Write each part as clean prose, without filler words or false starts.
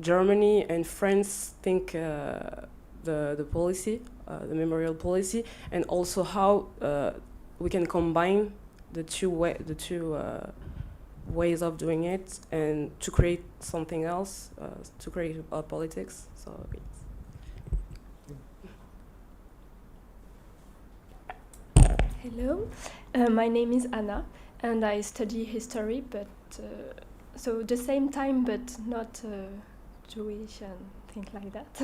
Germany and France think the policy, the memorial policy, and also how we can combine the two ways of doing it and to create something else, to create politics. So Hello, my name is Anna, and I study history, but so the same time, but not Jewish and things like that.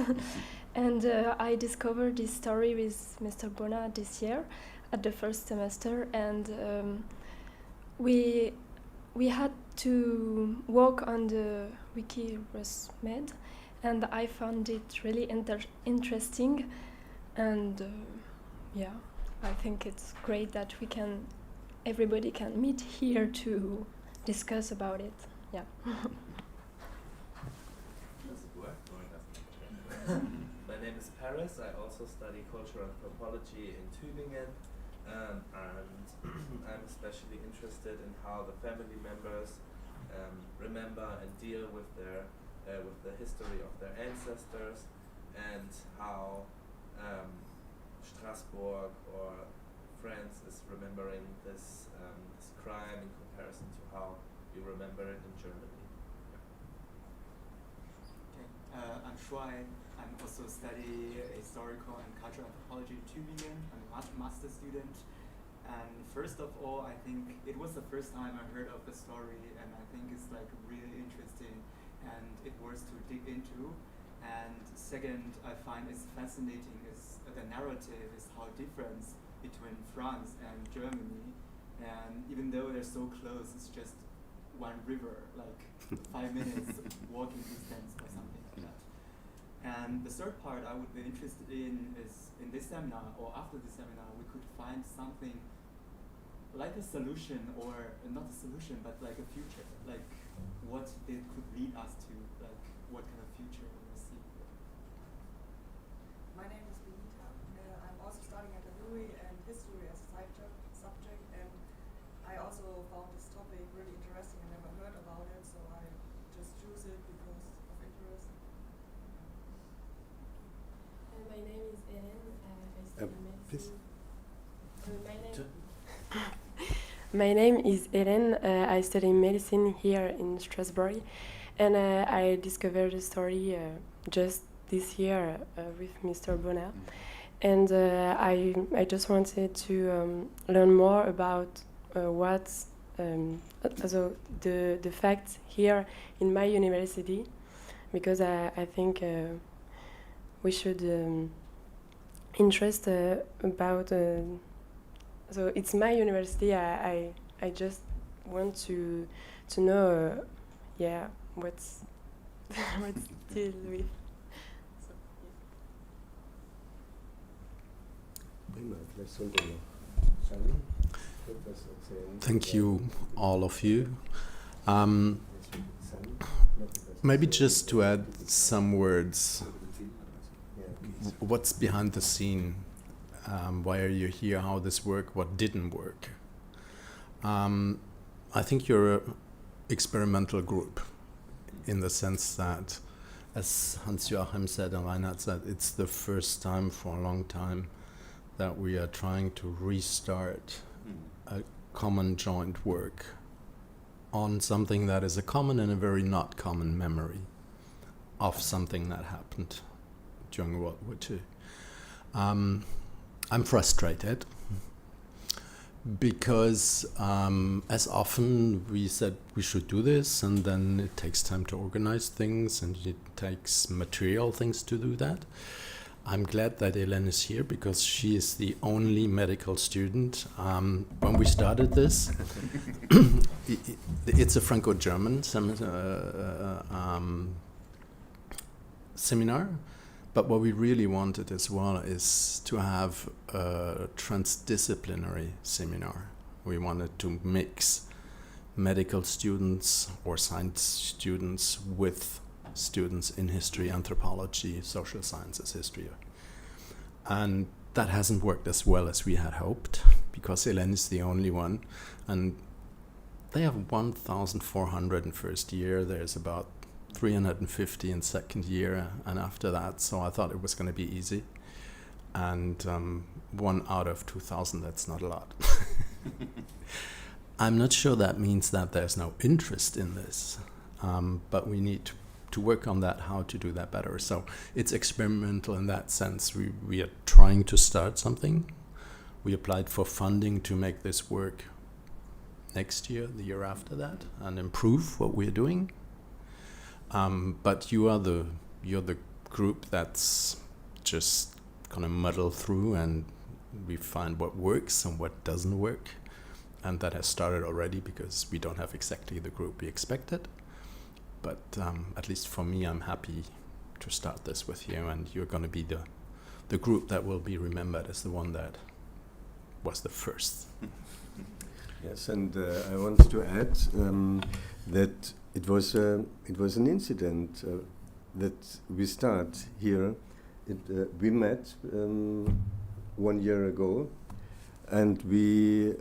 And I discovered this story with Mr. Bona this year at the first semester, and we had to work on the wiki was made, and I found it really interesting, and yeah, I think it's great that everybody can meet here to discuss about it. Yeah. My name is Paris. I also study cultural anthropology in Tübingen, and I'm especially interested in how the family members remember and deal with the history of their ancestors, and how Strasbourg or France is remembering this crime in comparison to how we remember it in Germany. Okay. I'm Shuai. I'm also study historical and cultural anthropology in Tübingen. I'm a master student. And first of all, I think it was the first time I heard of the story, and I think it's like really interesting and it worth to dig into. And second, I find it's fascinating is the narrative is how different between France and Germany. And even though they're so close, it's just one river, like 5 minutes walking distance or something like that. And the third part I would be interested in is in this seminar or after the seminar we could find something like a solution, or not a solution, but like a future, like what it could lead us to, like what kind of future we will see. My name is Benita. I'm also studying at the Louis and history as a subject, and I also found this topic really interesting. I never heard about it, so I just choose it because of interest. My name is Hélène. I study medicine. My name is Hélène. I study medicine here in Strasbourg, and I discovered the story just this year with Mr. Bona, and I just wanted to learn more about what's also the facts here in my university, because I think we should interest about. So it's my university. I just want to know, yeah, what's deal with. Thank you, all of you. Maybe just to add some words. What's behind the scene? Why are you here? How this work? What didn't work? I think you're an experimental group in the sense that, as Hans-Joachim said and Reinhard said, it's the first time for a long time that we are trying to restart a common joint work on something that is a common and a very not common memory of something that happened during World War II. I'm frustrated because as often we said we should do this, and then it takes time to organize things and it takes material things to do that. I'm glad that Hélène is here because she is the only medical student. When we started this, it's a Franco-German seminar. But what we really wanted as well is to have a transdisciplinary seminar. We wanted to mix medical students or science students with students in history, anthropology, social sciences, history. And that hasn't worked as well as we had hoped because Hélène is the only one. And they have 1,400 in first year. There's about 350 in second year, and after that, so I thought it was going to be easy. And 1 out of 2,000, that's not a lot. I'm not sure that means that there's no interest in this, but we need to work on that, how to do that better. So it's experimental in that sense. We are trying to start something. We applied for funding to make this work next year, the year after that, and improve what we're doing. But you're the group that's just gonna muddle through, and we find what works and what doesn't work. And that has started already, because we don't have exactly the group we expected. But at least for me, I'm happy to start this with you, and you're going to be the group that will be remembered as the one that was the first. Yes, and I wanted to add that it was an incident that we start here. We met 1 year ago, and we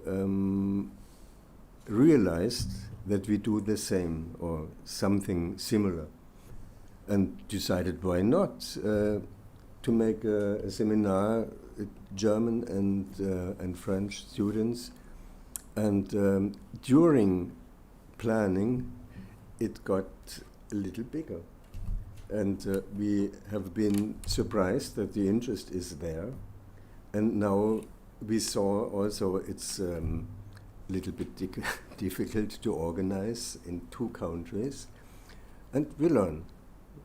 realized that we do the same or something similar, and decided why not to make a seminar, German and French students. And during planning, it got a little bigger, and we have been surprised that the interest is there. And now we saw also it's a little bit difficult to organize in 2 countries, and we learn.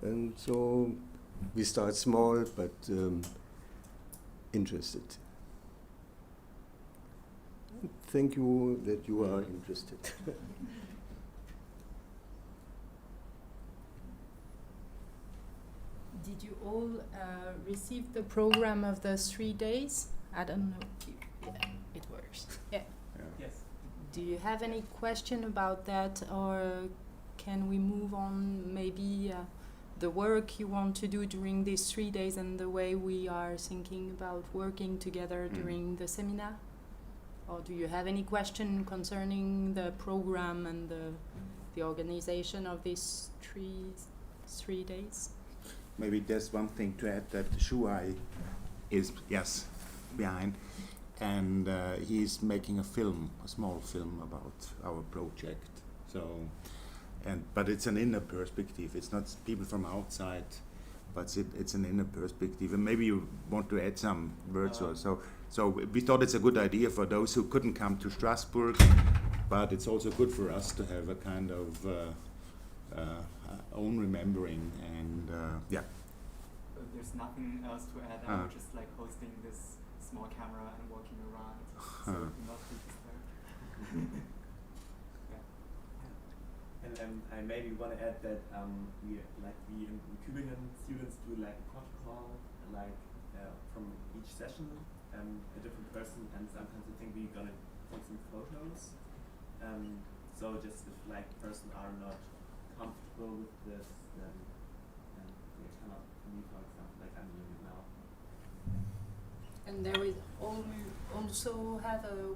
And so we start small, but interested. Thank you that you are interested. Did you all receive the program of the 3 days? I don't know. Yeah, it works. Yeah. Yes. Do you have any question about that, or can we move on? Maybe the work you want to do during these 3 days and the way we are thinking about working together during the seminar? Or do you have any question concerning the program and the organization of these three days? Maybe there's one thing to add, that Shuai is, yes, behind, and he's making a small film about our project. So, but it's an inner perspective. It's not people from outside, but it's an inner perspective. And maybe you want to add some words or so. So we thought it's a good idea for those who couldn't come to Strasbourg, but it's also good for us to have a kind of own remembering, and yeah. But there's nothing else to add. I'm just like hosting this small camera and walking around, so not too disturbed. And I maybe want to add that we in Tübingen students do like a protocol, like from each session, a different person, and sometimes I think we're gonna take some photos. So just if like person are not comfortable with this, then they cannot, for me, for example, like I'm doing it now. And there is also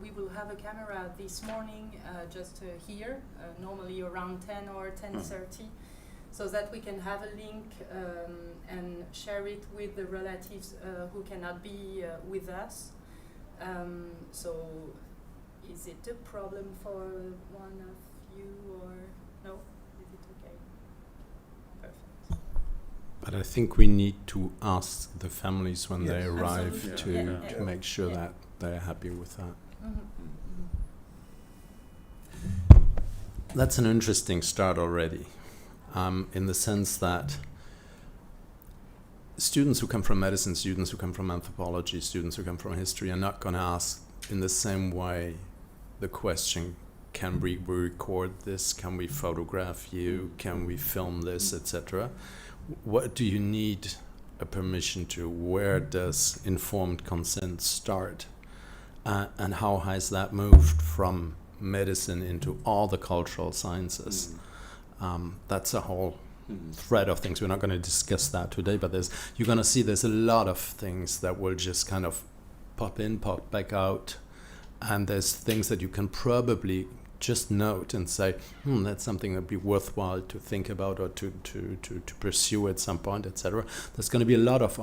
we will have a camera this morning just here, normally around 10 or 10:30, so that we can have a link and share it with the relatives who cannot be with us. So is it a problem for one of you, or no? Is it okay? Perfect. But I think we need to ask the families when they arrive Absolutely. to make sure that they're happy with that. That's an interesting start already, in the sense that students who come from medicine, students who come from anthropology, students who come from history are not going to ask in the same way the question, can we record this, can we photograph you, can we film this, etc. What do you need a permission to? Where does informed consent start? And how has that moved from medicine into all the cultural sciences? That's a whole thread of things. We're not going to discuss that today, but you're going to see there's a lot of things that will just kind of pop in, pop back out, and there's things that you can probably just note and say, that's something that'd be worthwhile to think about or to pursue at some point, etc. There's going to be a lot of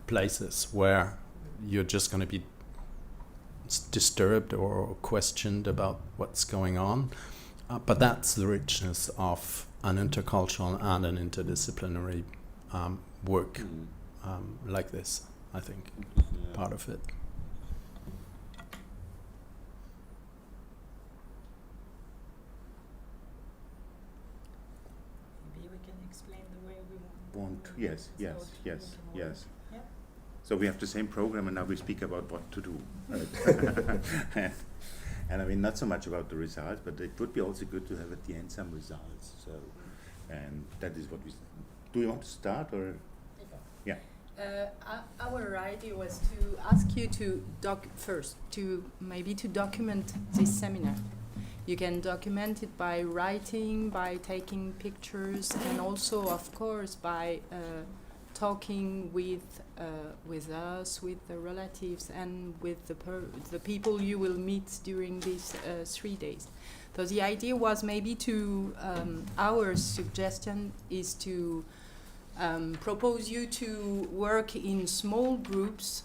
places where you're just going to be disturbed or questioned about what's going on. But that's the richness of an intercultural and an interdisciplinary work like this, I think, part of it. Maybe we can explain the way we Want to, yes. Yeah. So we have the same program, and now we speak about what to do. Right? And I mean, not so much about the results, but it would be also good to have at the end some results. So, and that is what we. Do you want to start or? Yeah. Our idea was to ask you to document this seminar. You can document it by writing, by taking pictures, and also, of course, by talking with us, with the relatives, and with the people you will meet during these 3 days. So the idea was maybe to, our suggestion is to propose you to work in small groups,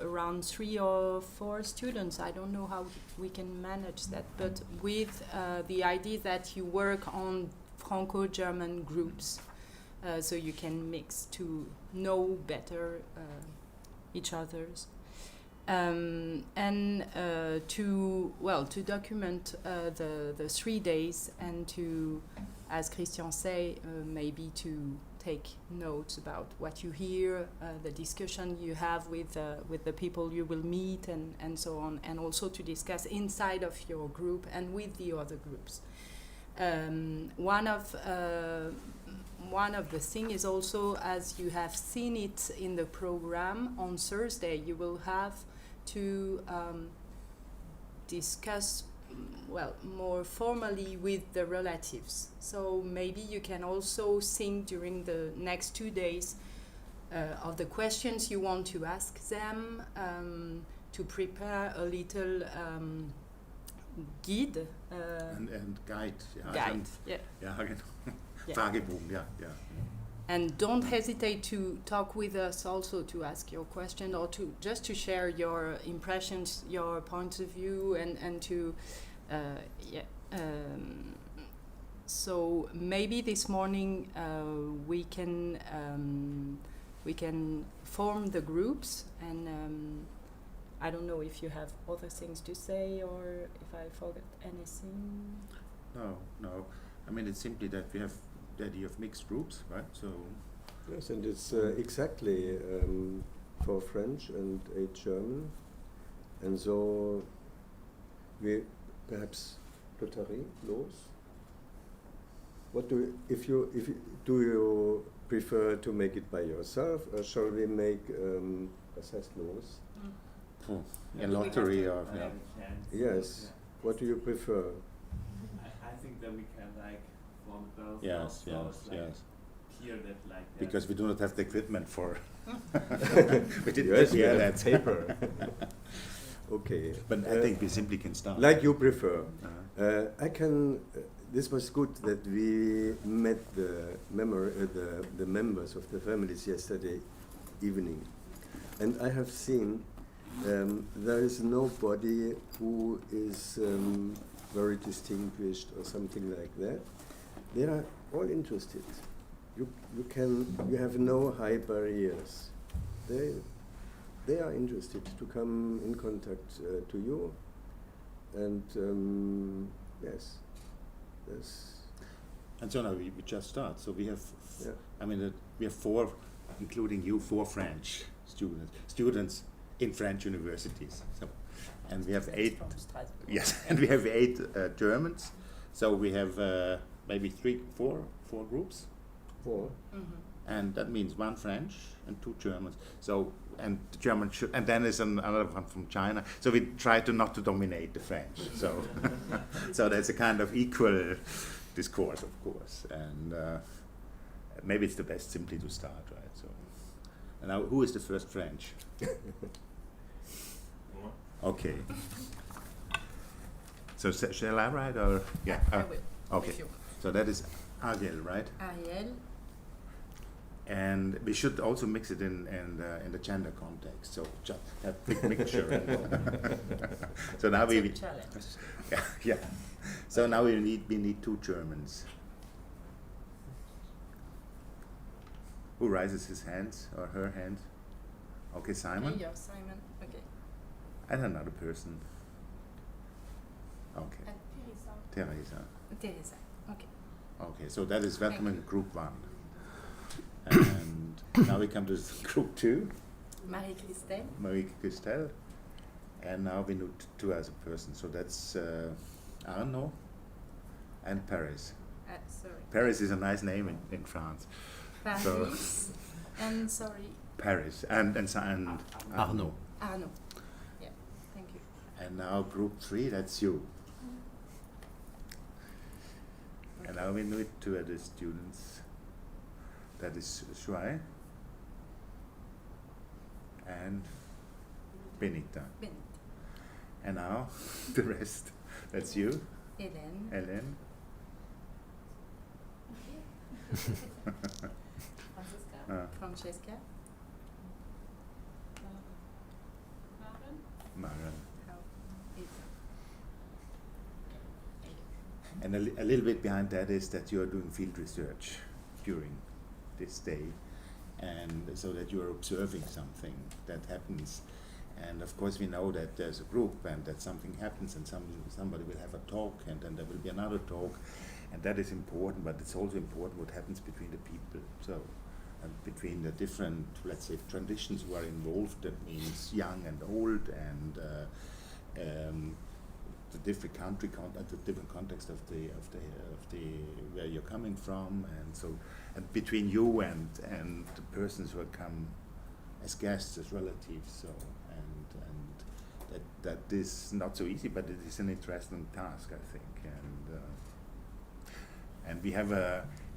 around 3 or 4 students. I don't know how we can manage that, but with the idea that you work on Franco-German groups. So you can mix to know better each other's, and to document the 3 days, and to, as Christian say, maybe to take notes about what you hear, the discussion you have with the people you will meet, and so on, and also to discuss inside of your group and with the other groups. One of the things is also, as you have seen it in the program, on Thursday you will have to discuss more formally with the relatives. So maybe you can also think during the next 2 days of the questions you want to ask them, to prepare a little guide. And guide. Guide, yeah. Yeah. Fragebogen, yeah. And don't hesitate to talk with us also, to ask your question, or to just to share your impressions, your point of view, and to so maybe this morning we can form the groups, and I don't know if you have other things to say or if I forgot anything. No. I mean, it's simply that we have the idea of mixed groups, right? So yes, and it's exactly 4 French and 8 German, and so we perhaps Lotterie, los. What do you prefer to make it by yourself, or shall we make was heißt los? A lottery or Yes. What do you prefer? I think that we can form both. Yes. Clear that because we do not have the equipment for. We didn't yes, prepare that that paper. Okay. But I think we simply can start. Like you prefer. I can. This was good that we met the members of the families yesterday evening, and I have seen there is nobody who is very distinguished or something like that. They are all interested. You have no high barriers. They are interested to come in contact to you, and yes. And so now we just start. So we have, we have 4, including you, 4 French students in French universities. So, and we have 8. Yes, and we have 8 Germans. So we have maybe 4 groups. 4. Mm-hmm. And that means 1 French and 2 Germans. So and the German and then there's another one from China. So we try not to dominate the French. So so there's a kind of equal discourse, of course. And maybe it's the best simply to start, right? So and now, who is the first French? Okay. So shall I write or yeah? I will. Okay. If you want. So that is Ariel, right? Ariel. And we should also mix it in the gender context. So just have big mixture. So now It's a we challenge. yeah. So now we need two Germans. Who raises his hands or her hand? Okay, Simon. Okay, you're Simon. Okay. And another person. Okay. And Teresa. Teresa. Okay. Okay, so that is welcome Thank in group 1. And now we come to group 2. Marie-Christelle. Marie-Christelle. And now we need 2 as a person. So that's Arnaud and Paris. Sorry. Paris is a nice name in France. Paris. So And sorry. Paris and Arnaud. Arnaud. Yeah. Thank you. And now group 3, that's you. And now we need 2 other students. That is Shuai and Benita. Benita. And now the rest. That's you. Hélène. Hélène. Francesca. Maren. How is And a little bit behind that is that you are doing field research during this day, and so that you are observing something that happens. And of course we know that there's a group and that something happens and somebody will have a talk and then there will be another talk, and that is important, but it's also important what happens between the people. So between the different, let's say, traditions who are involved, that means young and old, and the different the different context of the where you're coming from, and so and between you and the persons who have come as guests, as relatives. So and that is not so easy, but it is an interesting task, I think. And we have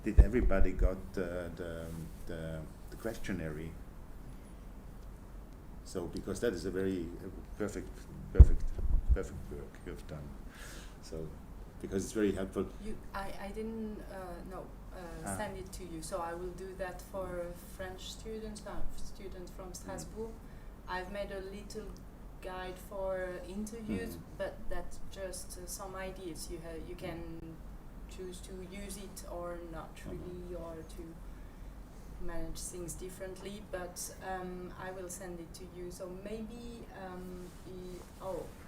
did everybody got the questionnaire? So because that is a very perfect work you've done. So because it's very helpful. I didn't send it to you, so I will do that for French students, students from Strasbourg. I've made a little guide for interviews, but that's just some ideas. You can choose to use it or not really, or to manage things differently, but I will send it to you. So maybe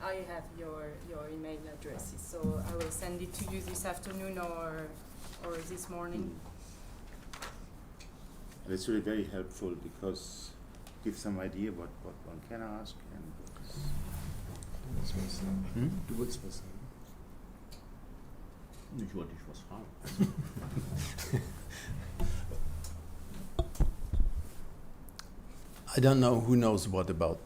I have your email addresses, so I will send it to you this afternoon or this morning. And it's really very helpful because it gives some idea what one can ask and Du wolltest was sagen? Ich wollte dich was fragen. I don't know who knows what about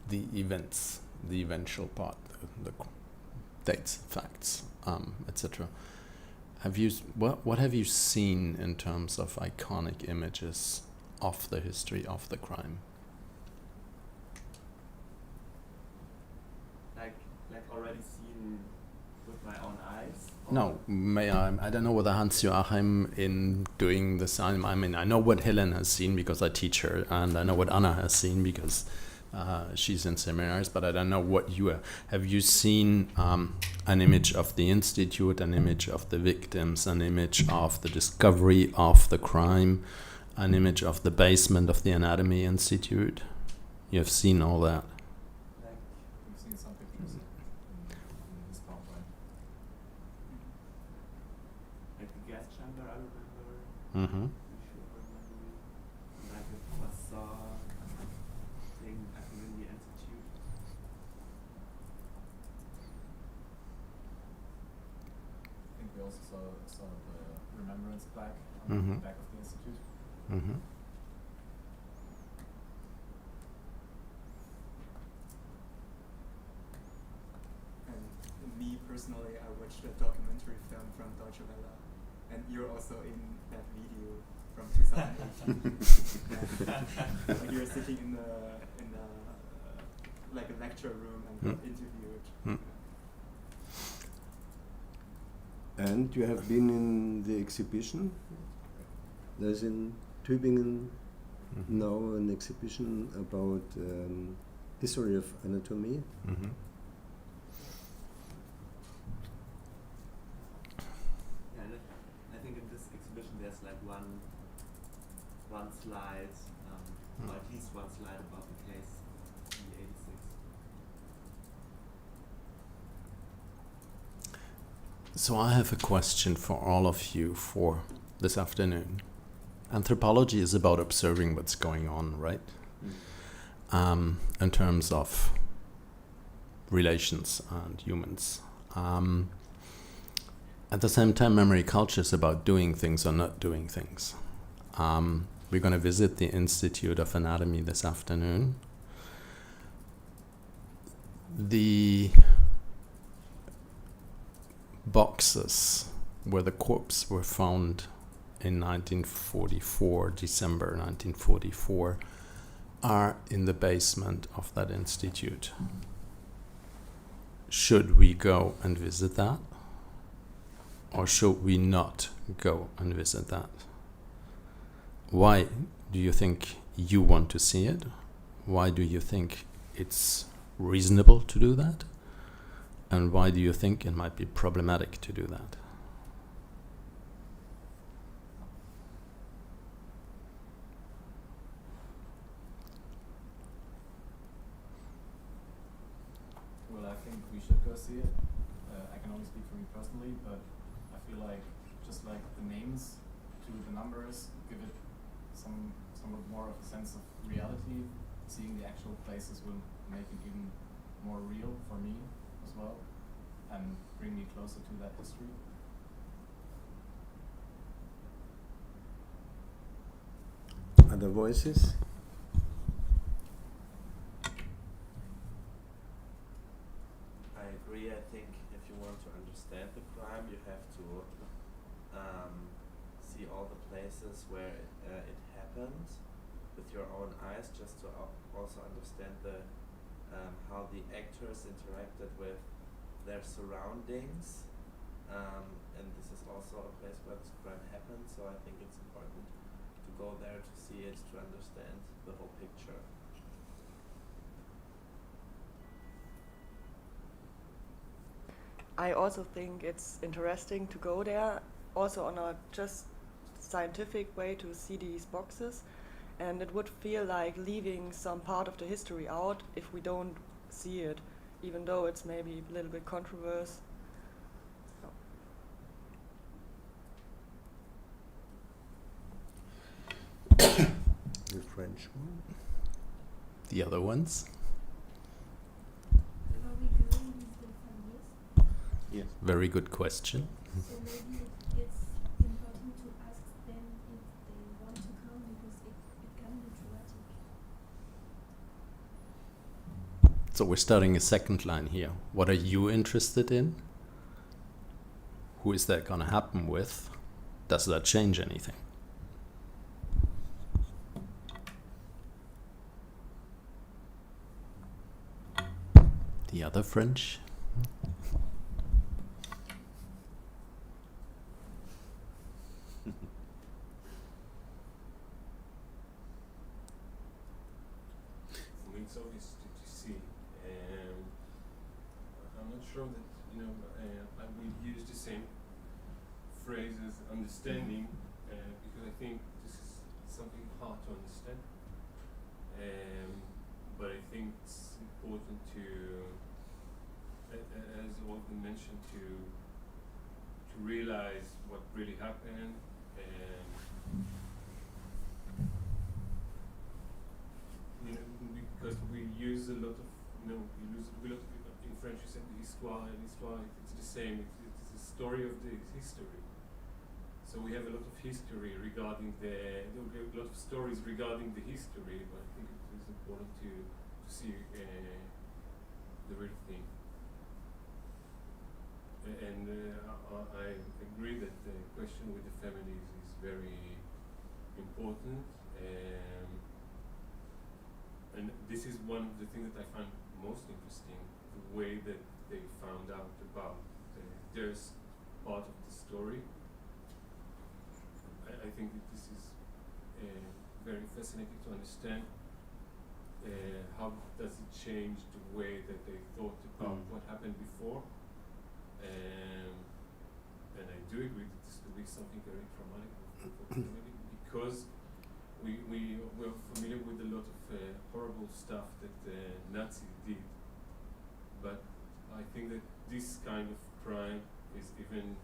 the events, the eventual part, the dates, facts, etc. What have you seen in terms of iconic images of the history of the crime? Like already seen with my own eyes? No, I don't know whether Hans-Joachim in doing the sign. I mean, I know what Helen has seen because I teach her, and I know what Anna has seen because she's in seminars, but I don't know what you have you seen an image of the institute, an image of the victims, an image of the discovery of the crime, an image of the basement of the anatomy institute? You have seen all that. We've seen some pictures in this PowerPoint. Like the gas chamber, I remember. Mm-hmm. Like a bazaar thing, I think, in the institute. I think we also saw the remembrance plaque on the back of the institute. Mm-hmm. Me personally, I watched a documentary film from Deutsche Welle, and you're also in that video from 2018. When you're sitting in the like a lecture room and got interviewed. And you have been in the exhibition. There's in Tübingen now an exhibition about history of anatomy. I think in this exhibition there's like one slide, or at least one slide about the case E86. So I have a question for all of you for this afternoon. Anthropology is about observing what's going on, right? In terms of relations and humans. At the same time, memory culture is about doing things or not doing things. We're going to visit the Institute of Anatomy this afternoon. The boxes where the corpses were found in 1944, December 1944, are in the basement of that institute. Should we go and visit that? Or should we not go and visit that? Why do you think you want to see it? Why do you think it's reasonable to do that? And why do you think it might be problematic to do that? Well, I think we should go see it. I can only speak for me personally, but I feel like just like the names to the numbers give it somewhat more of a sense of reality. Seeing the actual places will make it even more real for me as well, and bring me closer to that history. Other voices? I agree. I think if you want to understand the crime, you have to see all the places where it happened with your own eyes, just to also understand the how the actors interacted with their surroundings. And this is also a place where this crime happened, so I think it's important to go there to see it, to understand the whole picture. I also think it's interesting to go there, also on a just scientific way, to see these boxes, and it would feel like leaving some part of the history out if we don't see it, even though it's maybe a little bit controversial. The French one. The other ones? Are we going with the families? Yes. Very good question. So maybe it's important to ask them if they want to come, because it can be traumatic. So we're starting a second line here. What are you interested in? Who is that going to happen with? Does that change anything? The other French? For me, it's always to see. I'm not sure that I will use the same phrase as understanding, because I think this is something hard to understand. But I think it's important to, as Walton mentioned, to realize what really happened, and because we use a lot of, in French you said histoire, and histoire, it's the same. It's the story of the history. So we have a lot of history regarding a lot of stories regarding the history, but I think it is important to see the real thing. And I agree that the question with the families is very important. And this is one of the things that I find most interesting, the way that they found out about there's part of the story. I think that this is very fascinating to understand how does it change the way that they thought about what happened before. And I do agree that this could be something very traumatic for the community, because we're familiar with a lot of horrible stuff that Nazis did. But I think that this kind of crime is even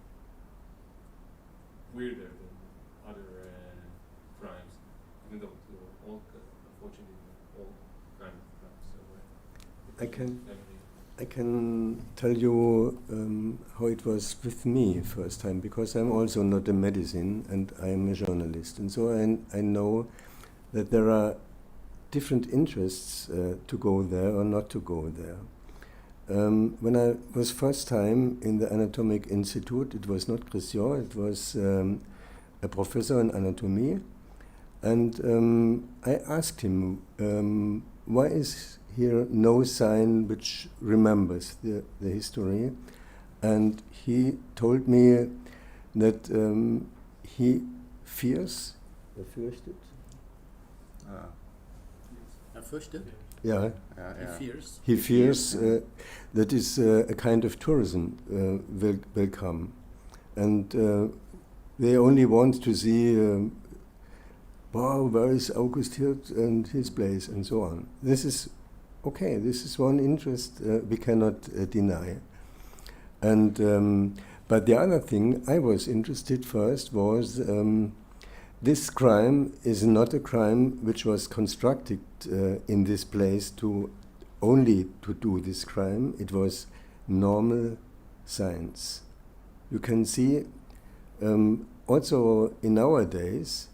weirder than other crimes, even though all, unfortunately, all kind of crimes. So I can tell you how it was with me first time, because I'm also not a medicine and I'm a journalist, and so I know that there are different interests to go there or not to go there. When I was first time in the Anatomic Institute, it was not Christian, it was a professor in anatomy, and I asked him, why is here no sign which remembers the history? And he told me that he fears, fürchtet? Fürchtet? Yeah, He fears. He fears that is a kind of tourism will come, and they only want to see, wow, where is August Hirt and his place, and so on. This is okay. This is one interest we cannot deny. And but the other thing I was interested first was this crime is not a crime which was constructed in this place only to do this crime. It was normal science. You can see also in our days,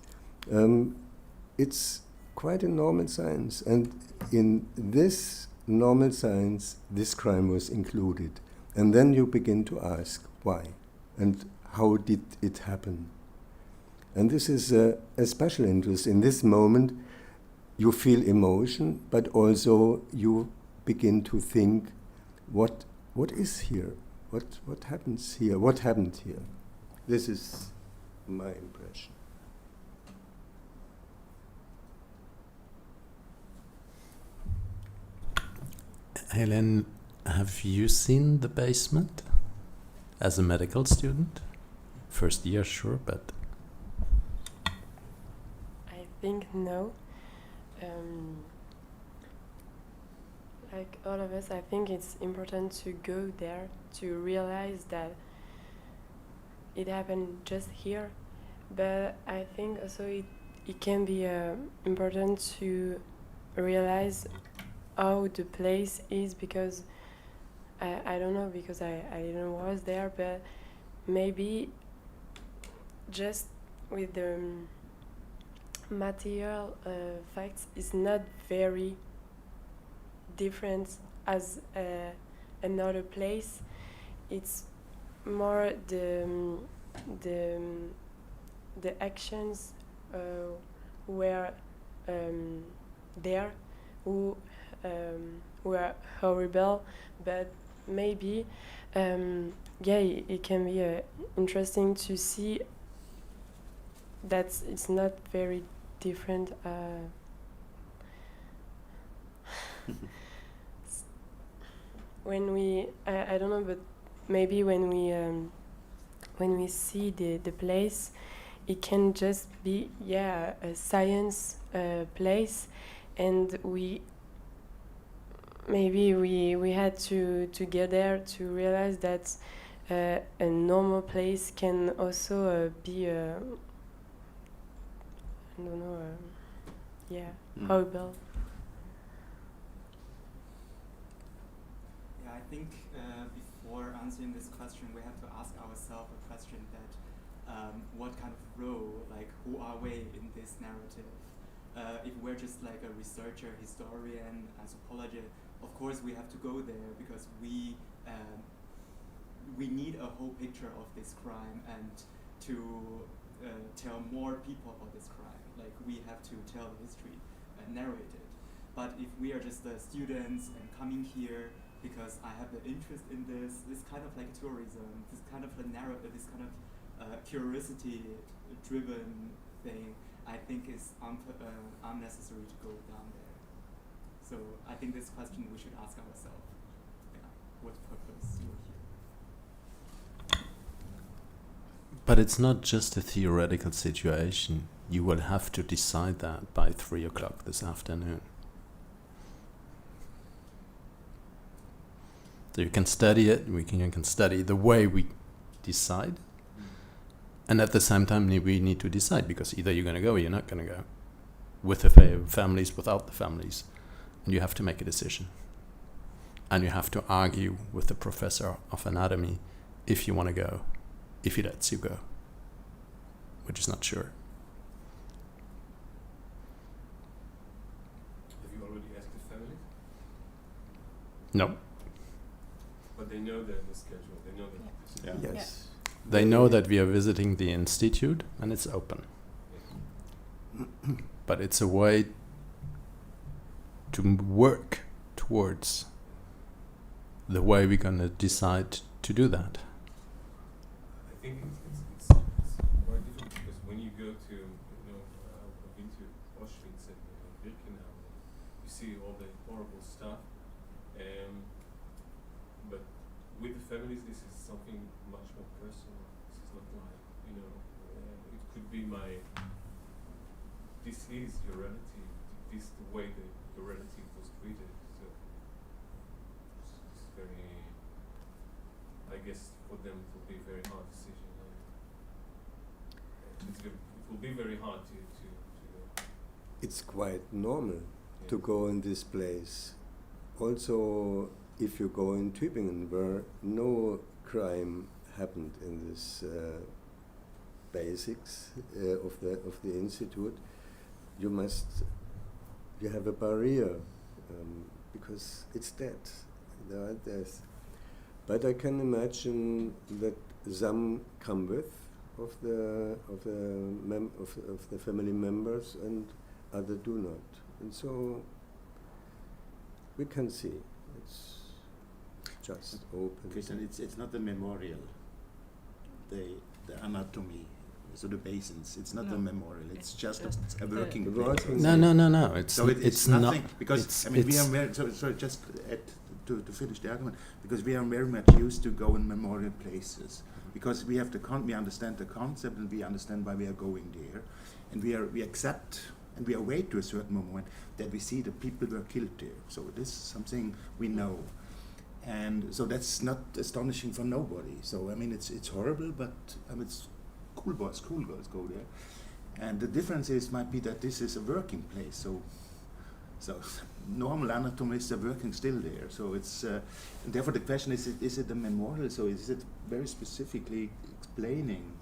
it's quite a normal science, and in this normal science, this crime was included. And then you begin to ask why and how did it happen. And this is a special interest. In this moment, you feel emotion, but also you begin to think, what is here? What happens here? What happened here? This is my impression. Helen, have you seen the basement as a medical student? First year, sure, but... I think no. Like all of us, I think it's important to go there to realize that it happened just here. But I think also it can be important to realize how the place is, because I don't know, because I didn't was there, but maybe just with the material facts is not very different as another place. It's more the actions were there who were horrible, but maybe it can be interesting to see that it's not very different. When we, I don't know, but maybe when we see the place, it can just be a science place, and we had to get there to realize that a normal place can also be I don't know, horrible. Yeah, I think before answering this question, we have to ask ourselves a question that what kind of role, like who are we in this narrative? If we're just like a researcher, historian, anthropologist, of course we have to go there because we need a whole picture of this crime and to tell more people about this crime. Like we have to tell the history and narrate it. But if we are just the students and coming here because I have the interest in this kind of like tourism, this kind of this kind of curiosity-driven thing, I think is unnecessary to go down there. So I think this question we should ask ourselves. Yeah, what purpose you're here? But it's not just a theoretical situation. You will have to decide that by 3 o'clock this afternoon. So you can study it, you can study the way we decide, and at the same time we need to decide, because either you're going to go or you're not going to go, with the families, without the families, and you have to make a decision. And you have to argue with the professor of anatomy if you want to go, if he lets you go, which is not sure. Have you already asked the families? No. But they know the schedule. They know that. Yeah. Yes. They know that we are visiting the institute and it's open. But it's a way to work towards the way we're going to decide to do that. I think it's more difficult because when you go to, I've been to Auschwitz and Birkenau, you see all the horrible stuff. But with the families, this is something much more personal. This is not like, it could be this is your relative, this is the way that your relative was treated. So it's very, I guess for them it will be a very hard decision. It will be very hard to It's quite normal to go in this place. Also, if you go in Tübingen, where no crime happened in this basics of the institute, you have a barrier because it's dead. There are deaths. But I can imagine that some come with of the family members and other do not, and so we can see it's just open. Christian, it's not the memorial, the anatomy, so the basins. It's not the memorial. It's just a working place. No. It's nothing not, because we are very just to finish the argument, because we are very much used to go in memorial places because we have we understand the concept and we understand why we are going there, and we accept and we await to a certain moment that we see the people were killed there. So this is something we know. And so that's not astonishing for nobody. So I mean, it's horrible, but it's cool boys, cool girls go there. And the difference might be that this is a working place. So normal anatomists are working still there. So it's and therefore the question is it a memorial? So is it very specifically explaining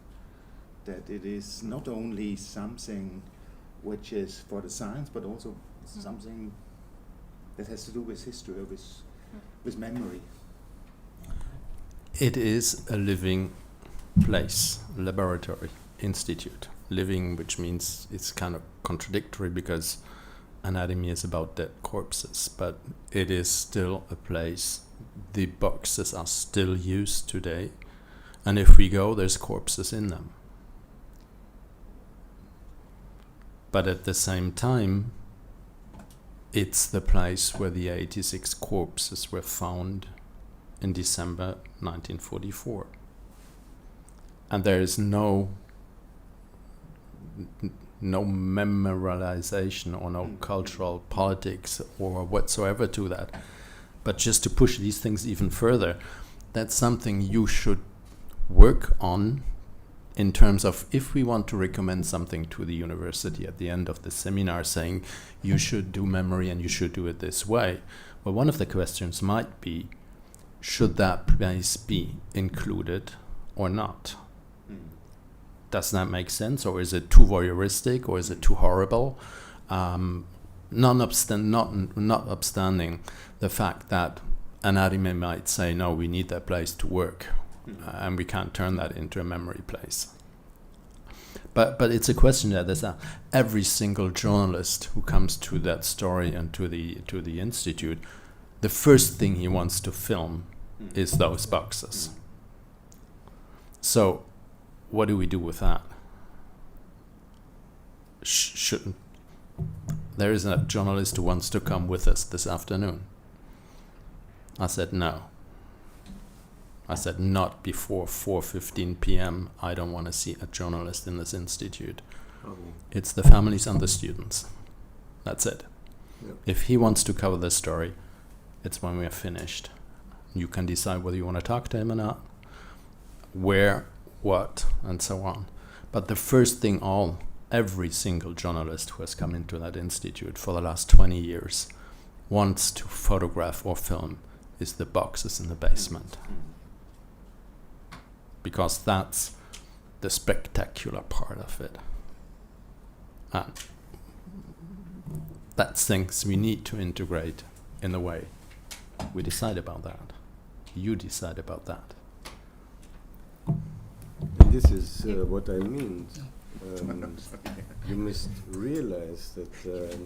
that it is not only something which is for the science, but also something that has to do with history, with memory. It is a living place, laboratory, institute. Living, which means it's kind of contradictory because anatomy is about dead corpses, but it is still a place. The boxes are still used today, and if we go, there's corpses in them. But at the same time, it's the place where the 86 corpses were found in December 1944. And there is no memorialization or no cultural politics or whatsoever to that. But just to push these things even further, that's something you should work on in terms of if we want to recommend something to the university at the end of the seminar saying you should do memory and you should do it this way. Well, one of the questions might be, should that place be included or not? Does that make sense, or is it too voyeuristic, or is it too horrible? Notwithstanding the fact that anatomy might say, no, we need that place to work, and we can't turn that into a memory place. But it's a question that there's every single journalist who comes to that story and to the institute, the first thing he wants to film is those boxes. So, what do we do with that? Shouldn't there is a journalist who wants to come with us this afternoon? I said no. I said not before 4:15 p.m. I don't want to see a journalist in this institute. It's the families and the students. That's it. Yep. If he wants to cover this story, it's when we are finished. You can decide whether you want to talk to him or not, where, what, and so on. But the first thing every single journalist who has come into that institute for the last 20 years wants to photograph or film is the boxes in the basement. Because that's the spectacular part of it. And that's things we need to integrate in a way. We decide about that. You decide about that. And this is what I mean. You must realize that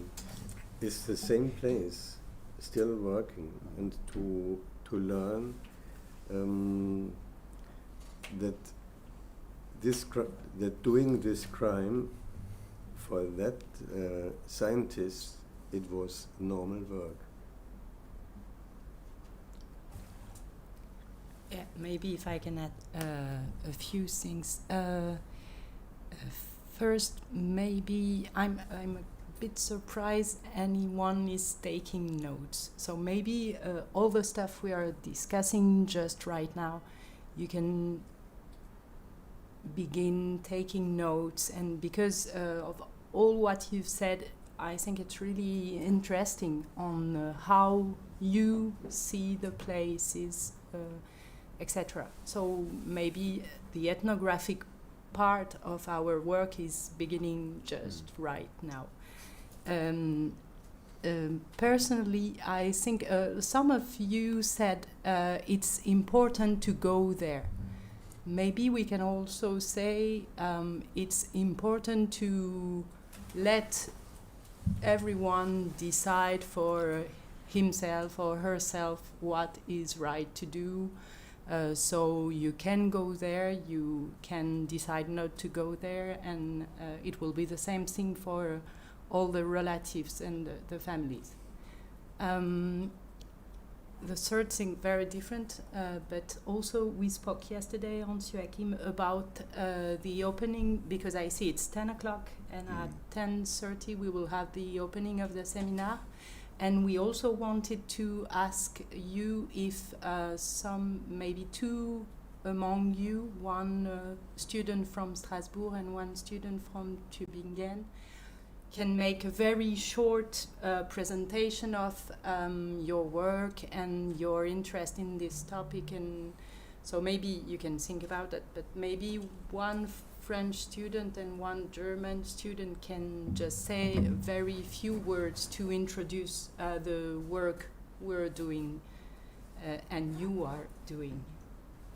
it's the same place, still working, and to learn that that doing this crime for that scientist, it was normal work. Yeah, maybe if I can add a few things. First, maybe I'm a bit surprised anyone is taking notes. So maybe all the stuff we are discussing just right now, you can begin taking notes. And because of all what you've said, I think it's really interesting on how you see the places, etc. So maybe the ethnographic part of our work is beginning just right now. Personally, I think some of you said it's important to go there. Maybe we can also say it's important to let everyone decide for himself or herself what is right to do. So you can go there, you can decide not to go there, and it will be the same thing for all the relatives and the families. The third thing, very different, but also we spoke yesterday on Joachim about the opening, because I see it's 10 o'clock, and at 10:30 we will have the opening of the Séminaire. And we also wanted to ask you if maybe two among you, one student from Strasbourg and one student from Tübingen, can make a very short presentation of your work and your interest in this topic. And so maybe you can think about it, but maybe one French student and one German student can just say very few words to introduce the work we're doing and you are doing.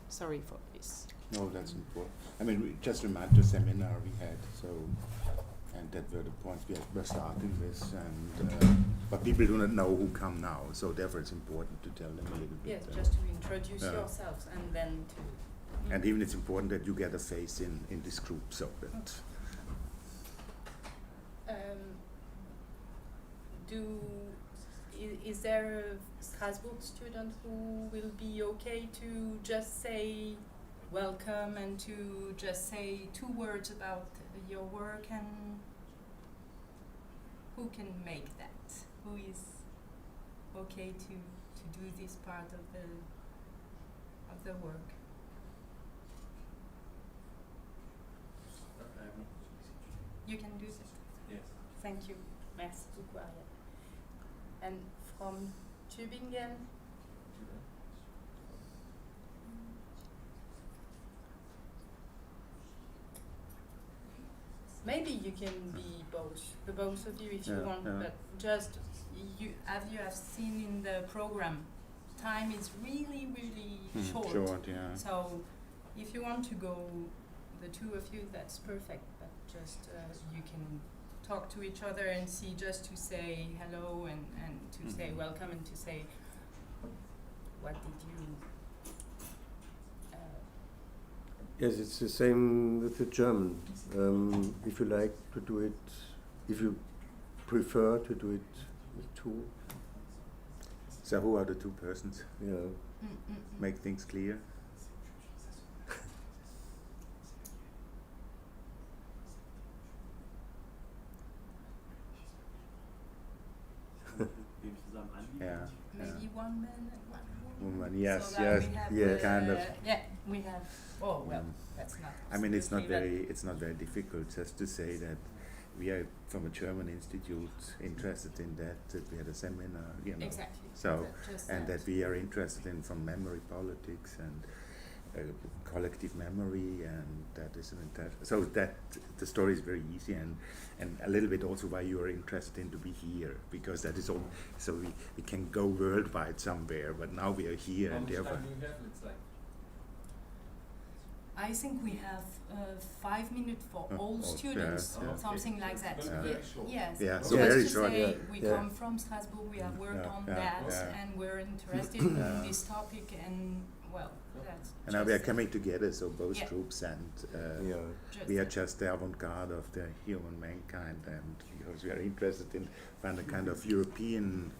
Sorry for this. No, that's important. I mean, we just remind the seminar we had, so, and that were the points we were starting with, and but people do not know who come now, so therefore it's important to tell them a little bit. Yes, just to introduce yourselves and then to... And even it's important that you get a face in this group, so that... Is there a Strasbourg student who will be okay to just say welcome and to just say 2 words about your work, and who can make that? Who is okay to do this part of the work? You can do that. Yes. Thank you. Merci beaucoup, Ariel. And from Tübingen? Maybe you can be both, the both of you if you want, but just you have seen in the program, time is really, really short. Short, yeah. So if you want to go, the two of you, that's perfect. But just you can talk to each other and see, just to say hello and to say welcome and to say what did you Yes, it's the same with the German. If you like to do it, if you prefer to do it with two. So who are the two persons? Yeah. Make things clear. Yeah. maybe one man and one woman. Woman, yes, so yes, we have yeah, kind of. Yeah, we have. Oh well, that's not. I mean, it's not absolutely, very, it's not very difficult just to say that we are from a German institute interested in that we had a seminar, you know. Exactly. So, Just and that we are interested in from memory politics and collective memory, and that is an so that the story is very easy, and a little bit also why you are interested in to be here, because that is all, so we can go worldwide somewhere, but now we are here and therefore. I think we have 5 minutes for all students, something like that. Yes. Yeah, so just very to short. say we come from Strasbourg, we have worked on that, and we're interested in this topic, and well, that's. And now we are coming together, so both groups, and we are that. just the avant-garde of the human mankind, and because we are interested in find a kind of European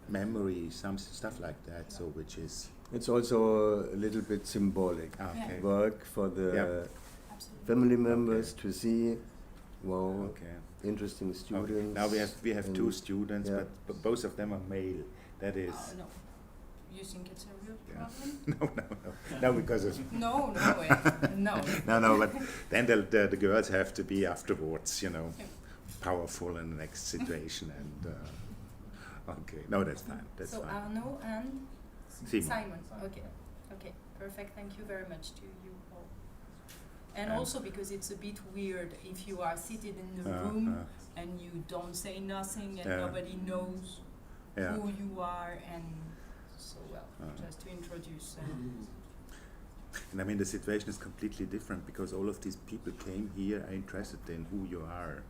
memory, some stuff like that. So which is. It's also a little bit symbolic work for the family members to see, wow, interesting students. Okay. Now we have two students, but both of them are male. That is. No. You think it's a real problem? No, because of. No, no. No, but then the girls have to be afterwards, you know, powerful in the next situation, and okay, no, that's fine. That's so fine. Arno and. Simon. Okay, perfect. Thank you very much to you all. And also because it's a bit weird if you are seated in the room and you don't say nothing and nobody knows who you are, and so just to introduce. And I mean the situation is completely different because all of these people came here are interested in who you are.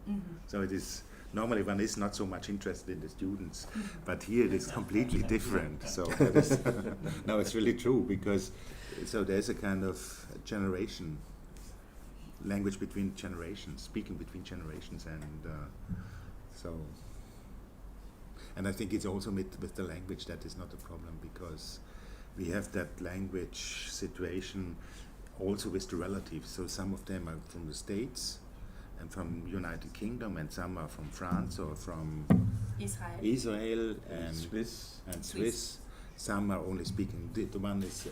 So it is. Normally one is not so much interested in the students, but here it is completely different. So that is no, it's really true, because so there's a kind of generation, language between generations, speaking between generations, and so. And I think it's also with the language that is not a problem, because we have that language situation also with the relatives. So some of them are from the States and from United Kingdom, and some are from France or from Israel and Swiss. Some are only speaking. The one is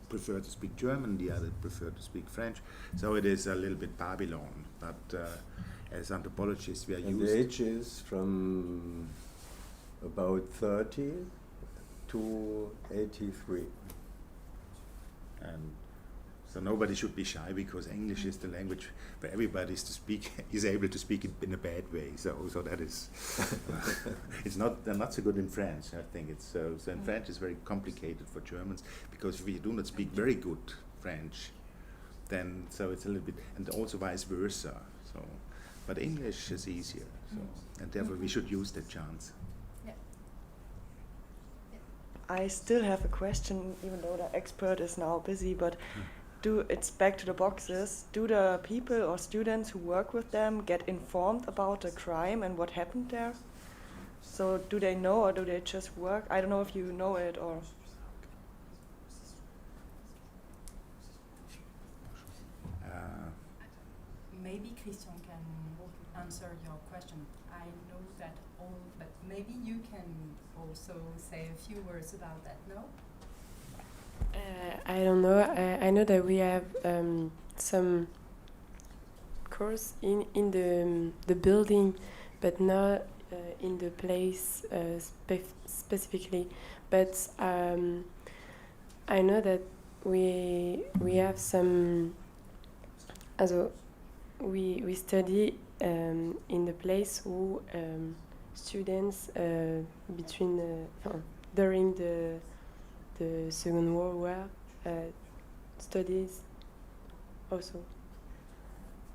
prefer to speak German, the other prefer to speak French. So it is a little bit Babylon. But as anthropologists, we are used. The age is from about 30 to 83. And so nobody should be shy, because English is the language where everybody is able to speak it in a bad way. So that is it's not. They're not so good in French. I think it's so in French is very complicated for Germans, because if we do not speak very good French, then so it's a little bit, and also vice versa. So, but English is easier. So and therefore we should use that chance. I still have a question, even though the expert is now busy, but it's back to the boxes. Do the people or students who work with them get informed about the crime and what happened there? So do they know, or do they just work? I don't know if you know it, or... Maybe Christian can answer your question. I know that all, but maybe you can also say a few words about that, no? I don't know. I know that we have some course in the building, but not in the place specifically. But I know that we have some. Also, we study in the place who students between during the Second World War studies also,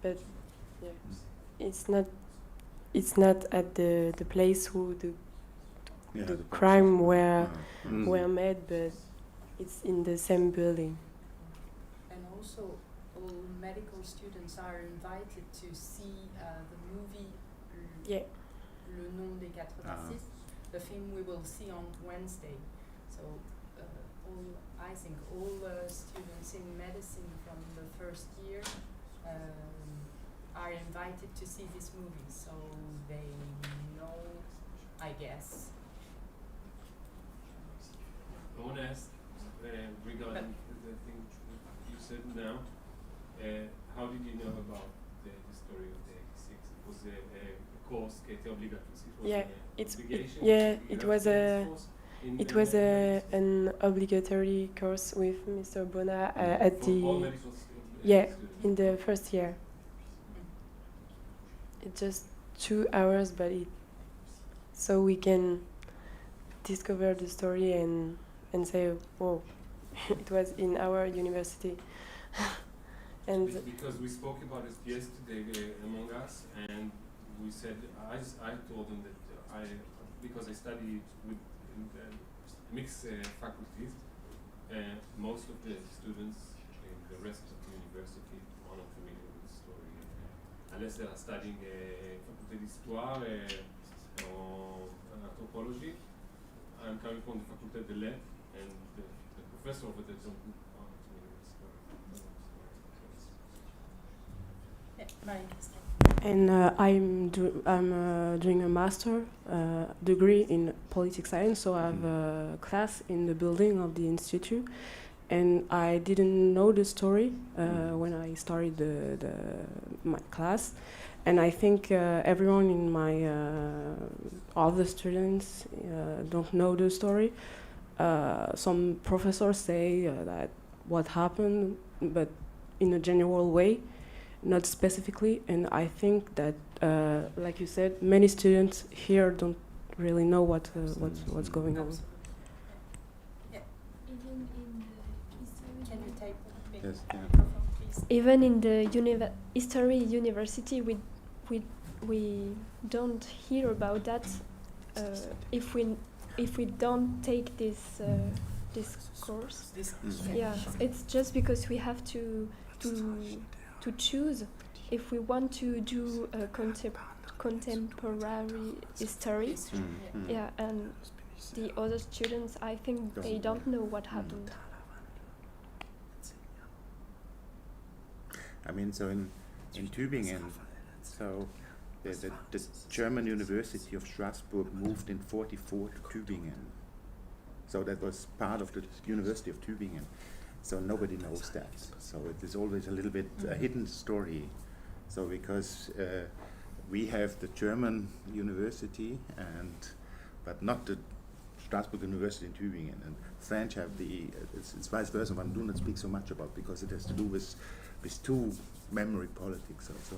but Yeah. It's not at the place who the crime were made, but it's in the same building. And also, all medical students are invited to see the movie Le Nom des Quatre Racistes, the film we will see on Wednesday. So I think all students in medicine from the first year are invited to see this movie, so they know, I guess. I want to ask regarding the thing you said now. How did you know about the story of the 86? It was a course qui était obligatoire. It was an obligatory course with Mr. Bona at the in the first year. It's just 2 hours, but so we can discover the story and say, "Whoa, it was in our university." And because we spoke about it yesterday among us, and we said I told them that because I studied with mixed faculties, most of the students in the rest of the university are not familiar with the story, unless they are studying faculté d'histoire or anthropology. I'm coming from the faculté de lettres, and the professor over there don't know the story. And I'm doing a master degree in politics science, so I have a class in the building of the institute, and I didn't know the story when I started my class, and I think everyone in my all the students don't know the story. Some professors say that what happened, but in a general way, not specifically, and I think that, like you said, many students here don't really know what's going on. Even in the history, can you take the microphone, please? Even in the history university, we don't hear about that if we don't take this course. Yeah, it's just because we have to choose if we want to do a contemporary history. Yeah, and the other students, I think they don't know what happened. I mean, so in Tübingen, so the German University of Strasbourg moved in '44 to Tübingen. So that was part of the University of Tübingen. So nobody knows that. So it is always a little bit a hidden story. So because we have the German university, but not the Strasbourg University in Tübingen. And French have it's vice versa. One do not speak so much about because it has to do with two memory politics also.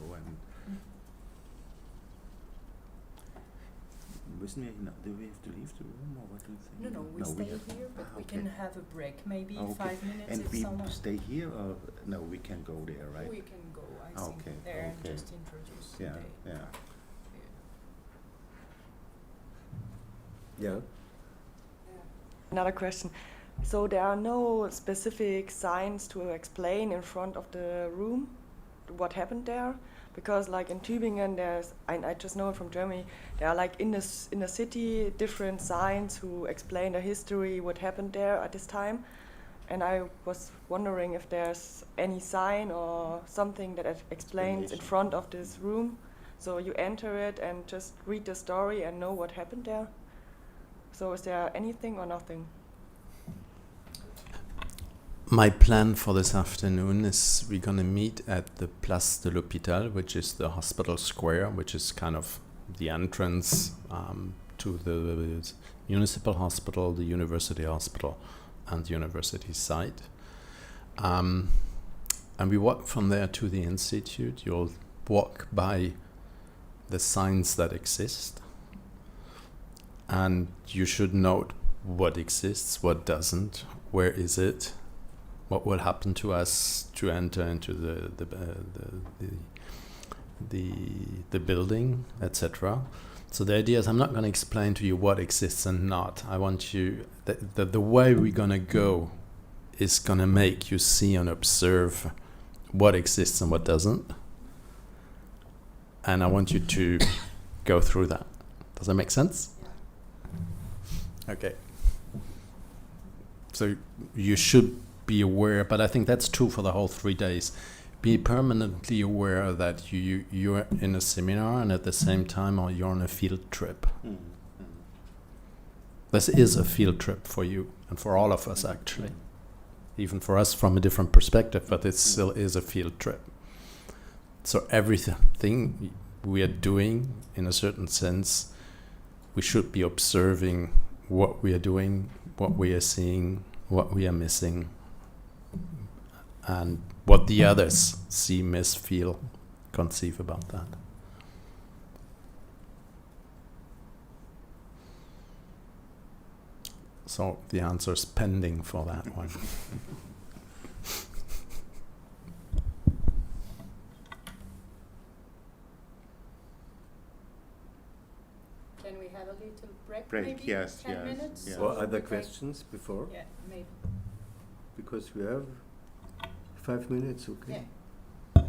Do we have to leave the room, or what do you think? No, we stay here, but we can have a break, maybe 5 minutes. And if we someone stay here, or no? We can go there, right? We can go. I think there and just introduce. Yeah. Another question. So there are no specific signs to explain in front of the room what happened there? Because like in Tübingen, I just know it from Germany, there are like in the city different signs who explain the history, what happened there at this time. And I was wondering if there's any sign or something that explains in front of this room. So you enter it and just read the story and know what happened there. So is there anything or nothing? My plan for this afternoon is we're going to meet at the Place de l'Hôpital, which is the hospital square, which is kind of the entrance to the municipal hospital, the university hospital, and the university site. And we walk from there to the institute. You'll walk by the signs that exist, and you should note what exists, what doesn't, where is it, what will happen to us to enter into the building, etc. So the idea is I'm not going to explain to you what exists and not. I want you, the way we're going to go is going to make you see and observe what exists and what doesn't. And I want you to go through that. Does that make sense? Okay. So you should be aware, but I think that's true for the whole 3 days. Be permanently aware that you're in a seminar and at the same time you're on a field trip. This is a field trip for you and for all of us, actually. Even for us from a different perspective, but it still is a field trip. So everything we are doing, in a certain sense, we should be observing what we are doing, what we are seeing, what we are missing, and what the others see, miss, feel, conceive about that. So the answer is pending for that one. Can we have a little break? Break, maybe? yes, 10 yes, minutes? yes. Or other questions before? Yeah, maybe. Because we have 5 minutes, okay? Yeah.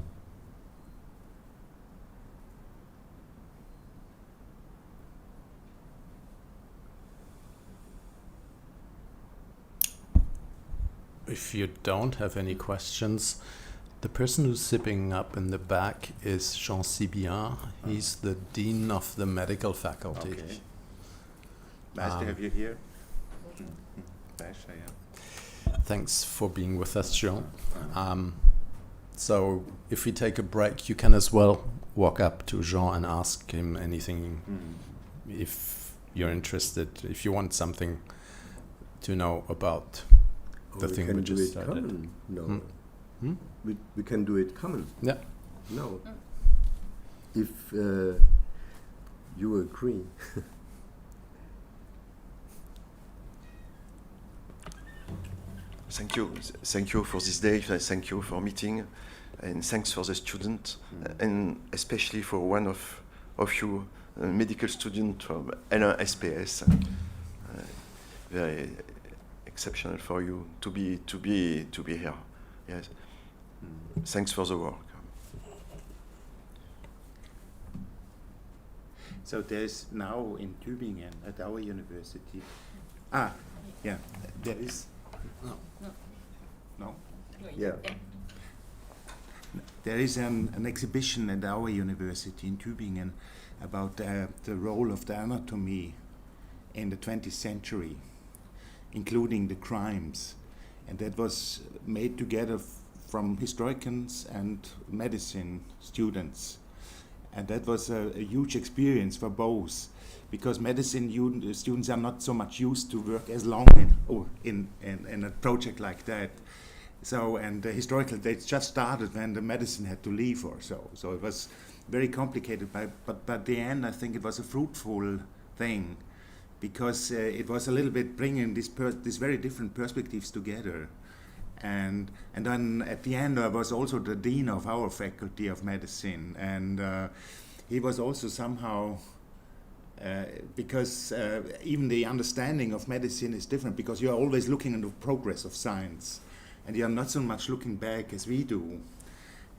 If you don't have any questions, the person who's sitting up in the back is Jean Sibillard. He's the Dean of the Medical Faculty. Okay. Nice to have you here. Pleasure, yeah. Thanks for being with us, Jean. So if we take a break, you can as well walk up to Jean and ask him anything if you're interested, if you want something to know about the thing we just started. Common. No. We can do it common. Yeah. No. If you agree. Thank you for this day. Thank you for meeting, and thanks for the student, and especially for one of you, a medical student from SPS. Very exceptional for you to be here. Yes. Thanks for the work. So there's now in Tübingen at our university. Yeah, there is. No? Yeah. There is an exhibition at our university in Tübingen about the role of the anatomy in the 20th century, including the crimes. And that was made together from historians and medicine students. And that was a huge experience for both, because medicine students are not so much used to work as long in a project like that. So, and the historical dates just started when the medicine had to leave or so. So it was very complicated, but by the end I think it was a fruitful thing, because it was a little bit bringing these very different perspectives together. And then at the end I was also the dean of our faculty of medicine, and he was also somehow, because even the understanding of medicine is different, because you're always looking into progress of science, and you're not so much looking back as we do.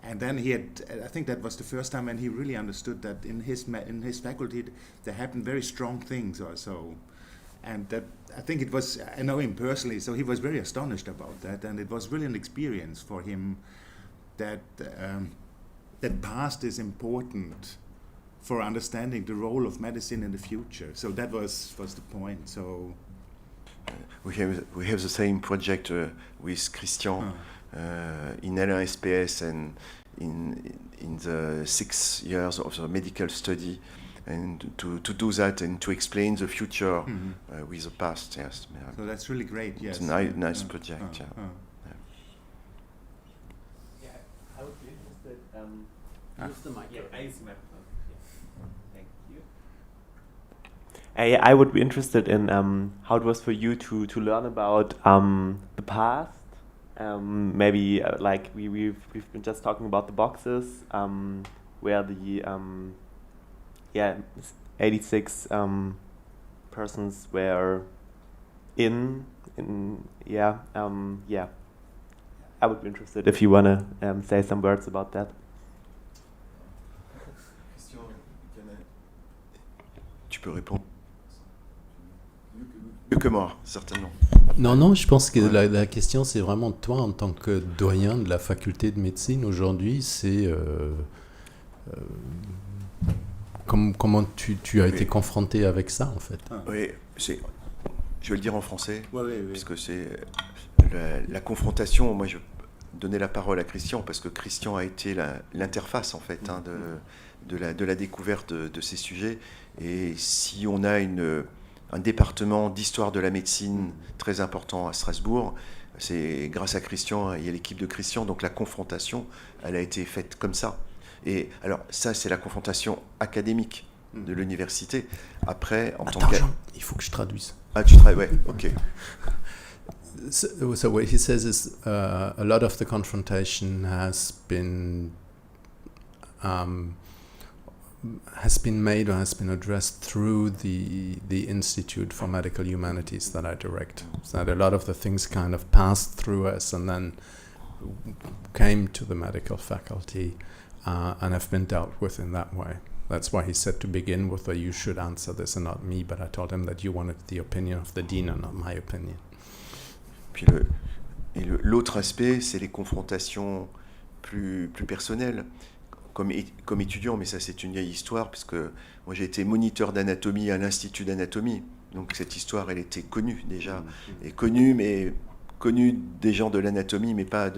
And then he had, I think that was the first time when he really understood that in his faculty there happened very strong things or so. And that, I think it was, I know him personally, so he was very astonished about that, and it was really an experience for him that that past is important for understanding the role of medicine in the future. So that was the point. So we have the same project with Christian in SPS and in the 6 years of the medical study. And to do that and to explain the future with the past, yes. So that's really great, yes. It's a nice project, Yeah, I would be interested. Use the microphone. Yeah, I use the microphone. Yeah. Thank you. I would be interested in how it was for you to learn about the past. Maybe like we've been just talking about the boxes. where the 86 persons were in I would be interested if you want to say some words about that. Tu peux répondre. Mieux que moi, certainement. Non, je pense que la question, c'est vraiment toi, en tant que doyen de la faculté de médecine aujourd'hui, c'est comment tu as été confronté avec ça, en fait. Oui, je vais le dire en français, parce que c'est la confrontation. Moi, je donnais la parole à Christian, parce que Christian a été l'interface, en fait, de la découverte de ces sujets. Et si on a un département d'histoire de la médecine très important à Strasbourg, c'est grâce à Christian et à l'équipe de Christian. Donc la confrontation, elle a été faite comme ça. Et alors ça, c'est la confrontation académique de l'université. Après, en tant que... Jean, il faut que je traduise. Ah, tu traduis, ouais, ok. So what he says is a lot of the confrontation has been made or has been addressed through the Institute for Medical Humanities that I direct. So that a lot of the things kind of passed through us and then came to the medical faculty and have been dealt with in that way. That's why he said to begin with that you should answer this and not me, but I told him that you wanted the opinion of the dean and not my opinion. Puis l'autre aspect, c'est les confrontations plus personnelles. Comme étudiant, mais ça c'est une vieille histoire, parce que moi j'ai été moniteur d'anatomie à l'Institut d'anatomie, donc cette histoire elle était connue déjà, et connue des gens de l'anatomie, mais pas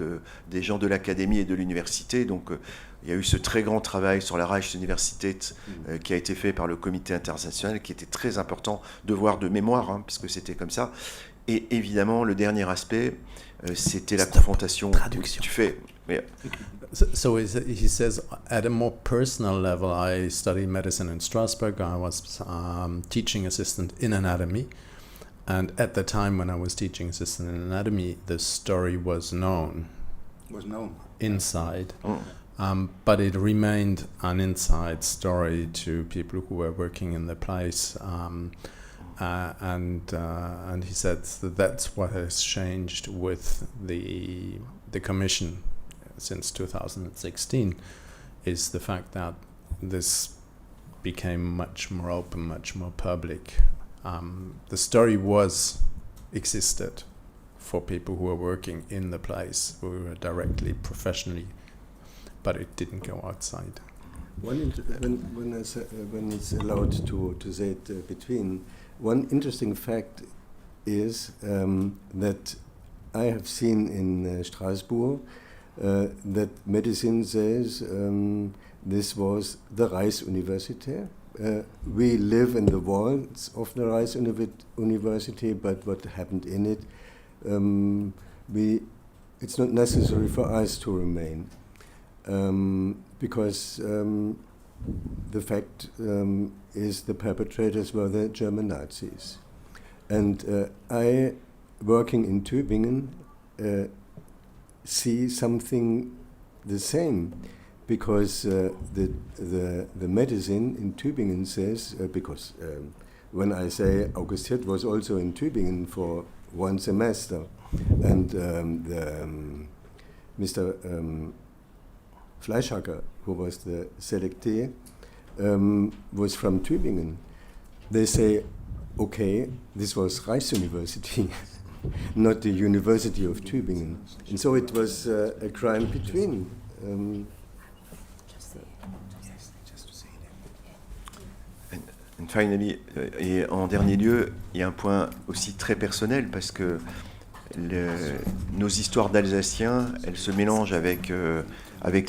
des gens de l'académie et de l'université. Donc il y a eu ce très grand travail sur la Universität qui a été fait par le comité international, qui était très important, devoir de mémoire, puisque c'était comme ça. Et évidemment, le dernier aspect, c'était la confrontation. Traduction. Tu fais... Mais, So he says, at a more personal level, I studied medicine in Strasbourg. I was teaching assistant in anatomy. And at the time when I was teaching assistant in anatomy, the story was known. Inside. Oh. But it remained an inside story to people who were working in the place. And he said that's what has changed with the commission since 2016, is the fact that this became much more open, much more public. The story existed for people who were working in the place, who were directly, professionally, but it didn't go outside. When it's allowed to say it between, one interesting fact is that I have seen in Strasbourg that medicine says this was the University. We live in the walls of the University, but what happened in it, it's not necessary for us to remain, because the fact is the perpetrators were the German Nazis. And I, working in Tübingen, see something the same, because the medicine in Tübingen says, because when I say August Hirt was also in Tübingen for one semester, and Mr. Fleischhacker, who was the selectee, was from Tübingen. They say, okay, this was Reichsuniversity, not the University of Tübingen. And so it was a crime between. And finally, et en dernier lieu, il y a un point aussi très personnel, parce que nos histoires d'Alsaciens, elles se mélangent avec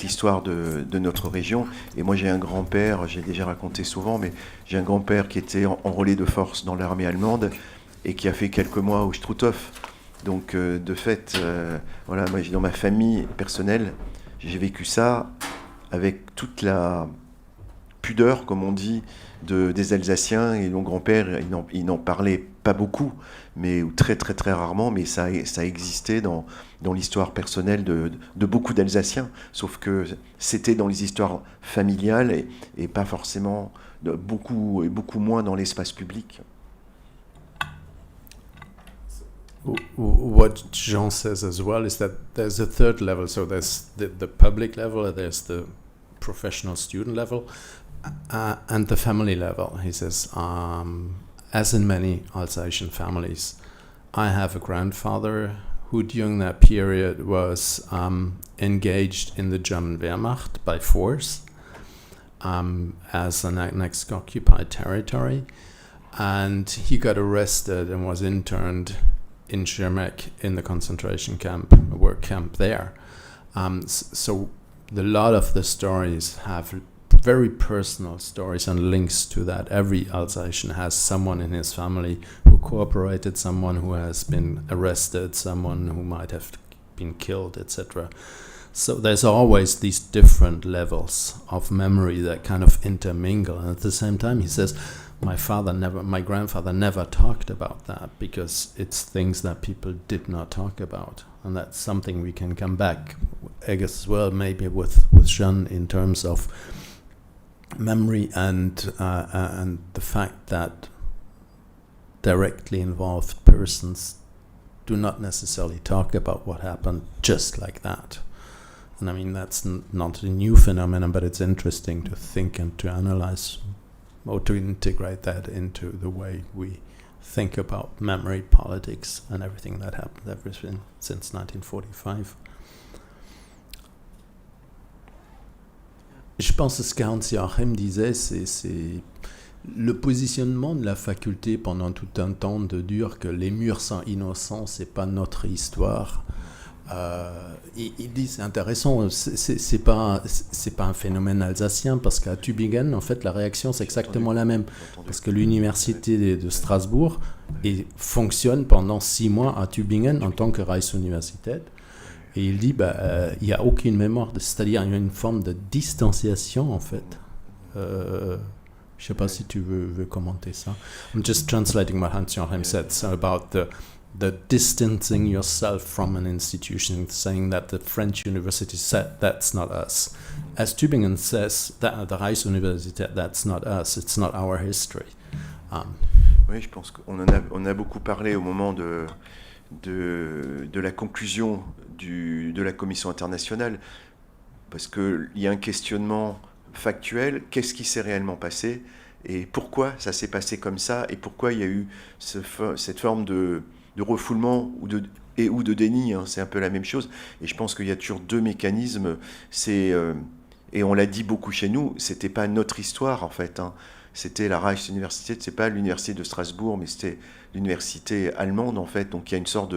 l'histoire de notre région. Et moi, j'ai un grand-père, j'ai déjà raconté souvent, mais j'ai un grand-père qui était enrôlé de force dans l'armée allemande et qui a fait quelques mois au Struthof. Donc, de fait, voilà, moi, dans ma famille personnelle, j'ai vécu ça avec toute la pudeur, comme on dit, des Alsaciens, et mon grand-père, il n'en parlait pas beaucoup, mais très très très rarement, mais ça existait dans l'histoire personnelle de beaucoup d'Alsaciens, sauf que c'était dans les histoires familiales et pas forcément beaucoup moins dans l'espace public. What Jean says as well is that there's a third level, so there's the public level, there's the professional student level, and the family level. He says, as in many Alsatian families, I have a grandfather who during that period was engaged in the German Wehrmacht by force as an ex-occupied territory, and he got arrested and was interned in Schirmeck in the concentration camp, work camp there. So a lot of the stories have very personal stories and links to that. Every Alsatian has someone in his family who cooperated, someone who has been arrested, someone who might have been killed, etc. So there's always these different levels of memory that kind of intermingle. And at the same time, he says, my grandfather never talked about that because it's things that people did not talk about. And that's something we can come back, I guess, as well, maybe with Jean in terms of memory and the fact that directly involved persons do not necessarily talk about what happened just like that. And I mean, that's not a new phenomenon, but it's interesting to think and to analyze or to integrate that into the way we think about memory, politics, and everything that happened since 1945. Je pense que ce qu'Hans-Joachim disait, c'est le positionnement de la faculté pendant tout un temps de dire que les murs sont innocents, c'est pas notre histoire. Il dit c'est intéressant, c'est pas un phénomène alsacien parce qu'à Tübingen en fait la réaction c'est exactement la même parce que l'université de Strasbourg fonctionne pendant 6 mois à Tübingen en tant que Reichsuniversität et il dit il y a aucune mémoire, c'est-à-dire il y a une forme de distanciation en fait. Je sais pas si tu veux commenter ça. I'm just translating what Hans-Joachim said about the distancing yourself from an institution, saying that the French university said that's not us. As Tübingen says, that the Reichsuniversität, that's not us, it's not our history. Oui, je pense qu'on on a beaucoup parlé au moment de la conclusion de la commission internationale, parce qu'il y a un questionnement factuel, qu'est-ce qui s'est réellement passé, et pourquoi ça s'est passé comme ça, et pourquoi il y a eu cette forme de refoulement ou de déni, hein, c'est un peu la même chose. Et je pense qu'il y a toujours 2 mécanismes. Et on l'a dit beaucoup chez nous, c'était pas notre histoire en fait. Hein. C'était la Reichsuniversität, c'est pas l'université de Strasbourg, mais c'était l'université allemande en fait. Donc il y a une sorte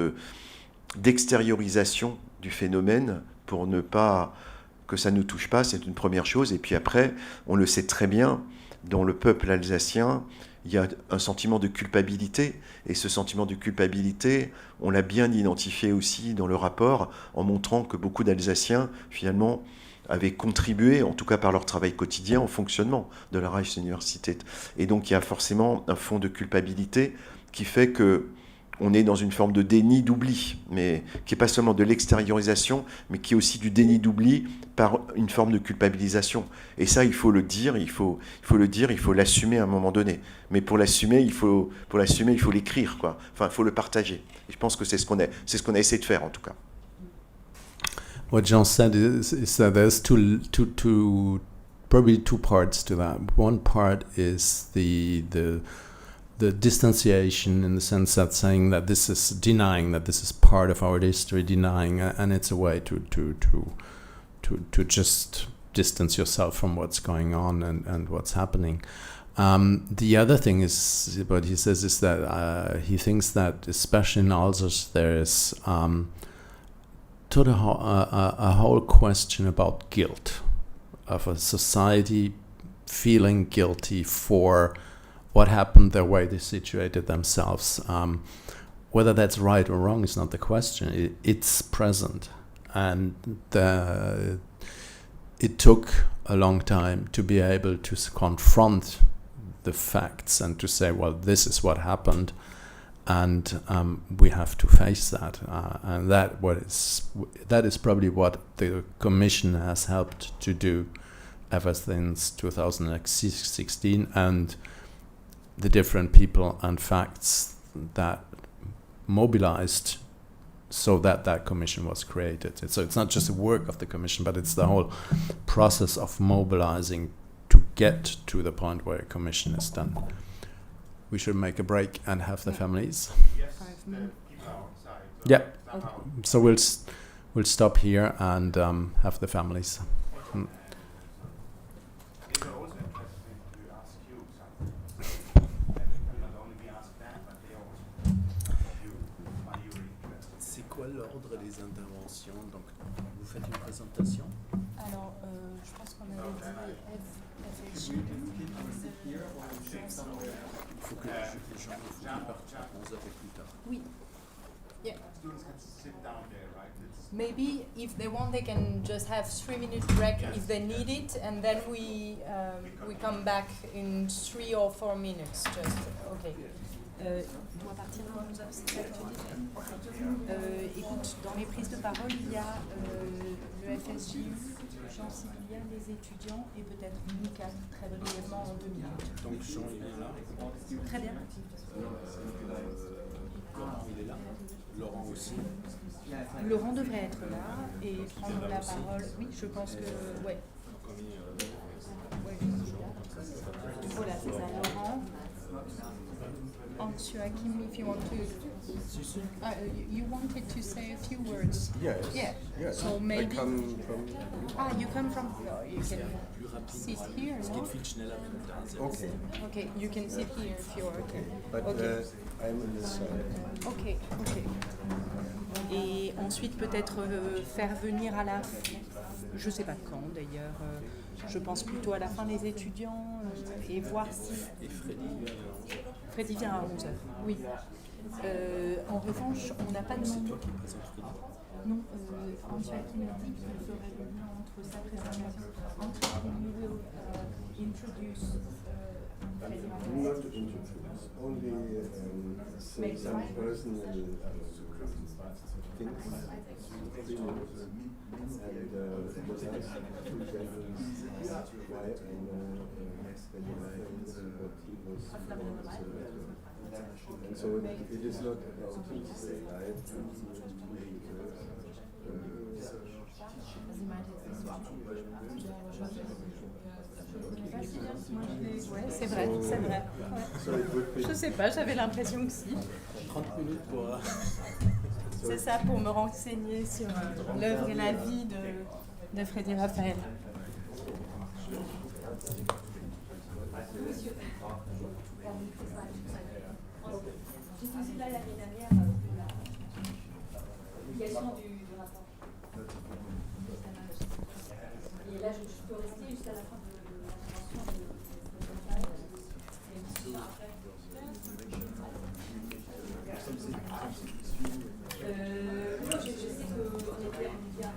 d'extériorisation du phénomène pour ne pas que ça nous touche pas. C'est une première chose. Et puis après, on le sait très bien, dans le peuple alsacien, il y a un sentiment de culpabilité, et ce sentiment de culpabilité, on l'a bien identifié aussi dans le rapport, en montrant que beaucoup d'Alsaciens, finalement, avaient contribué, en tout cas par leur travail quotidien, au fonctionnement de la Reichsuniversität. Et donc il y a forcément un fond de culpabilité qui fait que on est dans une forme de déni d'oubli, mais qui n'est pas seulement de l'extériorisation, mais qui est aussi du déni d'oubli par une forme de culpabilisation. Et ça, il faut le dire, il faut l'assumer à un moment donné. Mais pour l'assumer, il faut l'écrire, quoi. Enfin, il faut le partager. Et je pense que c'est ce qu'on a essayé de faire, en tout cas. What Jean said is that there's probably two parts to that. One part is the distanciation, in the sense that saying that this is denying that this is part of our history, denying, and it's a way to just distance yourself from what's going on and what's happening. The other thing is, what he says is that he thinks that, especially in Alsace, there is a whole question about guilt, of a society feeling guilty for what happened, the way they situated themselves. Whether that's right or wrong is not the question. It's present. And it took a long time to be able to confront the facts and to say, well, this is what happened, and we have to face that. And that is probably what the Commission has helped to do ever since 2016, and the different people and facts that mobilized so that that commission was created. So it's not just the work of the commission, but it's the whole process of mobilizing to get to the point where a commission is done. We should make a break and have the families. Yes, 5 minutes. Yeah. So we'll stop here and have the families. Mm. It's also interesting to ask you something. Not only we ask them, but they also you why you were interested. C'est quoi l'ordre des interventions? Donc, vous faites une présentation? Alors, je pense qu'on avait dit FHI. Il faut que les gens partent à 11h et plus tard. Oui. Yeah. Students can sit down there, right? Maybe if they want, they can just have 3-minute break if they need it, and then we come back in 3 or 4 minutes. Just okay. On doit partir à 11h, c'est ça que tu dis? Écoute, dans les prises de parole, il y a le FSJ, Jean Civilien, les étudiants et peut-être Mika très brièvement en 2 minutes. Donc Jean, il est là. Très bien. Laurent, il est là. Laurent aussi. Laurent devrait être là et prendre la parole. Oui, je pense que... Ouais. Voilà, c'est ça, Laurent. Joachim, if you want to, you wanted to say a few words. Yes. Yeah. Yes. So maybe. I come from. You come from. You can sit here. No? Okay. Okay, you can sit here if you're okay. But Okay. I'm on this side. Okay. Okay. Et ensuite peut-être faire venir à la... Je ne sais pas quand d'ailleurs. Je pense plutôt à la fin les étudiants et voir si... Et Freddy vient à 11h, oui. En revanche, on n'a pas de nom. Non, François qui m'a dit qu'il ferait le lien entre sa présentation, entre we will introduce Freddy. Not introduce, only say some personal things. And what else to why what he was and so it is not about his life. Ouais, c'est vrai, c'est vrai. Ouais. Je sais pas, j'avais l'impression que si. 30 minutes pour... C'est ça, pour me renseigner sur l'œuvre et la vie de Freddy Raphaël. J'étais aussi là l'année dernière pour la publication du rapport. Et là, je peux rester jusqu'à la fin de l'intervention je sais qu'on était bien.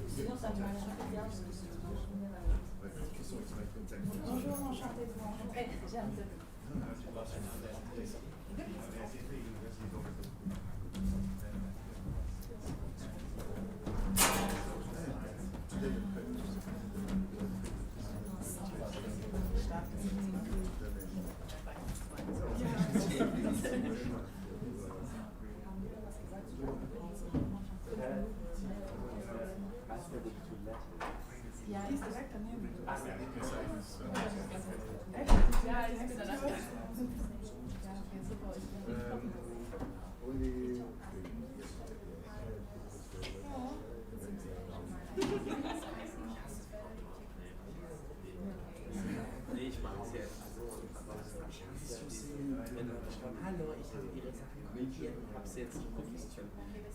Sinon, ça me marche bien. Bonjour, enchantée de vous rencontrer. Hallo, ich habe Ihre Sachen kommentiert und habe Sie jetzt geguckt.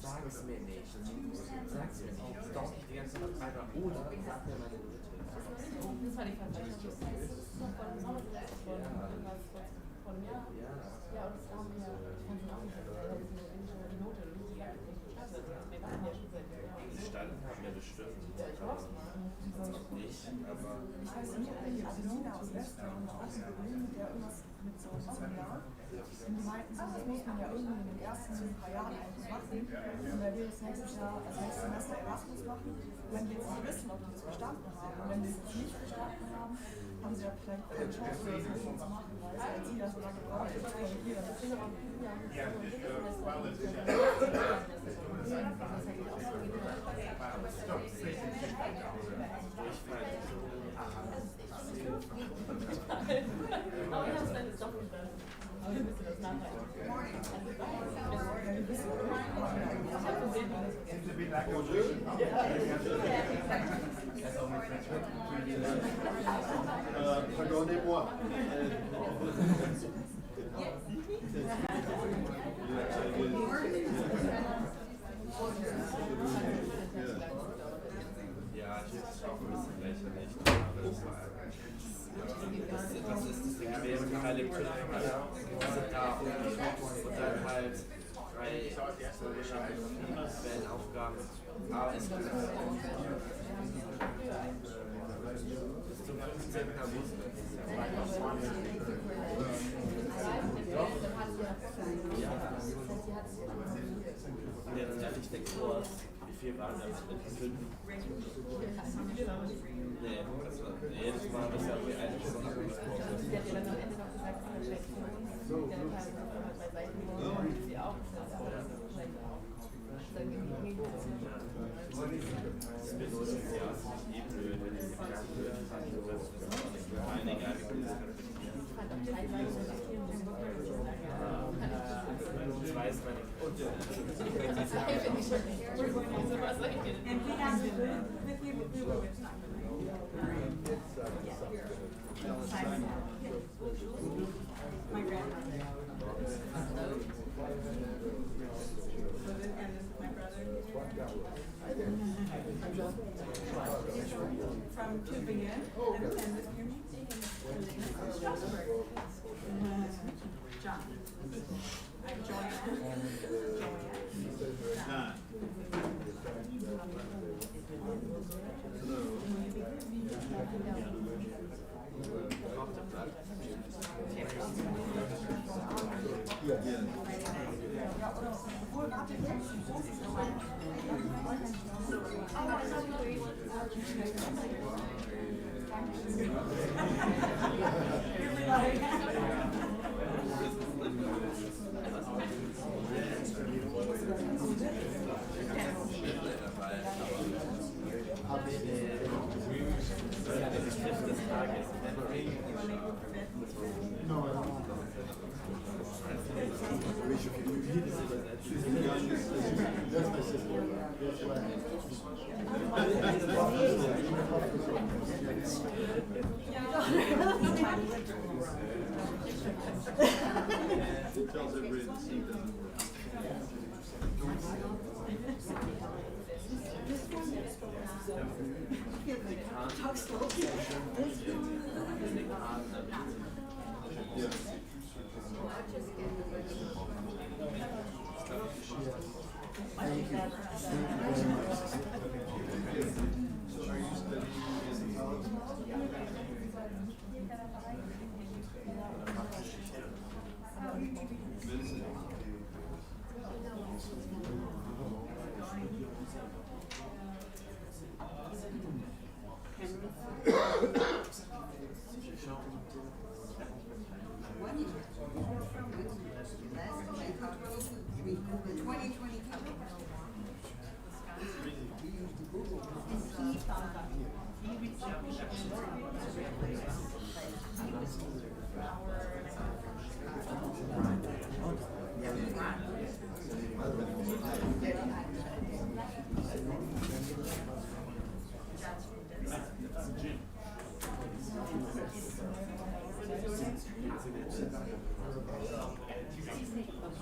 Sag es mir nicht. Sag es mir nicht. Doch, ich will jetzt noch weiter. Oder sag mir meine Note. Das war die Verpflichtung. Gestanden haben ja bestimmt. jetzt nicht, aber Ich weiß nicht, Adina aus West, der haben auch Kollegen, der irgendwas mit so einem Seminar. Und die meinten, so, das muss man ja irgendwie in den ersten 2 Jahren eigentlich machen. Und wenn wir das nächstes Jahr, also nächstes Semester Erasmus machen, wenn wir jetzt nicht wissen, ob die das verstanden haben. Und wenn wir es jetzt nicht verstanden haben, haben sie ja vielleicht keine Chance, das mit uns zu machen, weil sie ja so lange brauchen, bis wir hier Pardonnez-moi. ja, ich finde es auch ein bisschen lächerlich, aber das war was ist das denn gewesen? Keine Politiker sind da und dann halt 3 Quellenaufgaben. Aber es gibt bis zum 15. August. Deren Architektur, wie viel waren das? 5? Nee, das war, jedes Mal, das haben wir eigentlich schon abgesprochen. Sie hat ja dann am Ende noch gesagt, sie hat sie auch. Das wird so ja eben blöd, wenn ich einiger ich weiß meine my grandmother. From Tübingen and attended your meeting in Strasbourg. John. I'm Joanne.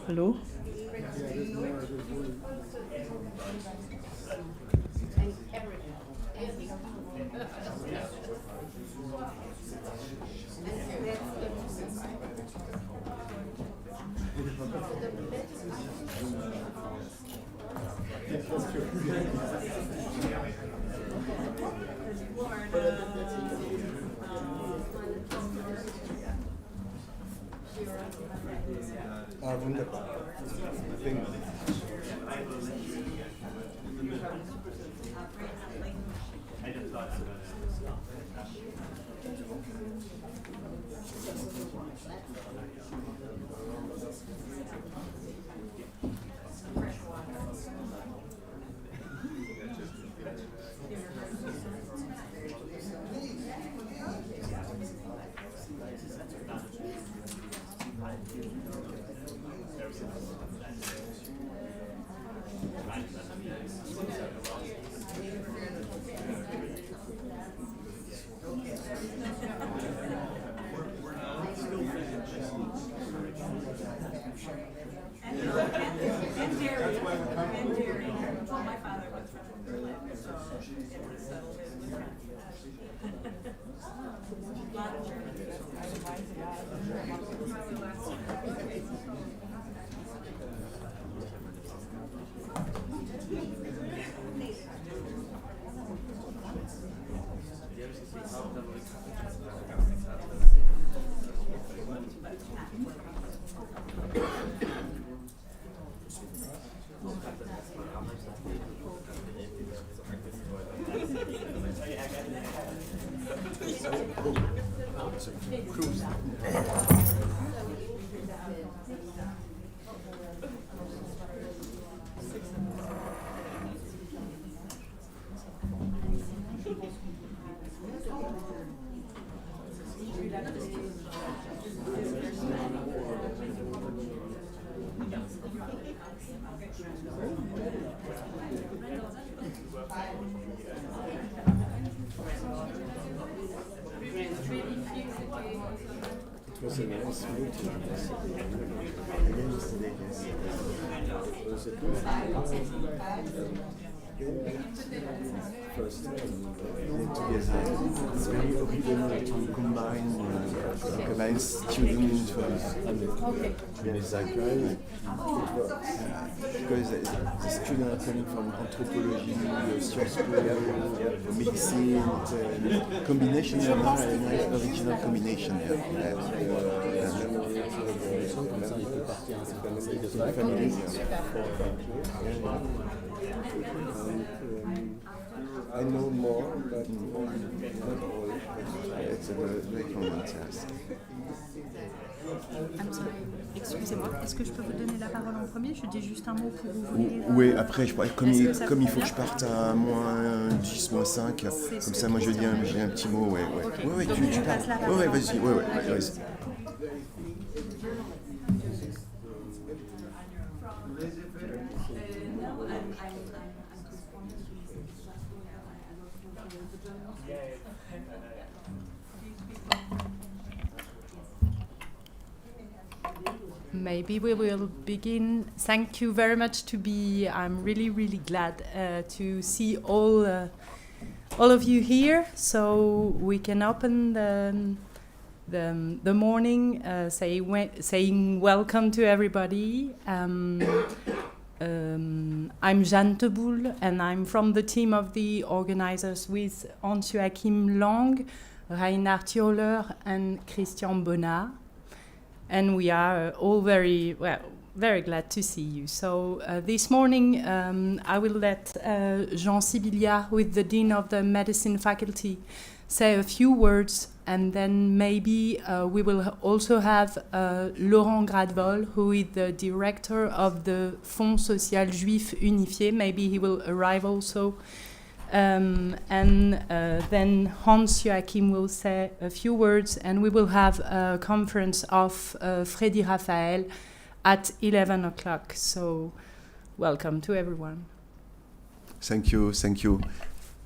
Hallo? Ah, wunderbar. It was a nice meeting. Yesterday, yes. Was it first together. It's very open to combine students with accueil. Because the students are coming from anthropology, sciences po, medicine, combination, a nice original combination. I know more, but not all. It's a great moment, yes. I'm sorry, excusez-moi, est-ce que je peux vous donner la parole en premier? Je dis juste un mot pour ouvrir. Oui, après, comme il faut que je parte à moins 10, moins 5, comme ça, moi je dis un petit mot. Ouais. Okay. Ouais, Donc, tu passe la parole. Ouais, vas-y, vas-y. Maybe we will begin. Thank you very much to be. I'm really, really glad to see all of you here. So we can open the morning saying welcome to everybody. I'm Jeanne Teboul, and I'm from the team of the organizers with Hans-Joachim Lang, Reinhard Joller, and Christian Bonnat. And we are all very glad to see you. So this morning I will let Jean Sibilia, who is the Dean of the Medicine Faculty, say a few words, and then maybe we will also have Laurent Gradvol, who is the director of the Fonds Social Juif Unifié. Maybe he will arrive also. And then Hans-Joachim will say a few words, and we will have a conference of Freddy Raphael at 11 o'clock. So welcome to everyone. Thank you.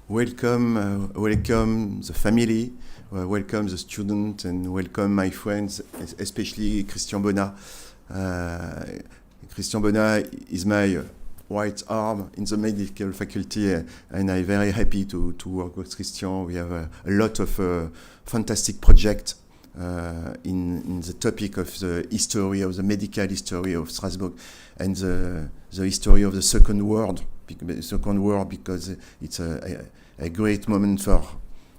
Welcome the family, welcome the student, and welcome my friends, especially Christian Bonnat. Christian Bonnat is my right arm in the medical faculty, and I'm very happy to work with Christian. We have a lot of fantastic projects in the topic of the history of the medical history of Strasbourg and the history of the Second World, because it's a great moment for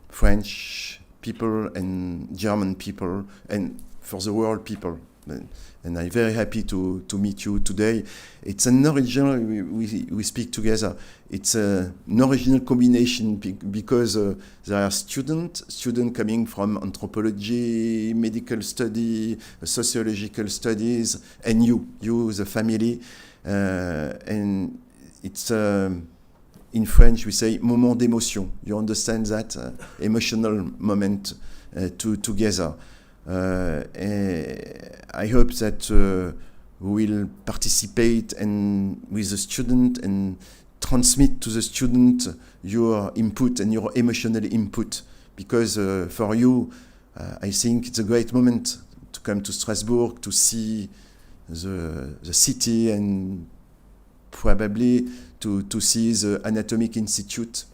French people and German people and for the world people. and I'm very happy to meet you today. It's an original, we speak together. It's an original combination because there are students coming from anthropology, medical study, sociological studies, and you, the family. And it's, in French, we say moment d'émotion. You understand that? Emotional moment together. I hope that we will participate and with the student and transmit to the student your input and your emotional input, because for you, I think it's a great moment to come to Strasbourg to see the city and probably to see the Anatomic Institute,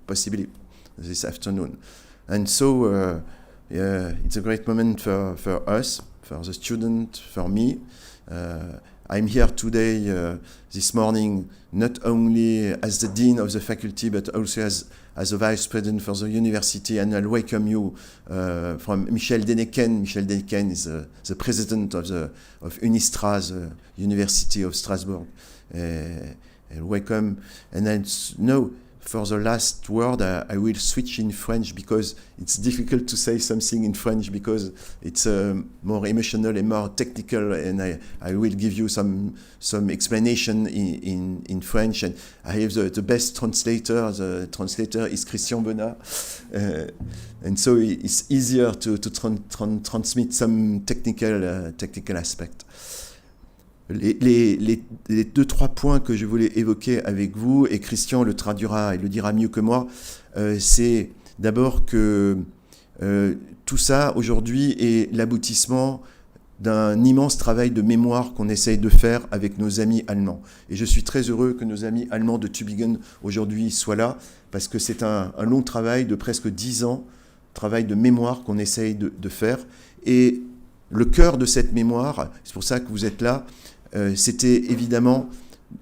possibly this afternoon. And so it's a great moment for us, for the student, for me. I'm here today, this morning, not only as the Dean of the faculty, but also as the Vice President for the University, and I'll welcome you from Michel Deneken. Michel Deneken is the President of Unistra, the University of Strasbourg. Welcome, and I know for the last word I will switch in French because it's difficult to say something in French because it's more emotional and more technical, and I will give you some explanation in French, and I have the best translator. The translator is Christian Bonnat, and so it's easier to transmit some technical aspect. Les 2-3 points que je voulais évoquer avec vous, et Christian le traduira et le dira mieux que moi, c'est d'abord que tout ça aujourd'hui est l'aboutissement d'un immense travail de mémoire qu'on essaye de faire avec nos amis allemands. Et je suis très heureux que nos amis allemands de Tübingen aujourd'hui soient là, parce que c'est un long travail de presque 10 ans, travail de mémoire qu'on essaye de faire. Et le cœur de cette mémoire, c'est pour ça que vous êtes là, c'était évidemment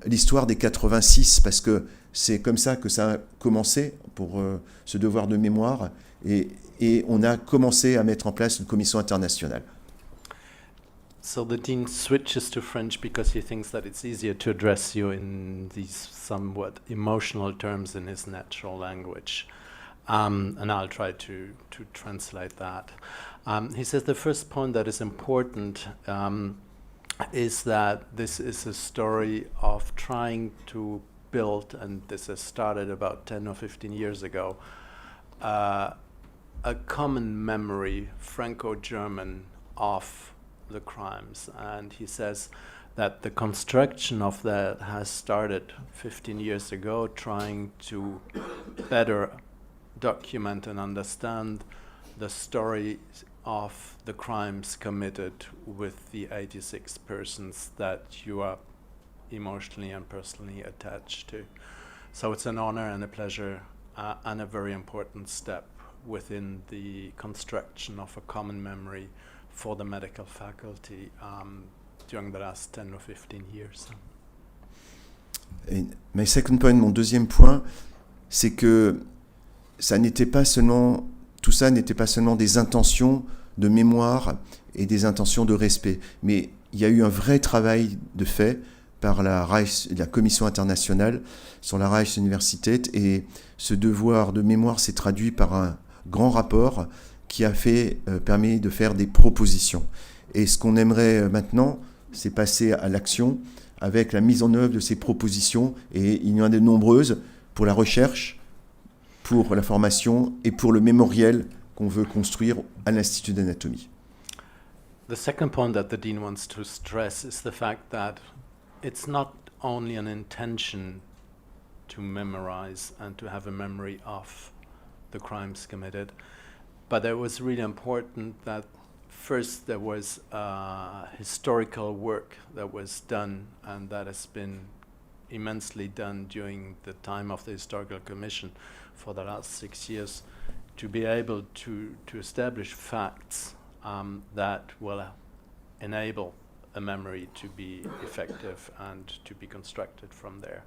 l'histoire des 86, parce que c'est comme ça que ça a commencé pour ce devoir de mémoire, et on a commencé à mettre en place une commission internationale. So the dean switches to French because he thinks that it's easier to address you in these somewhat emotional terms in his natural language. And I'll try to translate that. He says the first point that is important is that this is a story of trying to build, and this has started about 10 or 15 years ago, a common memory, Franco-German, of the crimes. And he says that the construction of that has started 15 years ago, trying to better document and understand the story of the crimes committed with the 86 persons that you are emotionally and personally attached to. So it's an honor and a pleasure and a very important step within the construction of a common memory for the medical faculty during the last 10 or 15 years. My second point, mon deuxième point, c'est que ça n'était pas seulement, tout ça n'était pas seulement des intentions de mémoire et des intentions de respect, mais il y a eu un vrai travail de fait par la commission internationale sur la Reichsuniversität, et ce devoir de mémoire s'est traduit par un grand rapport qui a permis de faire des propositions. Et ce qu'on aimerait maintenant, c'est passer à l'action avec la mise en œuvre de ces propositions, et il y en a de nombreuses pour la recherche, pour la formation et pour le mémoriel qu'on veut construire à l'Institut d'anatomie. The second point that the dean wants to stress is the fact that it's not only an intention to memorize and to have a memory of the crimes committed, but it was really important that first there was historical work that was done, and that has been immensely done during the time of the Historical Commission for the last 6 years, to be able to establish facts that will enable a memory to be effective and to be constructed from there.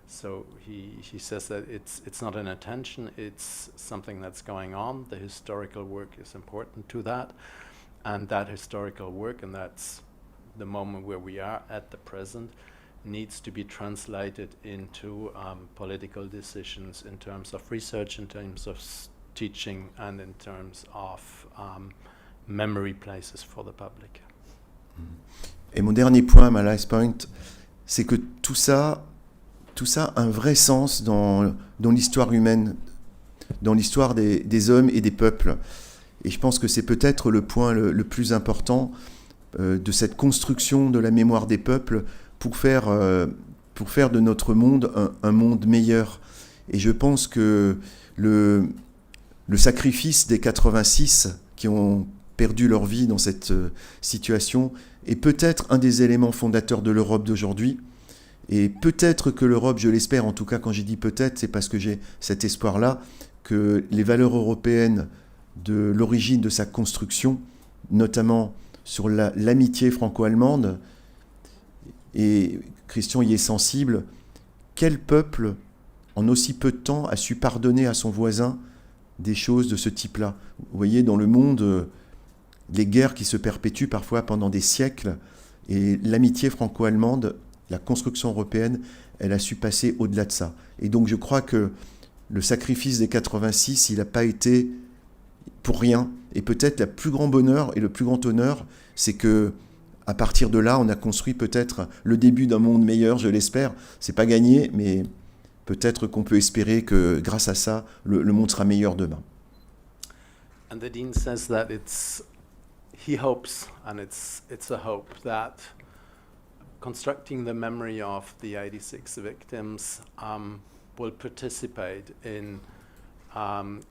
So he says that it's not an intention, it's something that's going on. The historical work is important to that. And that historical work, and that's the moment where we are at the present, needs to be translated into political decisions in terms of research, in terms of teaching, and in terms of memory places for the public. Et mon dernier point, my last point, c'est que tout ça a un vrai sens dans l'histoire humaine, dans l'histoire des hommes et des peuples. Et je pense que c'est peut-être le point le plus important de cette construction de la mémoire des peuples pour faire de notre monde un monde meilleur. Et je pense que le sacrifice des 86 qui ont perdu leur vie dans cette situation est peut-être un des éléments fondateurs de l'Europe d'aujourd'hui. Et peut-être que l'Europe, je l'espère, en tout cas quand j'ai dit peut-être, c'est parce que j'ai cet espoir-là, que les valeurs européennes de l'origine de sa construction, notamment sur l'amitié franco-allemande, et Christian y est sensible, quel peuple, en aussi peu de temps, a su pardonner à son voisin des choses de ce type-là? Vous voyez, dans le monde, les guerres qui se perpétuent parfois pendant des siècles, et l'amitié franco-allemande, la construction européenne, elle a su passer au-delà de ça. Et donc je crois que le sacrifice des 86, il n'a pas été pour rien. Et peut-être le plus grand bonheur et le plus grand honneur, c'est que à partir de là, on a construit peut-être le début d'un monde meilleur, je l'espère. C'est pas gagné, mais peut-être qu'on peut espérer que grâce à ça, le monde sera meilleur demain. And the dean says that he hopes, and it's a hope, that constructing the memory of the 86 victims will participate in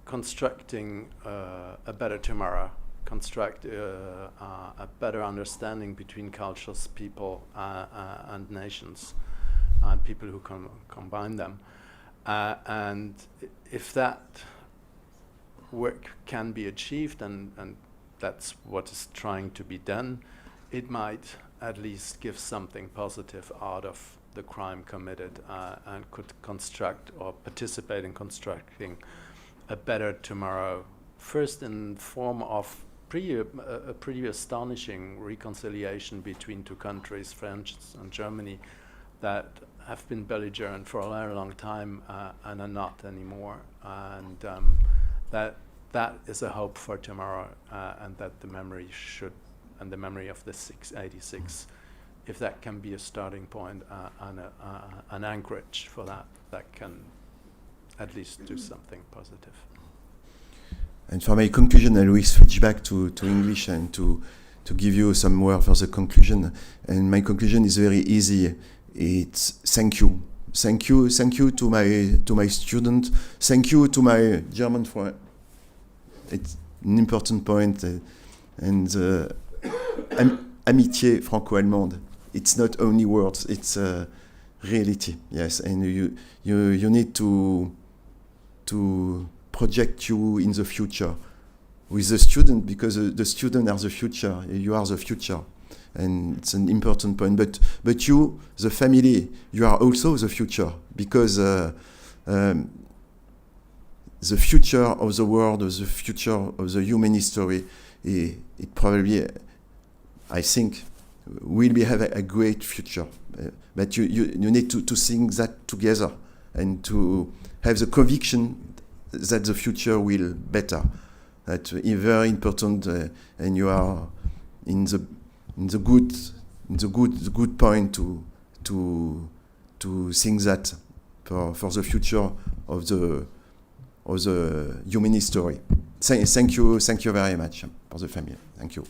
constructing a better tomorrow, construct a better understanding between cultures, people, and nations, and people who combine them. And if that work can be achieved, and that's what is trying to be done, it might at least give something positive out of the crime committed and could construct or participate in constructing a better tomorrow. First in form of a pretty astonishing reconciliation between two countries, France and Germany, that have been belligerent for a very long time and are not anymore. And that is a hope for tomorrow, and that the memory and the memory of the 86, if that can be a starting point and an anchorage for that can at least do something positive. And for my conclusion, I will switch back to English and to give you some word for the conclusion. And my conclusion is very easy. It's thank you. Thank you to my student. Thank you to my German friend. It's an important point. And amitié franco-allemande. It's not only words, it's reality. Yes, and you need to project you in the future with the student, because the student are the future. You are the future, and it's an important point. But you, the family, you are also the future, because the future of the world, the future of the human history, it probably, I think, will have a great future. But you need to think that together and to have the conviction that the future will better. That is very important, and you are in the good point to think that for the future of the human history. Thank you very much for the family. Thank you.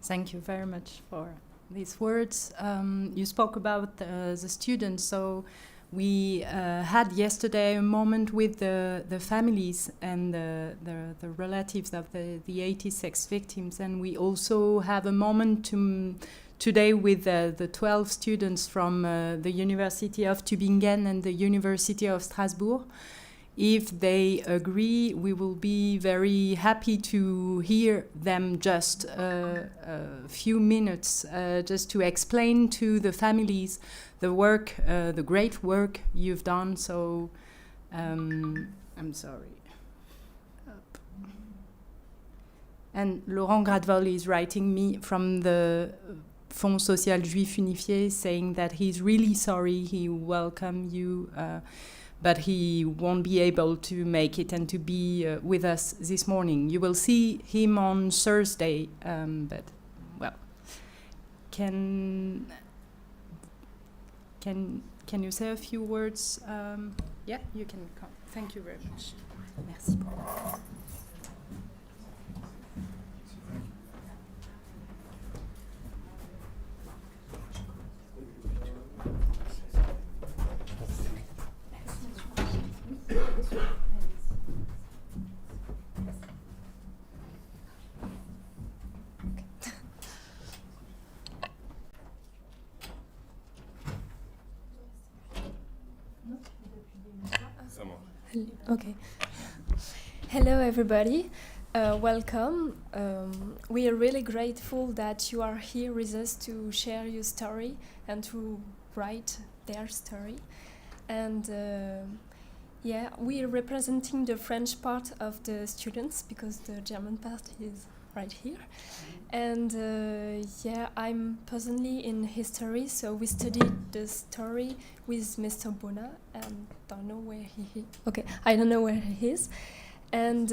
Thank you very much for these words. You spoke about the students, so we had yesterday a moment with the families and the relatives of the 86 victims, and we also have a moment today with the 12 students from the University of Tübingen and the University of Strasbourg. If they agree, we will be very happy to hear them just a few minutes, just to explain to the families the work, the great work you've done. So I'm sorry. And Laurent Gradevol is writing me from the Fonds Social Juif Unifié saying that he's really sorry, he welcomes you, but he won't be able to make it and to be with us this morning. You will see him on Thursday, but, well, can you say a few words? Yeah, you can come. Thank you very much. Merci. Okay. Hello, everybody. Welcome. We are really grateful that you are here with us to share your story and to write their story. And yeah, we are representing the French part of the students because the German part is right here. And yeah, I'm personally in history, so we studied the story with Mr. Bona, and don't know where he is. Okay, I don't know where he is. And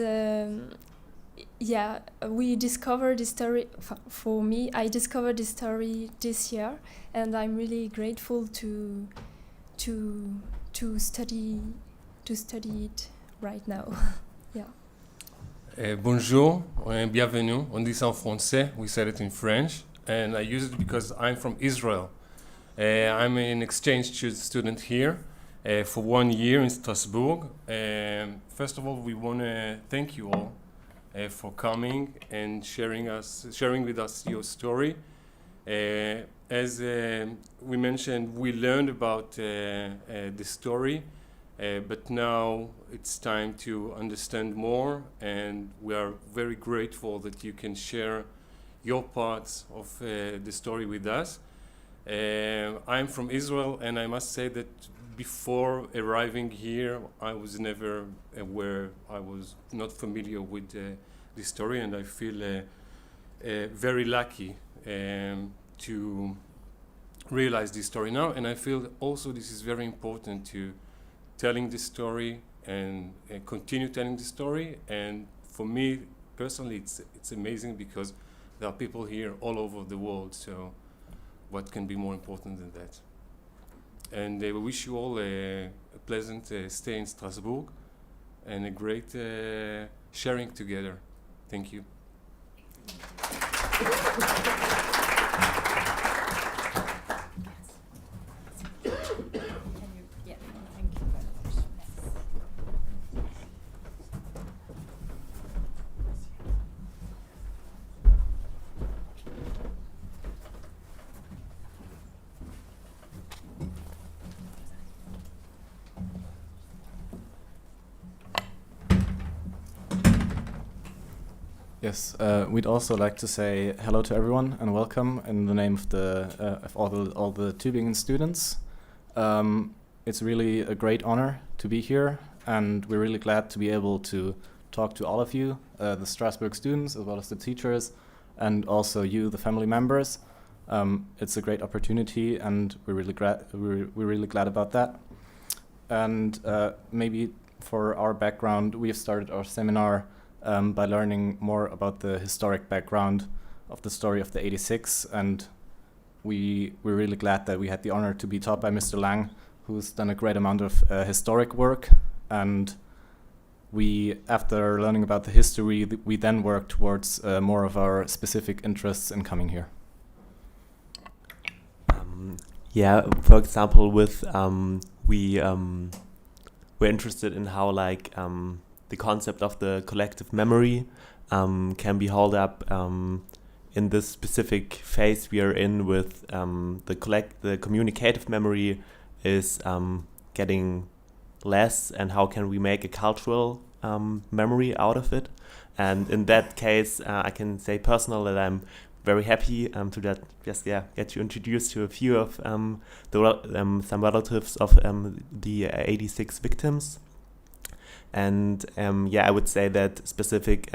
yeah, we discovered the story. For me, I discovered the story this year, and I'm really grateful to study it right now. Yeah. Bonjour, bienvenue. On dit ça en français, we said it in French, and I use it because I'm from Israel. I'm an exchange student here for 1 year in Strasbourg. First of all, we want to thank you all for coming and sharing with us your story. As we mentioned, we learned about the story, but now it's time to understand more, and we are very grateful that you can share your parts of the story with us. I'm from Israel, and I must say that before arriving here, I was never aware, I was not familiar with the story, and I feel very lucky to realize this story now. And I feel also this is very important to telling the story and continue telling the story. And for me personally, it's amazing because there are people here all over the world. So what can be more important than that? And we wish you all a pleasant stay in Strasbourg and a great sharing together. Thank you. Yes, we'd also like to say hello to everyone and welcome in the name of all the Tübingen students. It's really a great honor to be here, and we're really glad to be able to talk to all of you, the Strasbourg students, as well as the teachers, and also you, the family members. It's a great opportunity, and we're really glad about that. And maybe for our background, we have started our seminar by learning more about the historic background of the story of the 86, and we're really glad that we had the honor to be taught by Mr. Lang, who's done a great amount of historic work. And we, after learning about the history, we then work towards more of our specific interests in coming here. Yeah, for example, with we're interested in how the concept of the collective memory can be held up in this specific phase we are in with the communicative memory is getting less, and how can we make a cultural memory out of it. And in that case, I can say personally that I'm very happy to get you introduced to a few of some relatives of the 86 victims. And yeah, I would say that specific,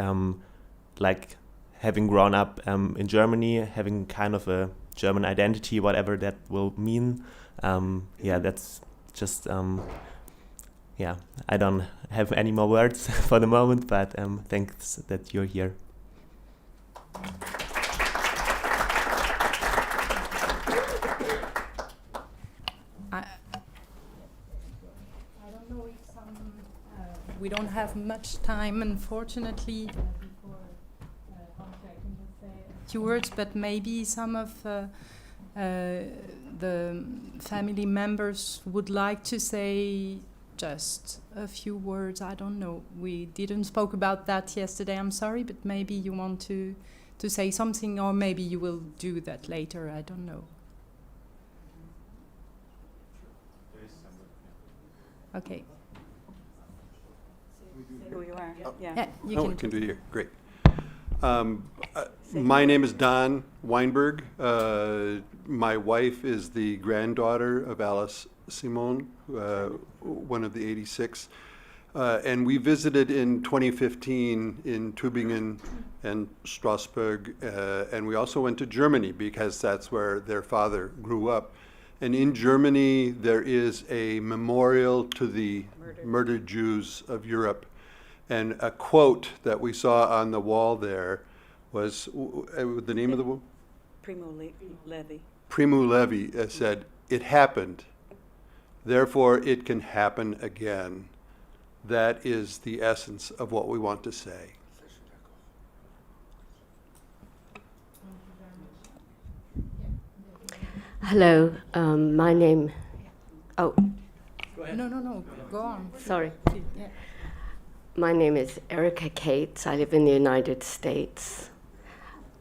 like having grown up in Germany, having kind of a German identity, whatever that will mean. Yeah, that's just, yeah, I don't have any more words for the moment, but thanks that you're here. We don't have much time, unfortunately, before I can just say a few words, but maybe some of the family members would like to say just a few words. I don't know. We didn't spoke about that yesterday, I'm sorry, but maybe you want to say something, or maybe you will do that later, I don't know. Okay. Who you are. Yeah, you we can do it here. Great. My name is Don Weinberg. My wife is the granddaughter of Alice Simon, one of the 86. And we visited in 2015 in Tübingen and Strasbourg. And we also went to Germany because that's where their father grew up. And in Germany, there is a memorial to the murdered Jews of Europe. And a quote that we saw on the wall there was, the name of the woman? Primo Levi. Primo Levi said, "It happened, therefore it can happen again." That is the essence of what we want to say. Hello, my name. Oh. Go ahead. No, go on. Sorry. Yeah. My name is Erica Cates. I live in the United States.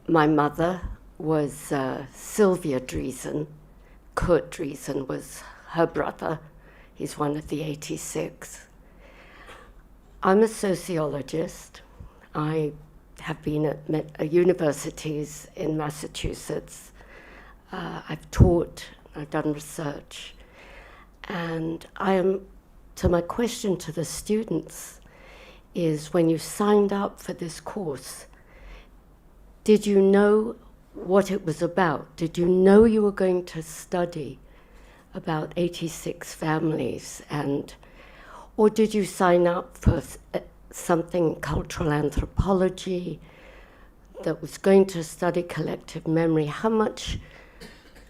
My mother was Sylvia Driesen. Kurt Driesen was her brother. He's one of the 86. I'm a sociologist. I have been at universities in Massachusetts. I've taught, I've done research. And so my question to the students is, when you signed up for this course, did you know what it was about? Did you know you were going to study about 86 families, or did you sign up for something cultural anthropology that was going to study collective memory? How much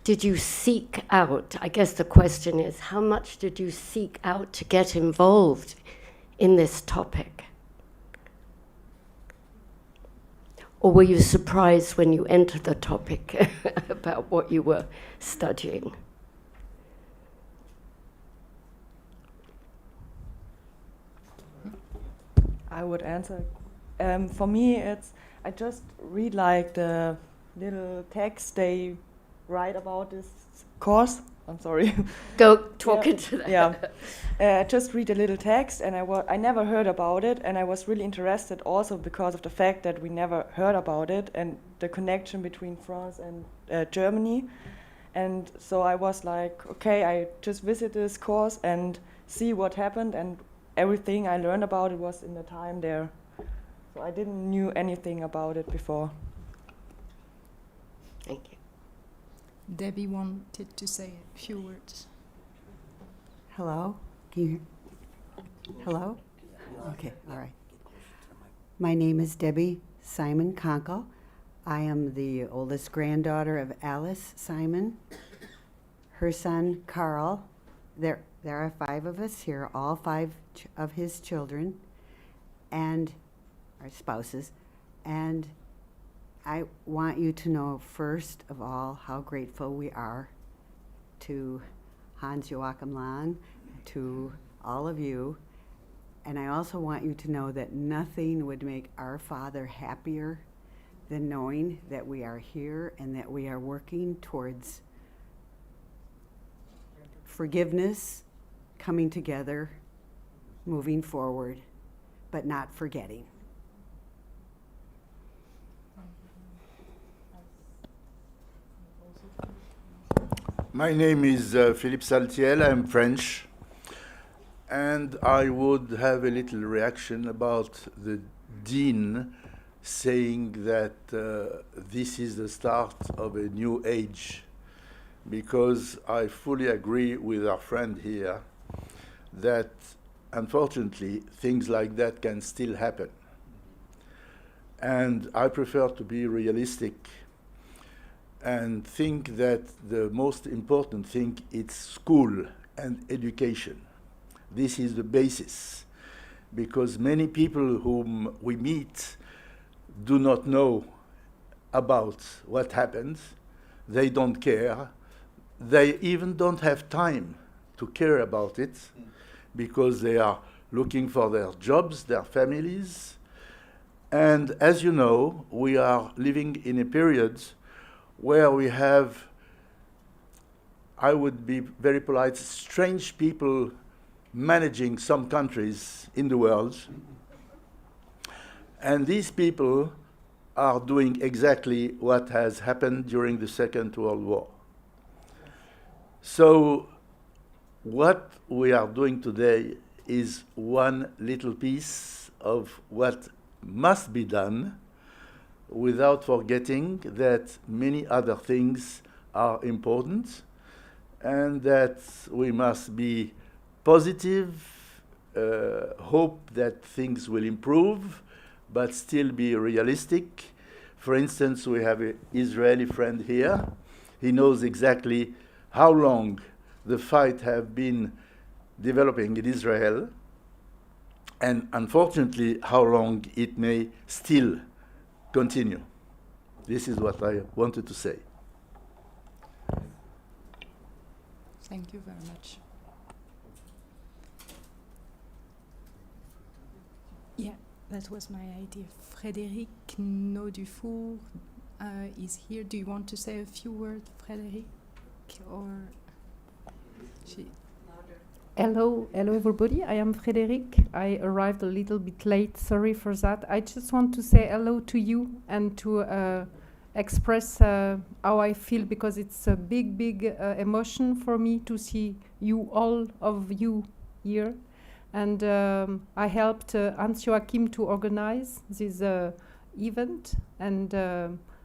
did you seek out? I guess the question is, how much did you seek out to get involved in this topic? Or were you surprised when you entered the topic about what you were studying? I would answer. For me, I just read like the little text they write about this course. I'm sorry. Go talk into that. Yeah. Just read a little text, and I never heard about it, and I was really interested also because of the fact that we never heard about it and the connection between France and Germany. And so I was like, okay, I just visit this course and see what happened, and everything I learned about it was in the time there. So I didn't knew anything about it before. Thank you. Debbie wanted to say a few words. Hello? Can you hear? Hello? Okay, all right. My name is Debbie Simon Konkel. I am the oldest granddaughter of Alice Simon, her son Carl. There are 5 of us here, all 5 of his children and our spouses. And I want you to know, first of all, how grateful we are to Hans Joachim Lahn, to all of you. And I also want you to know that nothing would make our Father happier than knowing that we are here and that we are working towards forgiveness, coming together, moving forward, but not forgetting. My name is Philippe Saltiel. I'm French. And I would have a little reaction about the dean saying that this is the start of a new age, because I fully agree with our friend here that unfortunately things like that can still happen. And I prefer to be realistic and think that the most important thing is school and education. This is the basis, because many people whom we meet do not know about what happens. They don't care. They even don't have time to care about it, because they are looking for their jobs, their families. And as you know, we are living in a period where we have, I would be very polite, strange people managing some countries in the world. And these people are doing exactly what has happened during the Second World War. So what we are doing today is one little piece of what must be done, without forgetting that many other things are important, and that we must be positive, hope that things will improve, but still be realistic. For instance, we have an Israeli friend here. He knows exactly how long the fight have been developing in Israel, and unfortunately how long it may still continue. This is what I wanted to say. Thank you very much. Yeah, that was my idea. Frédéric Naudufour is here. Do you want to say a few words, Frédéric? Or she? Hello everybody. I am Frédéric. I arrived a little bit late. Sorry for that. I just want to say hello to you and to express how I feel, because it's a big emotion for me to see you, all of you here. And I helped Hans-Joachim to organize this event, and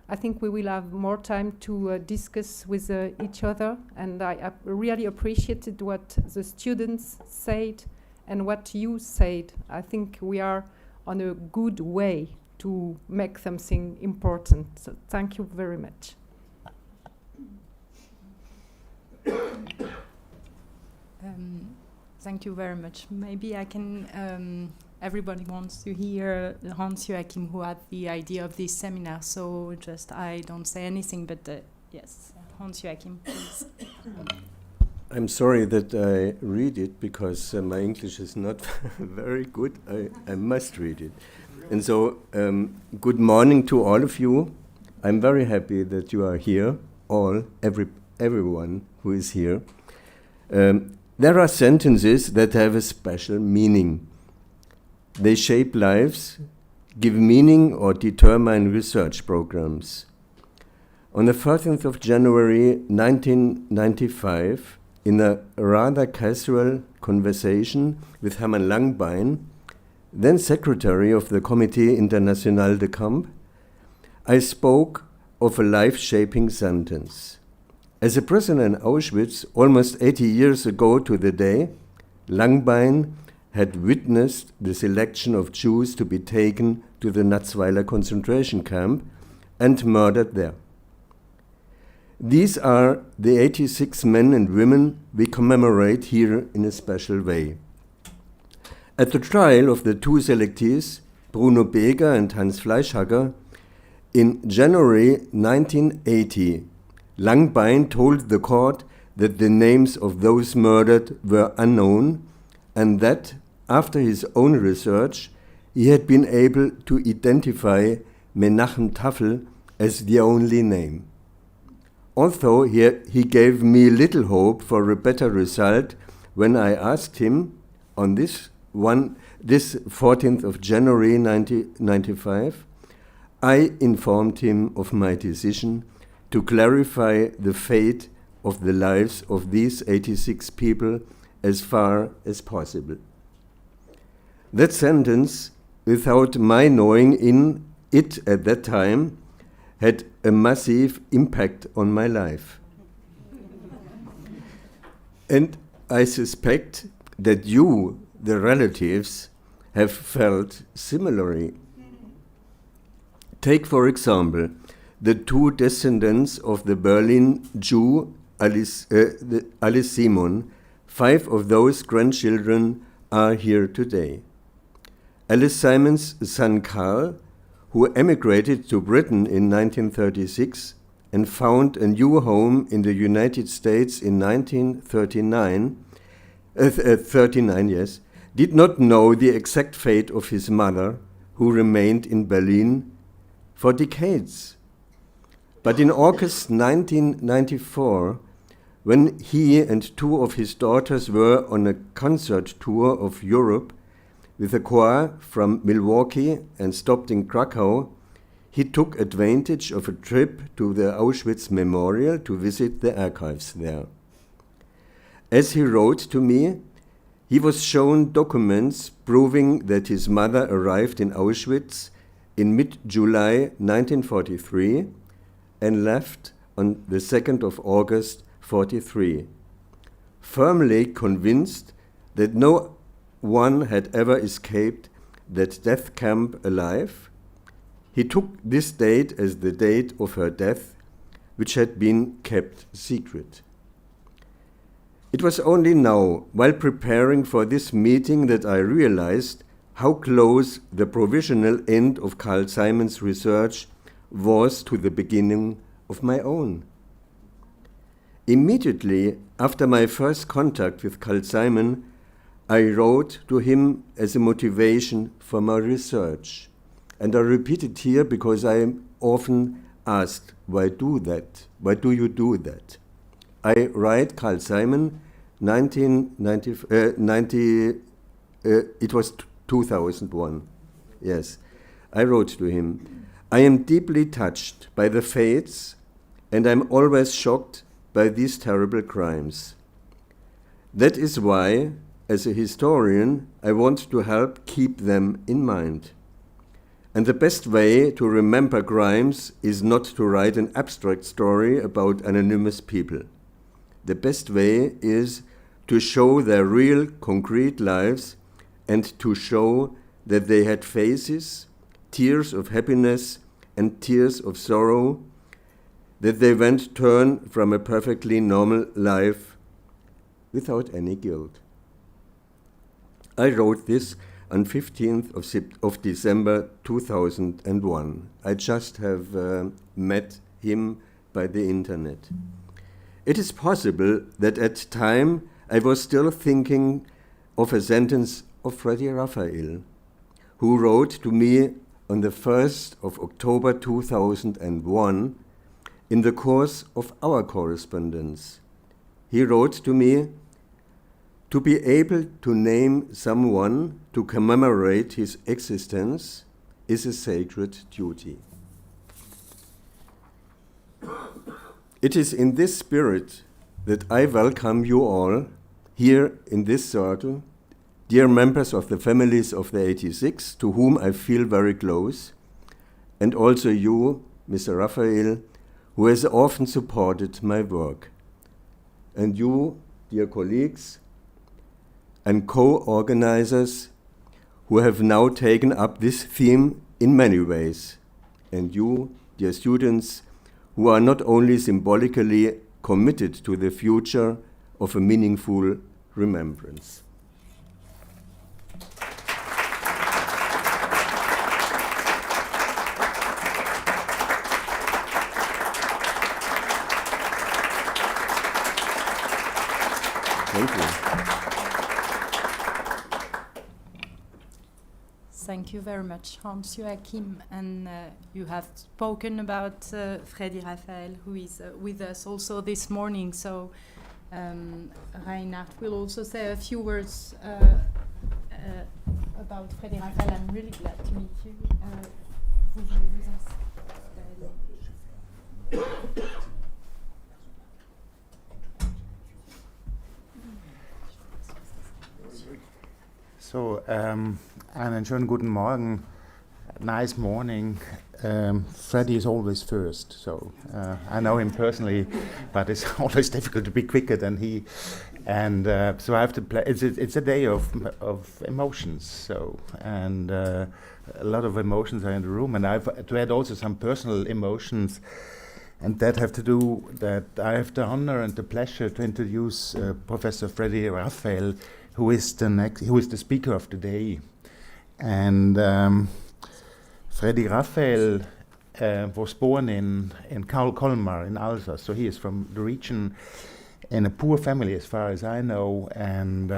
I think we will have more time to discuss with each other, and I really appreciated what the students said and what you said. I think we are on a good way to make something important. So thank you very much. Thank you very much. Maybe I can, everybody wants to hear Hans-Joachim, who had the idea of this seminar, so just I don't say anything, but yes, Hans-Joachim, please. I'm sorry that I read it, because my English is not very good. I must read it. And so, good morning to all of you. I'm very happy that you are here, everyone who is here. There are sentences that have a special meaning. They shape lives, give meaning, or determine research programs. On the 14th of January 1995, in a rather casual conversation with Hermann Langbein, then secretary of the Comité International de Camp, I spoke of a life-shaping sentence. As a prisoner in Auschwitz almost 80 years ago to the day, Langbein had witnessed the selection of Jews to be taken to the Natzweiler concentration camp and murdered there. These are the 86 men and women we commemorate here in a special way. At the trial of the two selectees, Bruno Beger and Hans Fleischhacker, in January 1980, Langbein told the court that the names of those murdered were unknown, and that, after his own research, he had been able to identify Menachem Tafel as the only name. Although he gave me little hope for a better result when I asked him on this 14th of January 1995, I informed him of my decision to clarify the fate of the lives of these 86 people as far as possible. That sentence, without my knowing in it at that time, had a massive impact on my life. And I suspect that you, the relatives, have felt similarly. Take, for example, the two descendants of the Berlin Jew, Alice Simon. 5 of those grandchildren are here today. Alice Simon's son Karl, who emigrated to Britain in 1936 and found a new home in the United States in 1939, did not know the exact fate of his mother, who remained in Berlin for decades. But in August 1994, when he and 2 of his daughters were on a concert tour of Europe with a choir from Milwaukee and stopped in Krakow, he took advantage of a trip to the Auschwitz Memorial to visit the archives there. As he wrote to me, he was shown documents proving that his mother arrived in Auschwitz in mid-July 1943 and left on the 2nd of August 1943, firmly convinced that no one had ever escaped that death camp alive. He took this date as the date of her death, which had been kept secret. It was only now, while preparing for this meeting, that I realized how close the provisional end of Carl Simon's research was to the beginning of my own. Immediately after my first contact with Carl Simon, I wrote to him as a motivation for my research. And I repeat it here because I am often asked, why do that? Why do you do that? I write Carl Simon, 1990, it was 2001, yes. I wrote to him, I am deeply touched by the fates and I'm always shocked by these terrible crimes. That is why, as a historian, I want to help keep them in mind. And the best way to remember crimes is not to write an abstract story about anonymous people. The best way is to show their real, concrete lives and to show that they had faces, tears of happiness and tears of sorrow, that they went turn from a perfectly normal life without any guilt. I wrote this on 15th of December 2001. I just have met him by the internet. It is possible that at time I was still thinking of a sentence of Freddy Raphael, who wrote to me on the 1st of October 2001 in the course of our correspondence. He wrote to me, to be able to name someone to commemorate his existence is a sacred duty. It is in this spirit that I welcome you all here in this circle, dear members of the families of the 86, to whom I feel very close, and also you, Mr. Raphael, who has often supported my work. And you, dear colleagues and co-organizers, who have now taken up this theme in many ways. And you, dear students, who are not only symbolically committed to the future of a meaningful remembrance. Thank you. Thank you very much, Hans Joachim. And you have spoken about Freddy Raphael, who is with us also this morning. So Reinhard will also say a few words about Freddy Raphael. I'm really glad to meet you. Vous voulez vous So, einen schönen guten Morgen, nice morning. Freddie is always first, so I know him personally, but it's always difficult to be quicker than he. And so I have to play. It's a day of emotions. So and a lot of emotions are in the room, and I've to add also some personal emotions, and that have to do that I have the honor and the pleasure to introduce Professor Freddie Raphael, who is the speaker of the day, and Freddie Raphael was born in Colmar in Alsace, so he is from the region. In a poor family, as far as I know, and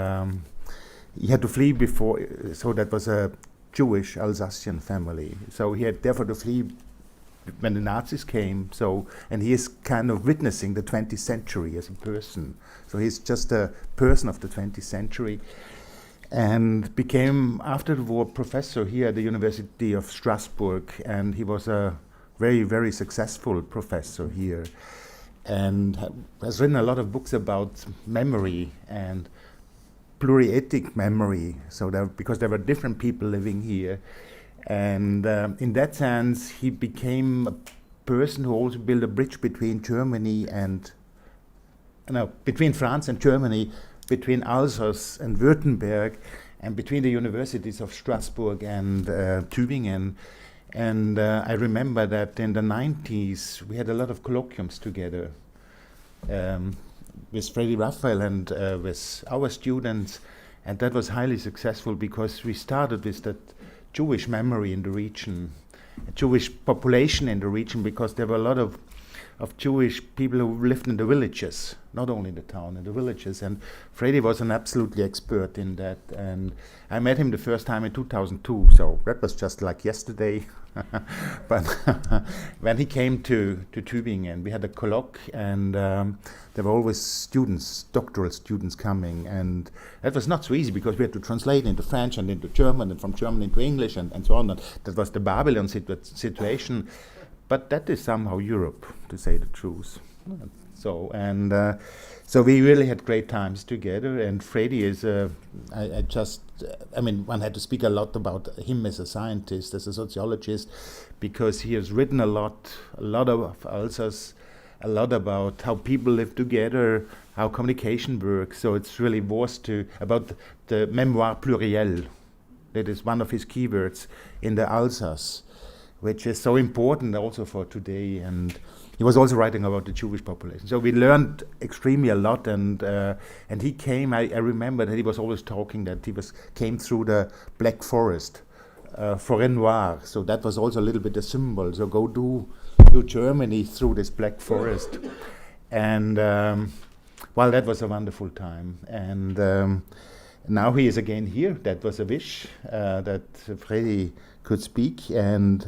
he had to flee before. So that was a Jewish Alsatian family. So he had therefore to flee when the Nazis came. So, and he is kind of witnessing the 20th century as a person. So he's just a person of the 20th century, and became after the war professor here at the University of Strasbourg. And he was a very, very successful professor here, and has written a lot of books about memory and pluriethnic memory. So because there were different people living here, and in that sense, he became a person who also built a bridge between Germany and between France and Germany, between Alsace and Württemberg, and between the universities of Strasbourg and Tübingen. And I remember that in the 90s, we had a lot of colloquiums together with Freddie Raphael and with our students. And that was highly successful because we started with that Jewish memory in the region, Jewish population in the region, because there were a lot of Jewish people who lived in the villages, not only in the town, in the villages. And Freddie was an absolutely expert in that. And I met him the first time in 2002, so that was just like yesterday. But when he came to Tübingen, we had a colloque, and there were always students, doctoral students coming. And that was not so easy because we had to translate into French and into German, and from German into English, and so on. And that was the Babylon situation. But that is somehow Europe, to say the truth. So so we really had great times together. And Freddie is, one had to speak a lot about him as a scientist, as a sociologist, because he has written a lot of Alsace, a lot about how people live together, how communication works. So it's really about the mémoires plurielles. That is one of his keywords in the Alsace, which is so important also for today. And he was also writing about the Jewish population. So we learned extremely a lot, and he came, I remember that he was always talking that he came through the Black Forest, Forêt Noire, so that was also a little bit a symbol. So go do Germany through this Black Forest. And that was a wonderful time. And now he is again here. That was a wish that Freddie could speak, and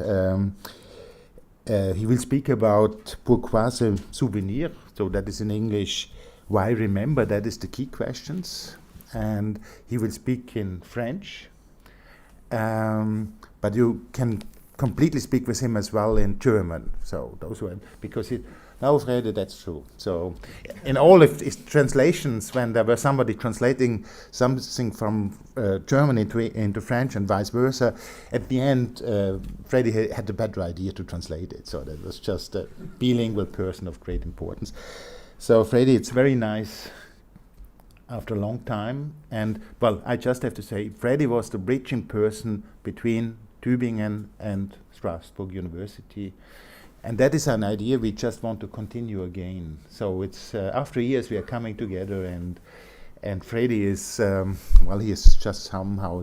he will speak about pourquoi ce souvenir, so that is in English, why remember, that is the key questions. And he will speak in French, but you can completely speak with him as well in German. So those who because now Freddie, that's true. So in all of his translations, when there was somebody translating something from German into French and vice versa, at the end, Freddie had the better idea to translate it. So that was just a bilingual person of great importance. So Freddie, it's very nice after a long time. And I just have to say, Freddie was the bridging person between Tübingen and Strasbourg University. And that is an idea we just want to continue again. So it's after years we are coming together, and Freddie is he is just somehow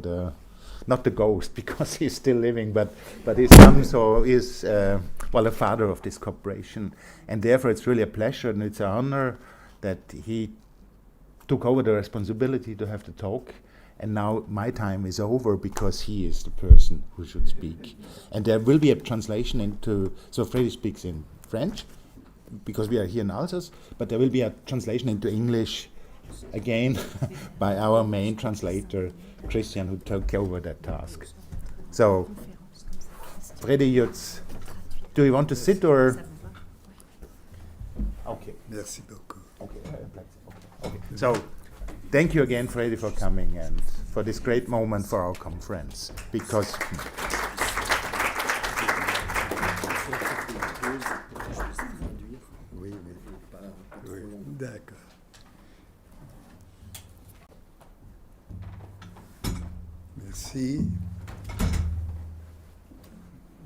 not the ghost because he's still living, but he's a father of this cooperation, and therefore it's really a pleasure and it's an honor that he took over the responsibility to have the talk. And now my time is over because he is the person who should speak. And there will be a translation so Freddie speaks in French, because we are here in Alsace, but there will be a translation into English, again, by our main translator, Christian, who took over that task. So, Freddie, do you want to sit or? Okay. Merci beaucoup. Okay. So, thank you again, Freddie, for coming and for this great moment for our conference, because Oui, d'accord. Merci.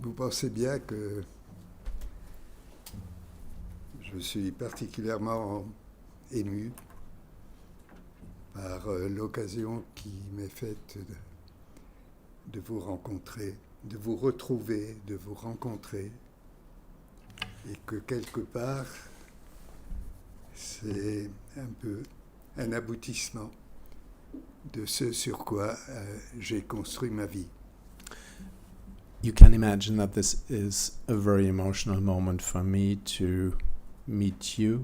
Vous pensez bien que je suis particulièrement ému par l'occasion qui m'est faite de vous rencontrer, de vous retrouver, de vous rencontrer, et que quelque part, c'est un peu un aboutissement de ce sur quoi j'ai construit ma vie. You can imagine that this is a very emotional moment for me to meet you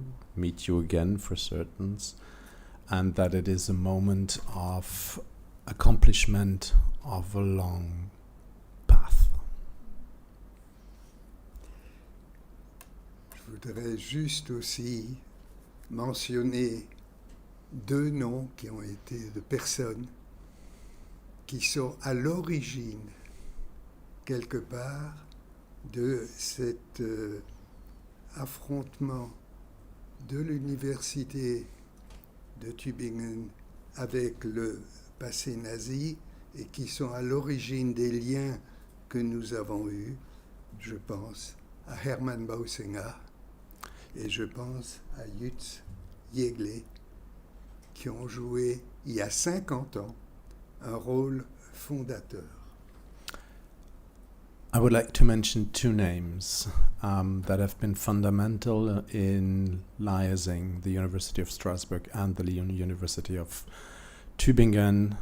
again for certain, and that it is a moment of accomplishment of a long path. Je voudrais juste aussi mentionner deux noms qui ont été de personnes qui sont à l'origine, quelque part, de cet affrontement de l'Université de Tübingen avec le passé nazi et qui sont à l'origine des liens que nous avons eus. Je pense à Hermann Bausinger et je pense à Jutz Jägle, qui ont joué, il y a 50 ans, un rôle fondateur. I would like to mention two names that have been fundamental in liaising the University of Strasbourg and the University of Tübingen.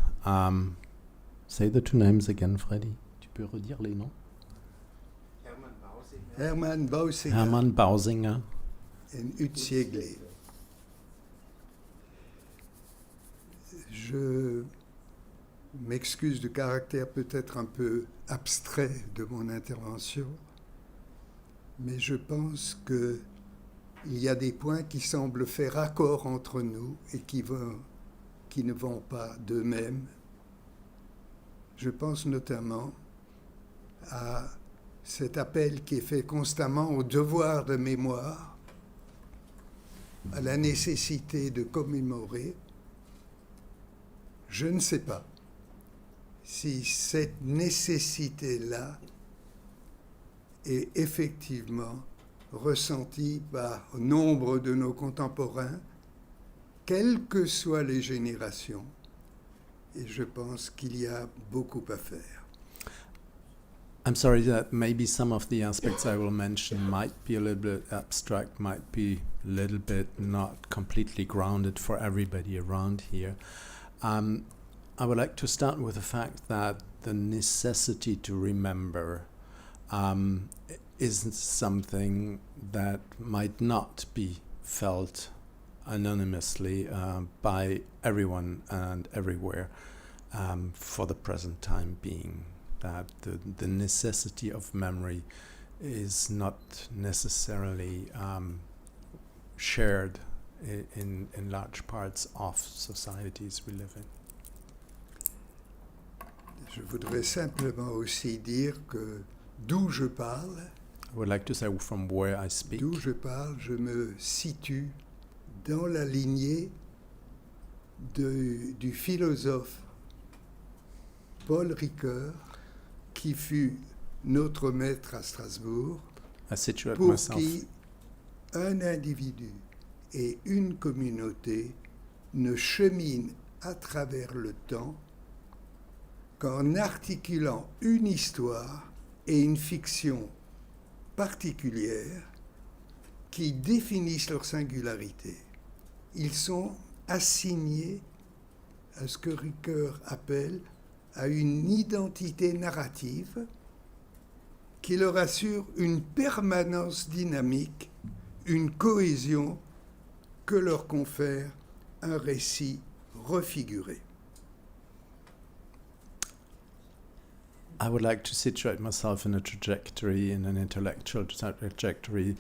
Say the two names again, Freddy. Tu peux redire les noms? Hermann Bausinger. Hermann Bausinger. Et Jutz Jägle. Je m'excuse du caractère peut-être un peu abstrait de mon intervention, mais je pense qu'il y a des points qui semblent faire accord entre nous et qui ne vont pas d'eux-mêmes. Je pense notamment à cet appel qui est fait constamment au devoir de mémoire, à la nécessité de commémorer. Je ne sais pas si cette nécessité-là est effectivement ressentie par nombre de nos contemporains, quelles que soient les générations, et je pense qu'il y a beaucoup à faire. I'm sorry that maybe some of the aspects I will mention might be a little bit abstract, might be a little bit not completely grounded for everybody around here. I would like to start with the fact that the necessity to remember isn't something that might not be felt anonymously by everyone and everywhere for the present time being. That the necessity of memory is not necessarily shared in large parts of societies we live in. Je voudrais simplement aussi dire que d'où je parle, I would like to say from where I speak. D'où je parle, je me situe dans la lignée du philosophe Paul Ricoeur, qui fut notre maître à Strasbourg, pour qui un individu et une communauté ne cheminent à travers le temps qu'en articulant une histoire et une fiction particulière qui définissent leur singularité. Ils sont assignés à ce que Ricoeur appelle à une identité narrative qui leur assure une permanence dynamique, une cohésion que leur confère un récit refiguré. I would like to situate myself in a trajectory, in an intellectual trajectory,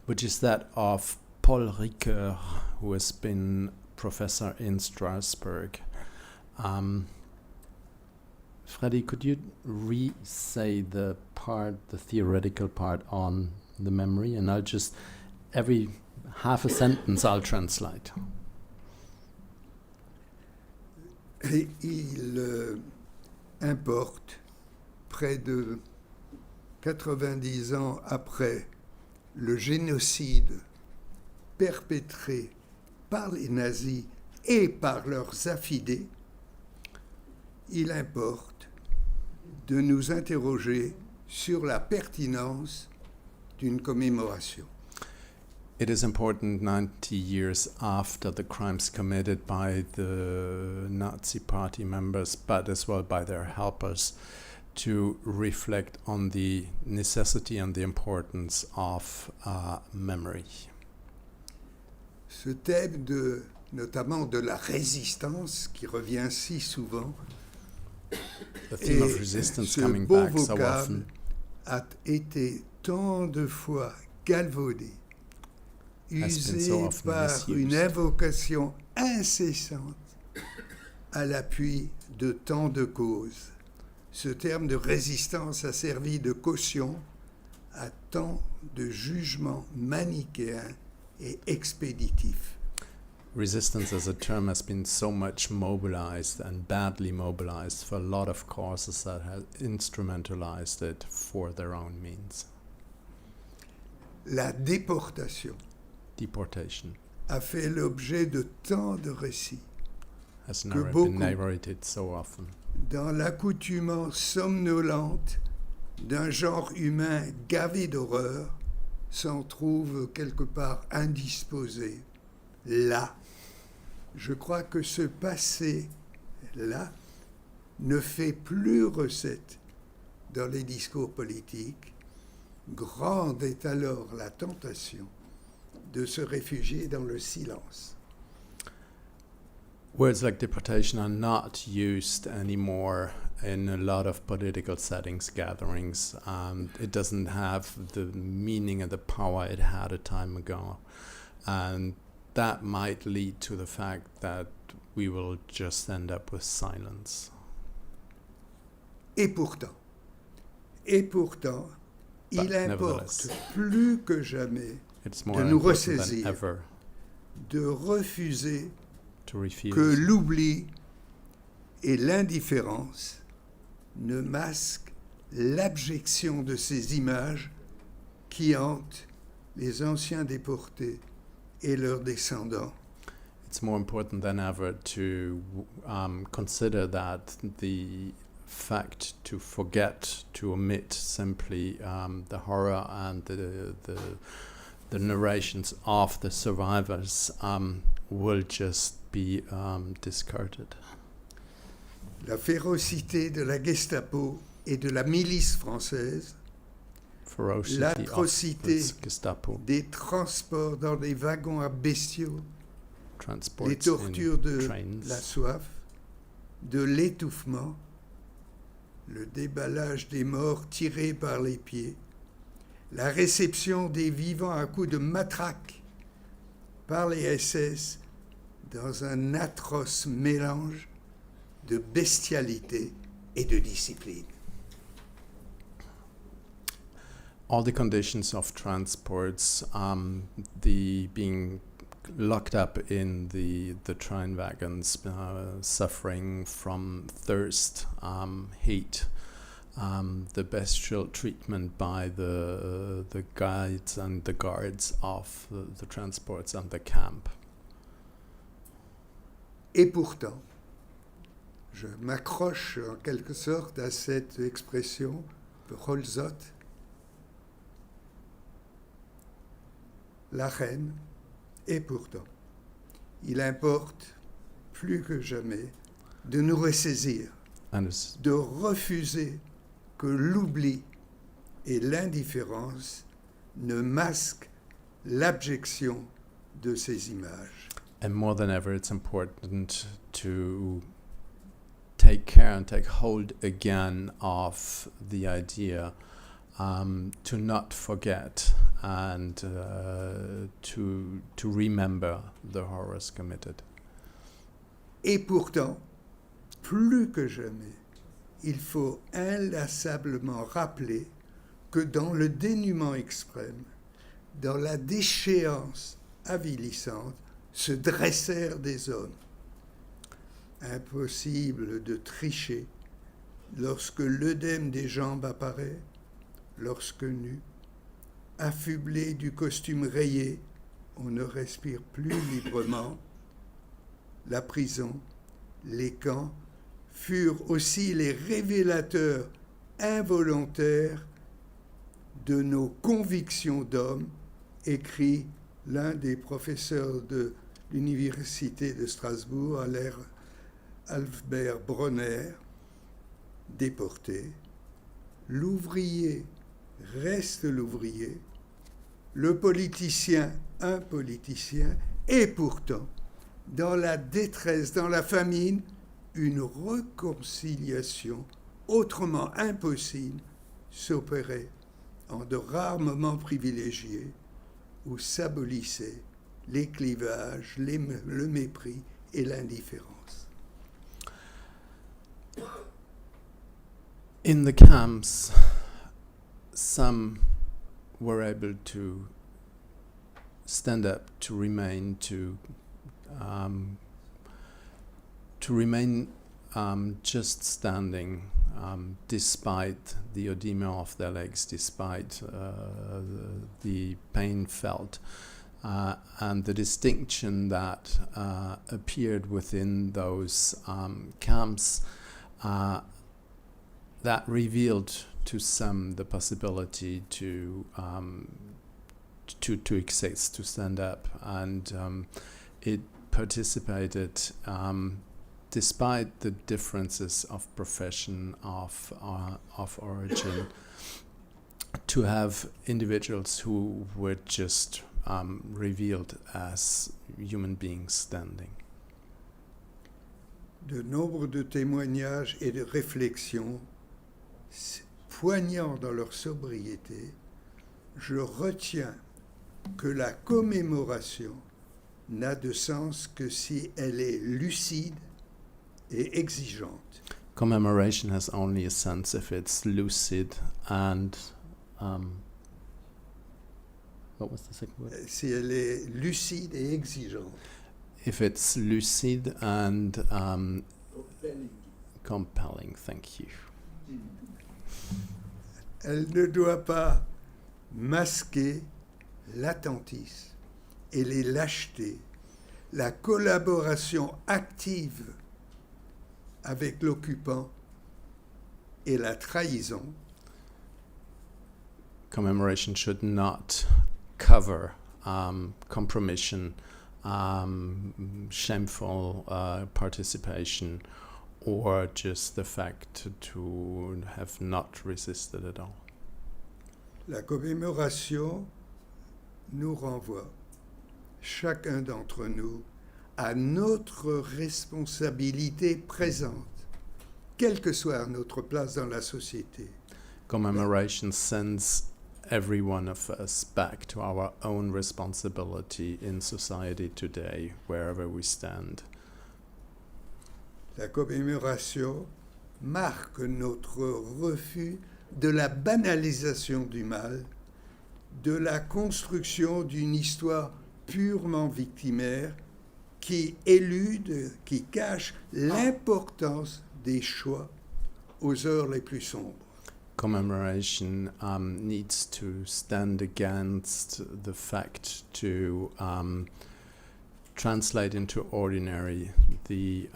which is that of Paul Ricoeur, who has been professor in Strasbourg. Freddy, could you re-say the theoretical part on the memory, and I'll just, every half a sentence I'll translate. Et il importe, près de 90 ans après le génocide perpétré par les nazis et par leurs affidés, il importe de nous interroger sur la pertinence d'une commémoration. It is important 90 years after the crimes committed by the Nazi party members, but as well by their helpers, to reflect on the necessity and the importance of memory. Ce thème notamment de la résistance qui revient si souvent, The theme of resistance ce coming beau back so vocable often a été tant de fois galvaudé, usé par une invocation incessante à l'appui de tant de causes. Ce terme de résistance a servi de caution à tant de jugements manichéens et expéditifs. Resistance as a term has been so much mobilized and badly mobilized for a lot of causes that have instrumentalized it for their own means. La déportation a fait l'objet de tant de récits has que been beaucoup, narrated so often, dans l'accoutumance somnolente d'un genre humain gavé d'horreur, s'en trouvent quelque part indisposés. Là, je crois que ce passé-là ne fait plus recette dans les discours politiques. Grande est alors la tentation de se réfugier dans le silence. Words like deportation are not used anymore in a lot of political settings, gatherings. It doesn't have the meaning and the power it had a time ago. And that might lead to the fact that we will just end up with silence. Et pourtant, il importe plus que jamais de nous ressaisir, de refuser que l'oubli et l'indifférence ne masquent l'abjection de ces images qui hantent les anciens déportés et leurs descendants. It's more important than ever to consider that the fact to forget, to omit simply the horror and the narrations of the survivors will just be discarded. La férocité de la Gestapo et de la milice française, l'atrocité des transports dans des wagons à bestiaux, les tortures de la soif, de l'étouffement, le déballage des morts tirés par les pieds, la réception des vivants à coups de matraque par les SS dans un atroce mélange de bestialité et de discipline. All the conditions of transports, the being locked up in the train wagons, suffering from thirst, heat, the bestial treatment by the guides and the guards of the transports and the camp. Et pourtant, je m'accroche en quelque sorte à cette expression, Rolzot, la reine, et pourtant, il importe plus que jamais de nous ressaisir, de refuser que l'oubli et l'indifférence ne masquent l'abjection de ces images. And more than ever, it's important to take care and take hold again of the idea to not forget and to remember the horrors committed. Et pourtant, plus que jamais, il faut inlassablement rappeler que dans le dénuement extrême, dans la déchéance avilissante, se dressèrent des hommes. Impossible de tricher lorsque l'œdème des jambes apparaît, lorsque nu, affublé du costume rayé, on ne respire plus librement. La prison, les camps furent aussi les révélateurs involontaires de nos convictions d'hommes, écrit l'un des professeurs de l'Université de Strasbourg, Albert Bronner, déporté. L'ouvrier reste l'ouvrier, le politicien un politicien, et pourtant, dans la détresse, dans la famine, une réconciliation autrement impossible s'opérait en de rares moments privilégiés où s'abolissaient les clivages, le mépris et l'indifférence. In the camps, some were able to stand up, to remain just standing, despite the edema of their legs, despite the pain felt, and the distinction that appeared within those camps that revealed to some the possibility to exist, to stand up, and it participated, despite the differences of profession, of origin, to have individuals who were just revealed as human beings standing. De nombre de témoignages et de réflexions poignants dans leur sobriété, je retiens que la commémoration n'a de sens que si elle est lucide et exigeante. Commemoration has only a sense if it's lucid and what was the second word? Si elle est lucide et exigeante. If it's lucid and compelling, thank you. Elle ne doit pas masquer l'attentisme et les lâchetés, la collaboration active avec l'occupant et la trahison. Commemoration should not cover compromission, shameful participation, or just the fact to have not resisted at all. La commémoration nous renvoie, chacun d'entre nous, à notre responsabilité présente, quelle que soit notre place dans la société. Commemoration sends every one of us back to our own responsibility in society today, wherever we stand. La commémoration marque notre refus de la banalisation du mal, de la construction d'une histoire purement victimaire qui élude, qui cache l'importance des choix aux heures les plus sombres. Commemoration needs to stand against the fact to translate into ordinary the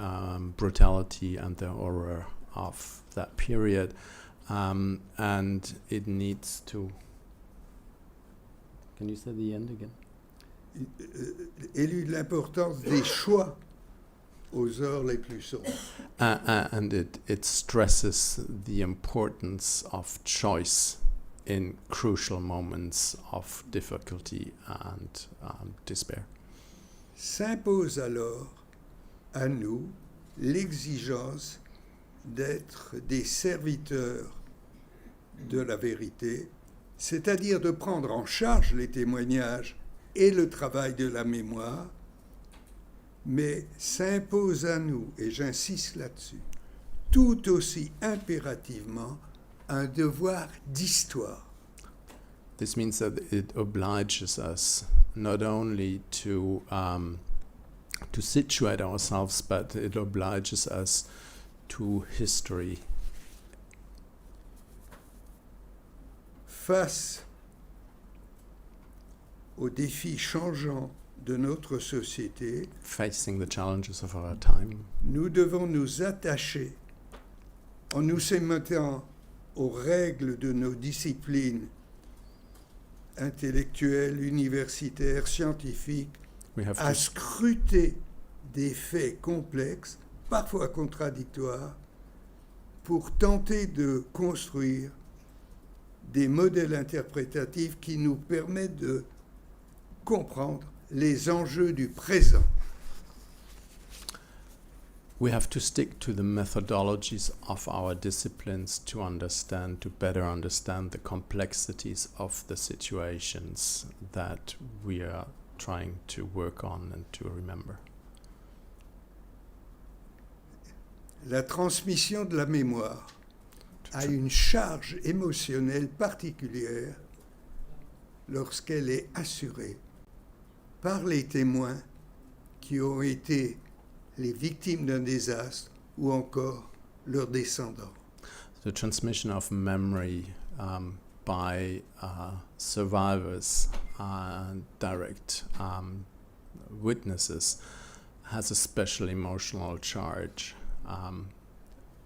brutality and the horror of that period, and it needs to. Can you say the end again? Élude l'importance des choix aux heures les plus sombres. And it stresses the importance of choice in crucial moments of difficulty and despair. S'impose alors à nous l'exigence d'être des serviteurs de la vérité, c'est-à-dire de prendre en charge les témoignages et le travail de la mémoire, mais s'impose à nous, et j'insiste là-dessus, tout aussi impérativement un devoir d'histoire. This means that it obliges us not only to situate ourselves, but it obliges us to history. Face aux défis changeants de notre société, facing the challenges of our time, nous devons nous attacher, en nous soumettant aux règles de nos disciplines intellectuelles, universitaires, scientifiques, à scruter des faits complexes, parfois contradictoires, pour tenter de construire des modèles interprétatifs qui nous permettent de comprendre les enjeux du présent. We have to stick to the methodologies of our disciplines to better understand the complexities of the situations that we are trying to work on and to remember. La transmission de la mémoire a une charge émotionnelle particulière lorsqu'elle est assurée par les témoins qui ont été les victimes d'un désastre ou encore leurs descendants. The transmission of memory by survivors and direct witnesses has a special emotional charge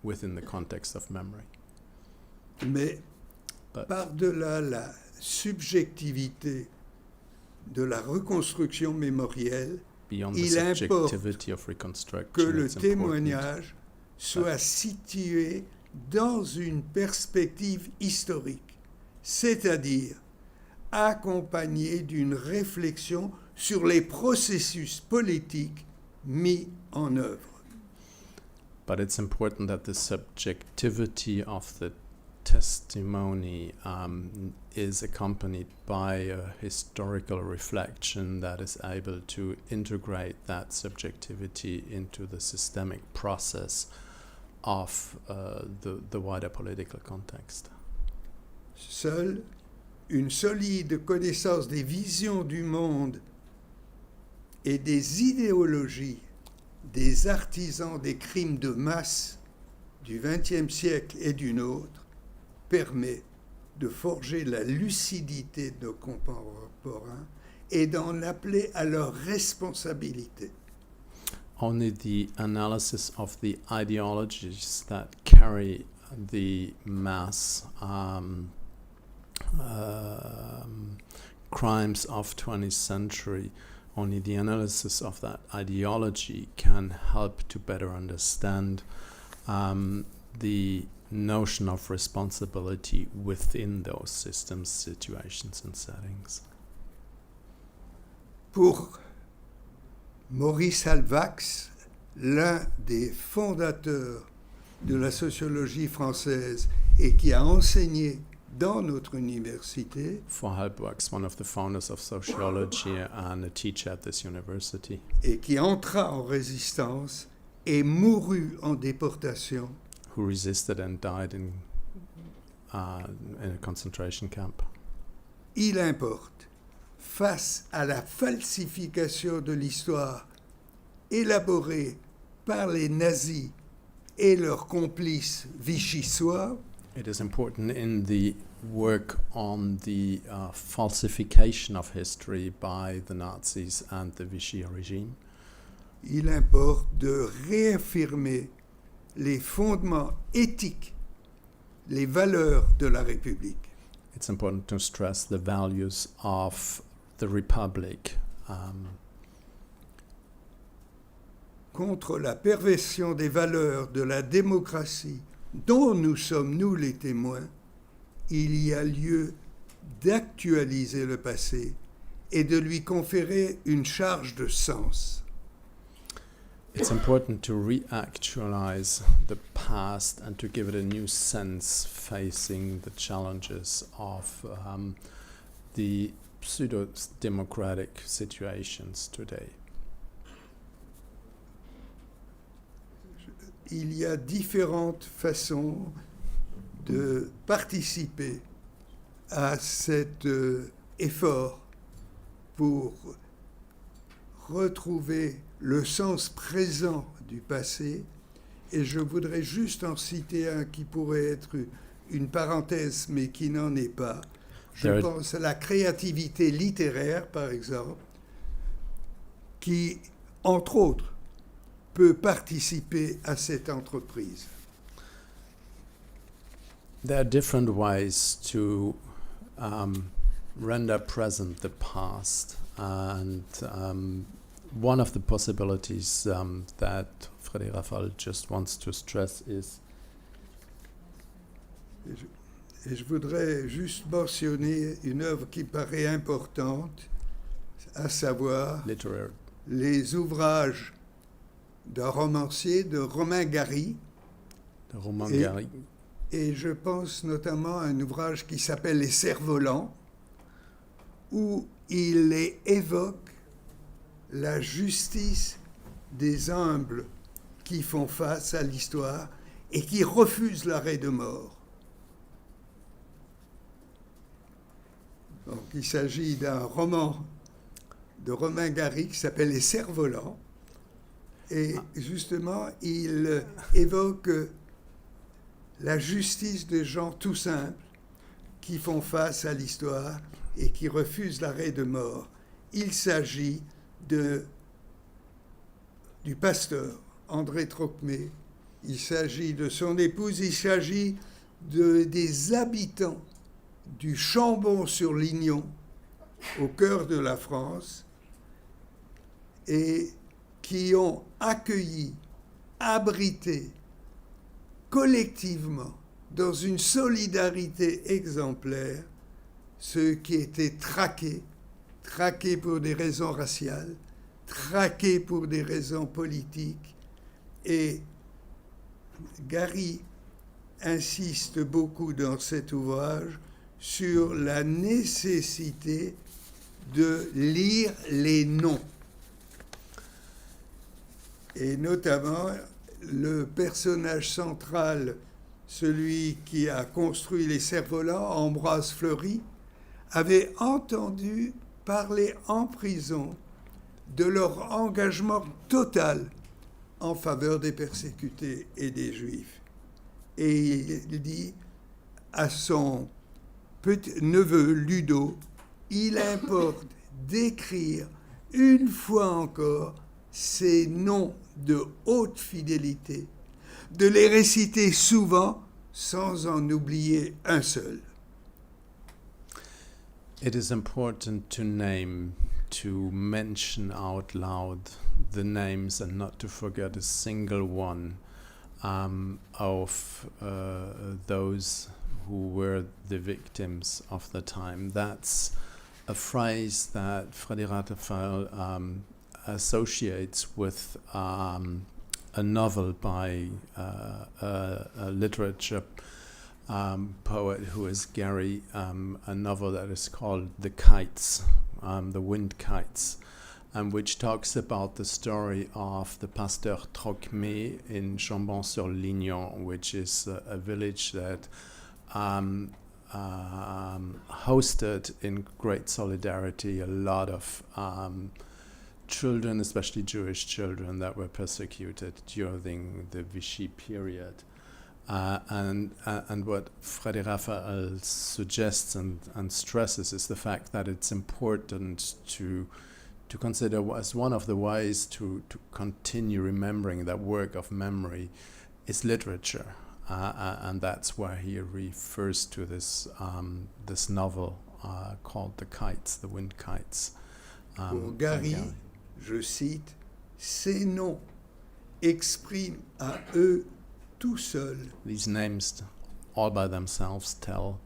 within the context of memory. Mais par-delà la subjectivité de la reconstruction mémorielle, il importe que le témoignage soit situé dans une perspective historique, c'est-à-dire accompagné d'une réflexion sur les processus politiques mis en œuvre. But it's important that the subjectivity of the testimony is accompanied by a historical reflection that is able to integrate that subjectivity into the systemic process of the wider political context. Seule une solide connaissance des visions du monde et des idéologies des artisans des crimes de masse du XXe siècle et du nôtre permet de forger la lucidité de nos contemporains et d'en appeler à leur responsabilité. Only the analysis of the ideologies that carry the mass crimes of 20th century, only the analysis of that ideology can help to better understand the notion of responsibility within those systems, situations and settings. Pour Maurice Halbwachs, l'un des fondateurs de la sociologie française et qui a enseigné dans notre université, for Halbwachs, one of the founders of sociology and a teacher at this university, et qui entra en résistance et mourut en déportation, who resisted and died in a concentration camp. Il importe, face à la falsification de l'histoire élaborée par les nazis et leurs complices vichysois, it is important in the work on the falsification of history by the Nazis and the Vichy regime. Il importe de réaffirmer les fondements éthiques, les valeurs de la République. It's important to stress the values of the Republic. Contre la perversion des valeurs de la démocratie dont nous sommes, nous les témoins, il y a lieu d'actualiser le passé et de lui conférer une charge de sens. It's important to reactualize the past and to give it a new sense facing the challenges of the pseudo-democratic situations today. il y a différentes façons de participer à cet effort pour retrouver le sens présent du passé. Et je voudrais juste en citer un qui pourrait être une parenthèse, mais qui n'en est pas. Je pense à la créativité littéraire, par exemple, qui, entre autres, peut participer à cette entreprise. There are different ways to render present the past, and one of the possibilities that Frédéric Raphael just wants to stress is. Et je voudrais juste mentionner une œuvre qui paraît importante, à savoir les ouvrages d'un romancier, de Romain Gary. Et je pense notamment à un ouvrage qui s'appelle Les cerfs-volants, où il évoque la justice des humbles qui font face à l'histoire et qui refusent l'arrêt de mort. Donc, il s'agit d'un roman de Romain Gary qui s'appelle Les cerfs-volants. Et justement, il évoque la justice des gens tout simples qui font face à l'histoire et qui refusent l'arrêt de mort. Il s'agit du pasteur André Trocmé, il s'agit de son épouse, il s'agit des habitants du Chambon-sur-Lignon, au cœur de la France, et qui ont accueilli, abrité, collectivement, dans une solidarité exemplaire, ceux qui étaient traqués pour des raisons raciales, traqués pour des raisons politiques. Et Gary insiste beaucoup dans cet ouvrage sur la nécessité de lire les noms. Et notamment, le personnage central, celui qui a construit les cerfs-volants, Ambroise Fleury, avait entendu parler en prison de leur engagement total en faveur des persécutés et des Juifs. Et il dit à son petit-neveu Ludo, il importe d'écrire une fois encore ces noms de haute fidélité, de les réciter souvent sans en oublier un seul. It is important to mention out loud the names and not to forget a single one of those who were the victims of the time. That's a phrase that Frédéric Raphael associates with a novel by a literature poet who is Gary, a novel that is called The Kites, The Wind Kites, which talks about the story of the pasteur Trocmé in Chambon-sur-Lignon, which is a village that hosted in great solidarity a lot of children, especially Jewish children, that were persecuted during the Vichy period. And what Frédéric Raphael suggests and stresses is the fact that it's important to consider as one of the ways to continue remembering that work of memory is literature. And that's why he refers to this novel called The Kites, The Wind Kites. Pour Gary, je cite, ces noms expriment à eux tout seuls. These names, all by themselves, tell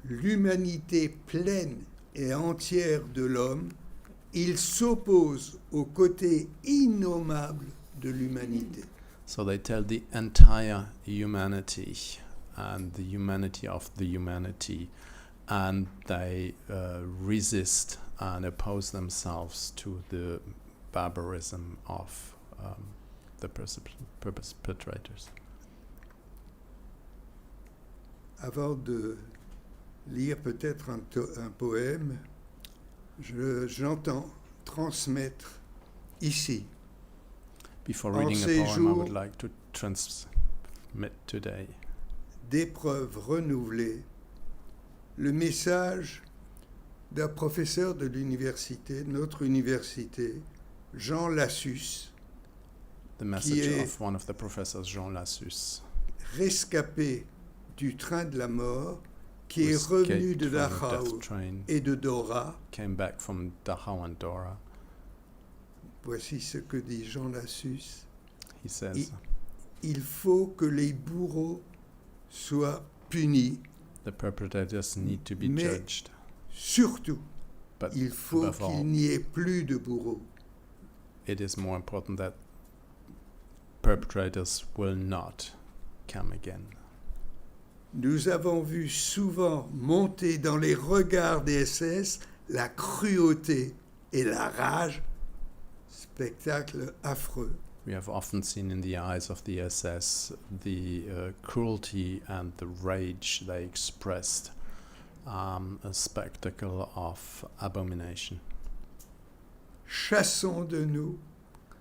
l'humanité pleine et entière de l'homme. Ils s'opposent au côté innommable de l'humanité. So they tell the entire humanity and the humanity of the humanity, and they resist and oppose themselves to the barbarism of the perpetrators. Avant de lire peut-être un poème, j'entends transmettre ici, Before en reading a poem, I séjour would like to transmit today d'épreuves renouvelées, le message d'un professeur de l'université, notre université, Jean Lassus, the message of one of the professors, Jean Lassus, rescapé du train de la mort, qui est revenu de Dachau et de Dora. Came back from Dachau and Dora. Voici ce que dit Jean Lassus. He says, il faut que les bourreaux soient punis. The perpetrators need to be judged. Surtout, But il faut qu'il n'y ait plus de bourreaux. It is more important that perpetrators will not come again. Nous avons vu souvent monter dans les regards des SS la cruauté et la rage, spectacle affreux. We have often seen in the eyes of the SS the cruelty and the rage they expressed, a spectacle of abomination. Chassons de nous,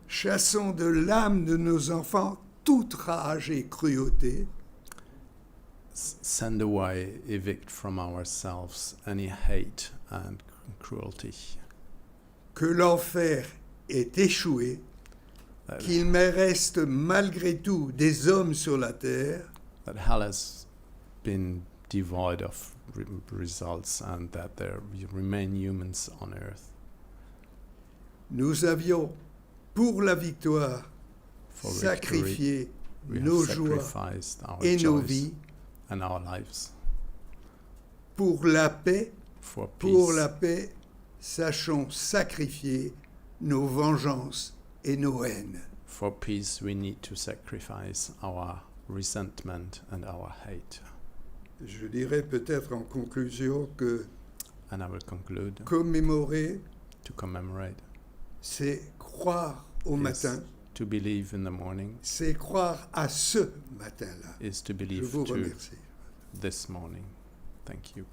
chassons de l'âme de nos enfants toute rage et cruauté. Send away, evict from ourselves any hate and cruelty. Que l'enfer ait échoué, qu'il me reste malgré tout des hommes sur la terre. That hell has been devoid of results and that there remain humans on earth. Nous avions, pour la victoire, sacrifié nos joies et nos vies. And our lives. Pour la paix, pour la paix, sachons sacrifier nos vengeances et nos haines. For peace, we need to sacrifice our resentment and our hate. Je dirais peut-être en conclusion que and I will conclude, commémorer, to commemorate, c'est croire au matin. To believe in the morning, c'est croire à ce matin-là. Is to believe Je vous to remercie. This morning. Thank you.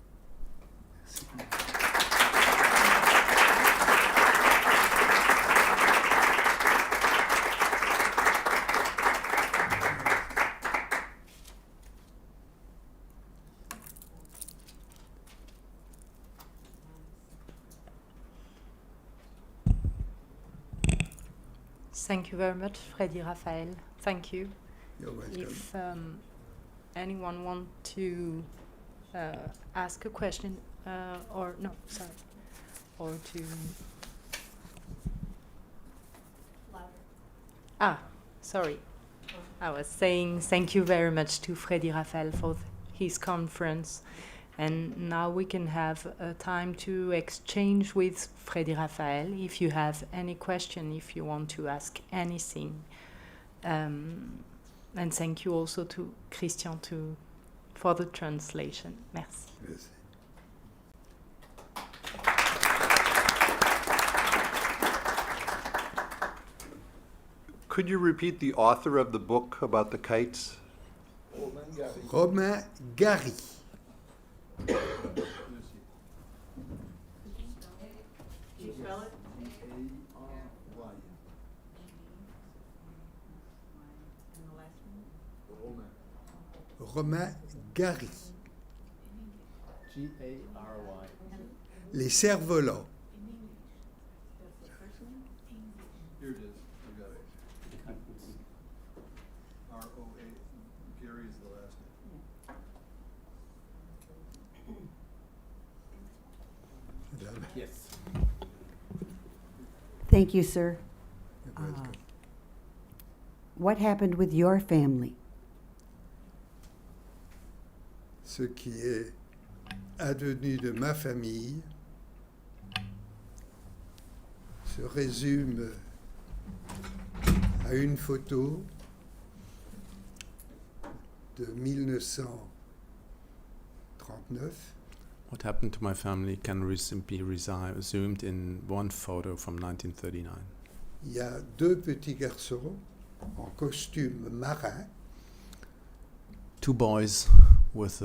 Thank you very much, Freddy Raphael. Thank you. You're welcome. If anyone want to ask a question, or to... Sorry. I was saying thank you very much to Freddy Raphael for his conference. And now we can have a time to exchange with Freddy Raphael if you have any question, if you want to ask anything. And thank you also to Christian for the translation. Merci. Merci. Could you repeat the author of the book about the kites? Romain Gary. Romain Gary. G-A-R-Y. Les cerfs-volants. Here it is. I got it. R-O-A. Gary is the last name. Yes. Thank you, sir. What happened with your family? Ce qui est advenu de ma famille se résume à une photo de 1939. What happened to my family can be resumed in one photo from 1939. Il y a deux petits garçons. en costume marin. 2 boys with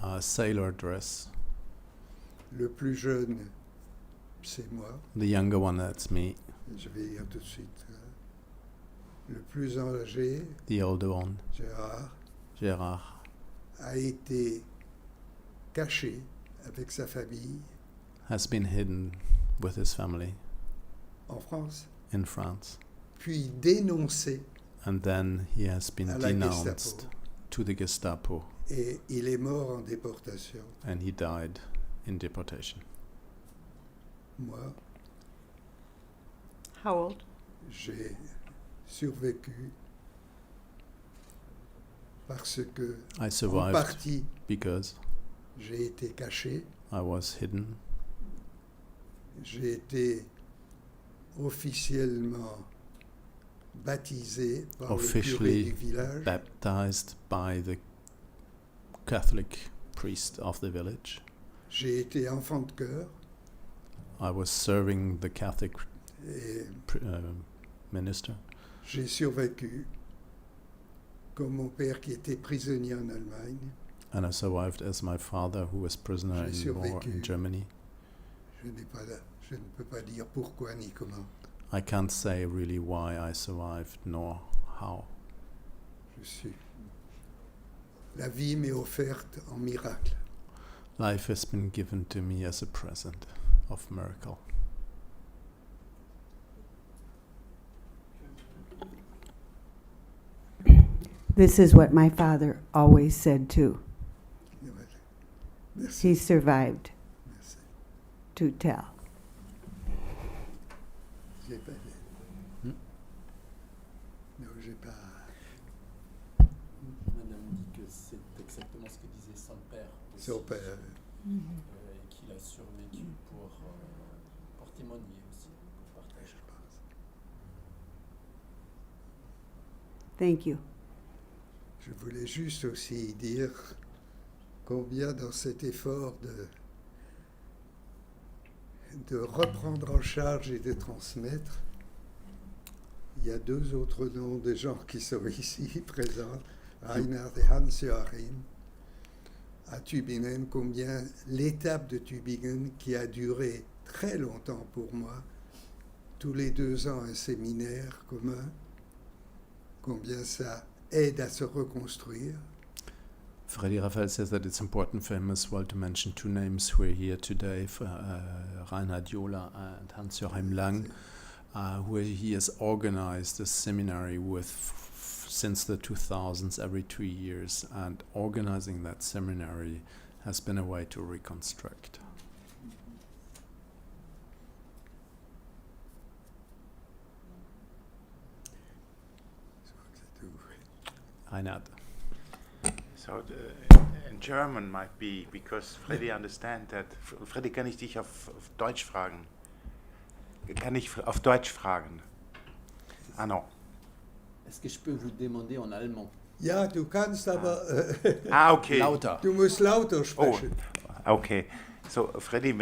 a sailor dress. Le plus jeune, c'est moi. The younger one, that's me. Je vais dire tout de suite. Le plus âgé, The older one, Gérard, Gérard, a été caché avec sa famille has been hidden with his family en France, in France. puis dénoncé, And then he has been à la denounced Gestapo. to the Gestapo. Et il est mort en déportation. And he died in deportation. Moi, How old? j'ai survécu parce que, I en survived partie, because j'ai été caché, I was hidden. j'ai été officiellement baptisé par le curé Officially du village. baptized by the Catholic priest of the village. J'ai été enfant de cœur I was serving the Catholic et minister. j'ai survécu comme mon père qui était prisonnier en Allemagne. And I survived as my father, who was prisoner J'ai in war survécu. in Germany. Je ne peux pas dire pourquoi ni comment. I can't say really why I survived nor how. La vie m'est offerte en miracle. Life has been given to me as a present of miracle. This is what my father always said too. Merci. He survived Merci. to tell. J'ai pas Hmm? Non, j'ai pas. Madame dit que c'est exactement ce que disait son père. Aussi, Son père. et qu'il a survécu pour témoigner aussi, pour partager. Thank you. Je voulais juste aussi dire combien dans cet effort de reprendre en charge et de transmettre, il y a 2 autres noms de gens qui sont ici présents, Reinhard et Hans-Joachim, à Tübingen, combien l'étape de Tübingen, qui a duré très longtemps pour moi, tous les 2 ans un séminaire commun, combien ça aide à se reconstruire. Freddy Raphael says that it's important for him as well to mention 2 names who are here today, for, Reinhard Jola and Hans-Joachim Lang, who he has organized a seminary with since the 2000s every 2 years, and organizing that seminary has been a way to reconstruct. Reinhard. So in German might be, because Freddy understand that. Freddy, kann ich dich auf Deutsch fragen? Kann ich auf Deutsch fragen? Ah non. Est-ce que je peux vous demander en allemand? Ja, du kannst aber Okay. Lauter. du musst lauter sprechen. Oh, okay. So, Freddy,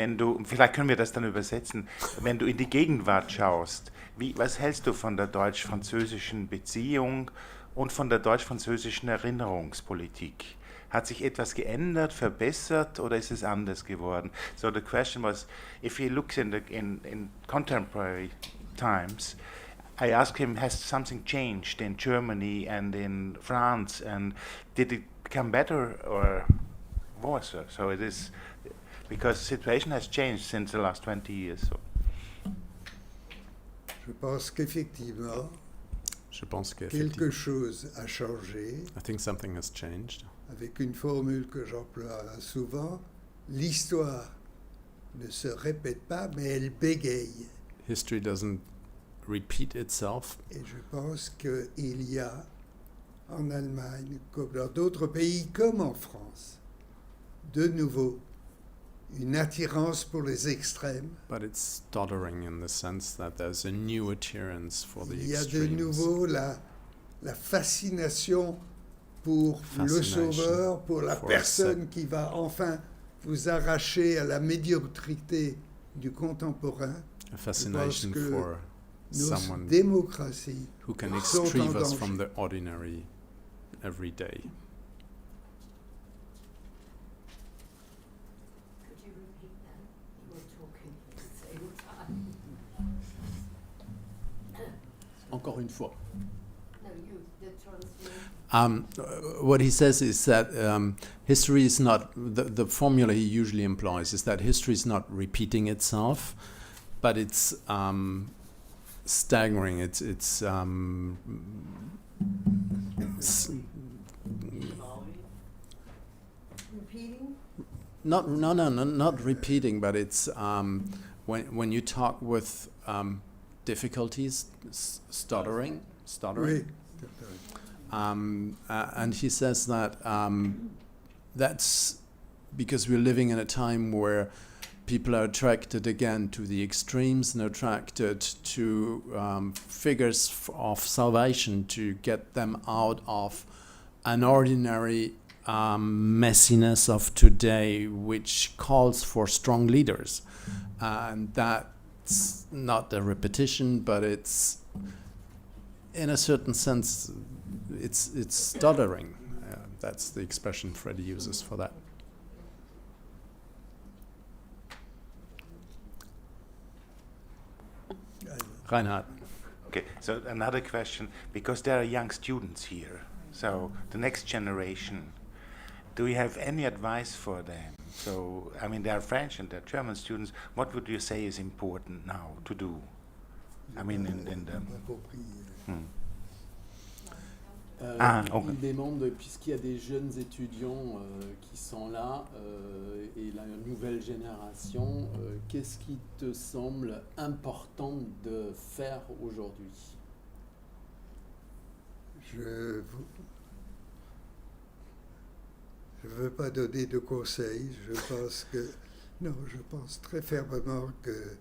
vielleicht können wir das dann übersetzen, wenn du in die Gegenwart schaust, was hältst du von der deutsch-französischen Beziehung und von der deutsch-französischen Erinnerungspolitik? Hat sich etwas geändert, verbessert, oder ist es anders geworden? So the question was, if he looks in contemporary times, I asked him, has something changed in Germany and in France, and did it become better or worse? So it is, because the situation has changed since the last 20 years. So. Je pense qu'effectivement, quelque chose a changé. I think something has changed. Avec une formule que j'emploie souvent, l'histoire ne se répète pas, mais elle bégaye. History doesn't repeat itself. Et je pense qu'il y a en Allemagne, comme dans d'autres pays, comme en France, de nouveau une attirance pour les extrêmes. But it's stuttering in the sense that there's a new adherence for the Il y a extremes. de nouveau la fascination pour le sauveur, pour la personne qui va enfin vous arracher à la médiocrité du contemporain. A fascination for someone démocraties who can sont en extrive us danger. from the ordinary every day. Could you repeat that? You were talking at the same time. Encore une fois. No, you, the translation. What he says is that history is not, the formula he usually employs is that history is not repeating itself, but it's staggering. It's Repeating? not repeating, but it's when you talk with difficulties, stuttering. Oui. And he says that that's because we're living in a time where people are attracted again to the extremes and attracted to figures of salvation to get them out of an ordinary messiness of today, which calls for strong leaders. And that's not a repetition, but it's, in a certain sense, it's stuttering. That's the expression Freddie uses for that. Reinhard. Okay, so another question, because there are young students here, so the next generation, do you have any advice for them? So, I mean, there are French and there are German students. What would you say is important now to do? I mean, in the... Il demande, puisqu'il y a des jeunes étudiants qui sont là et la nouvelle génération, qu'est-ce qui te semble important de faire aujourd'hui? Je ne veux pas donner de conseils. Je pense très fermement que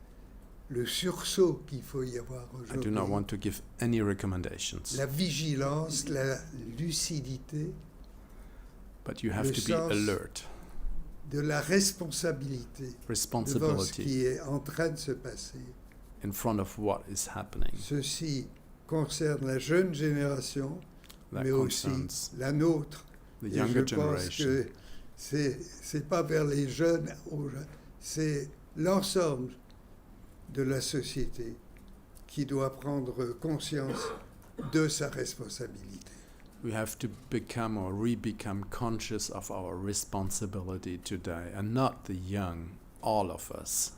le sursaut qu'il faut y avoir I do not aujourd'hui, want to give any recommendations, la vigilance, la lucidité, but you have le to be sens alert. de la responsabilité devant ce Responsibility qui est en train de se passer. in front of what is happening. Ceci concerne la jeune génération, That mais aussi concerns la nôtre. the Et younger je pense generation. que c'est pas vers les jeunes, c'est l'ensemble de la société qui doit prendre conscience de sa responsabilité. We have to become or re-become conscious of our responsibility today, and not the young, all of us.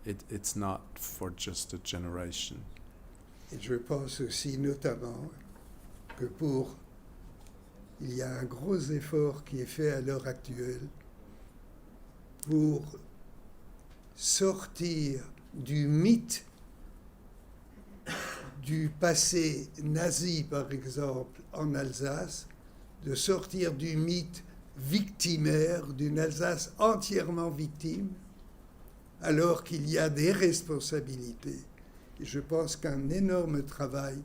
It's not for just a generation. Et je pense aussi notamment que il y a un gros effort qui est fait à l'heure actuelle pour sortir du mythe du passé nazi, par exemple, en Alsace, de sortir du mythe victimaire d'une Alsace entièrement victime, alors qu'il y a des responsabilités. Et je pense qu'un énorme travail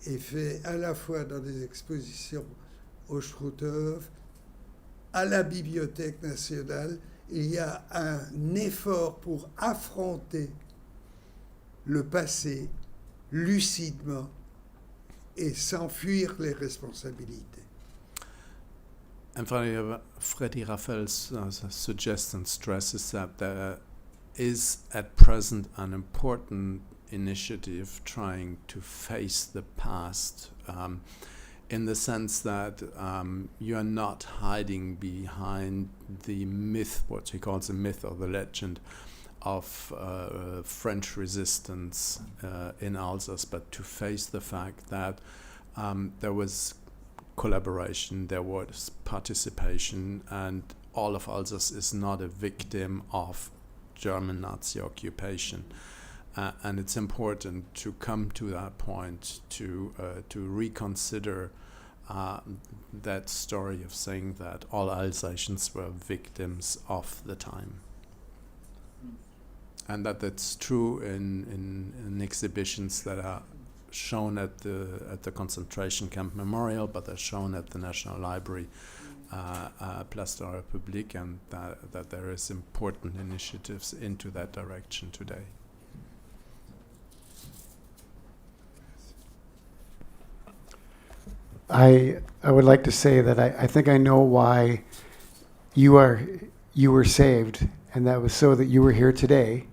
est fait à la fois dans des expositions au Struthof, à la Bibliothèque nationale. Il y a un effort pour affronter le passé lucidement et s'enfuir les responsabilités. And Freddie Raphael suggests and stresses that there is at present an important initiative trying to face the past, in the sense that you are not hiding behind the myth, what he calls the myth or the legend of French resistance in Alsace, but to face the fact that there was collaboration, there was participation, and all of Alsace is not a victim of German Nazi occupation. And it's important to come to that point to reconsider that story of saying that all Alsatians were victims of the time. And that's true in exhibitions that are shown at the concentration camp memorial, but they're shown at the National Library, Place de la République, and that there is important initiatives into that direction today. I would like to say that I think I know why you were saved, and that was so that you were here today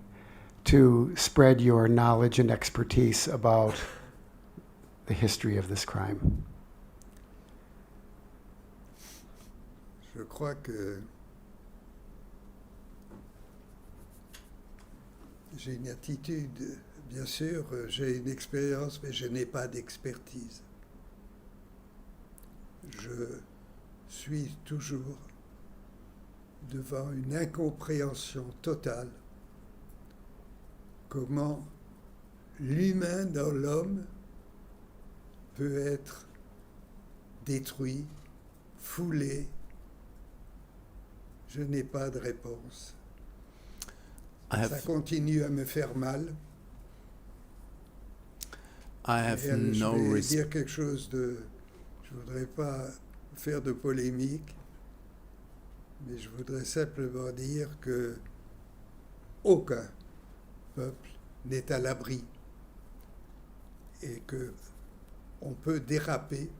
to spread your knowledge and expertise about the history of this crime. Je crois que j'ai une attitude, bien sûr, j'ai une expérience, mais je n'ai pas d'expertise. Je suis toujours devant une incompréhension totale. Comment l'humain dans l'homme peut être détruit, foulé. Je n'ai pas de réponse. Ça continue à me faire mal. Je vais dire quelque chose de... Je ne voudrais pas faire de polémique, mais je voudrais simplement dire que aucun peuple n'est à l'abri et que on peut déraper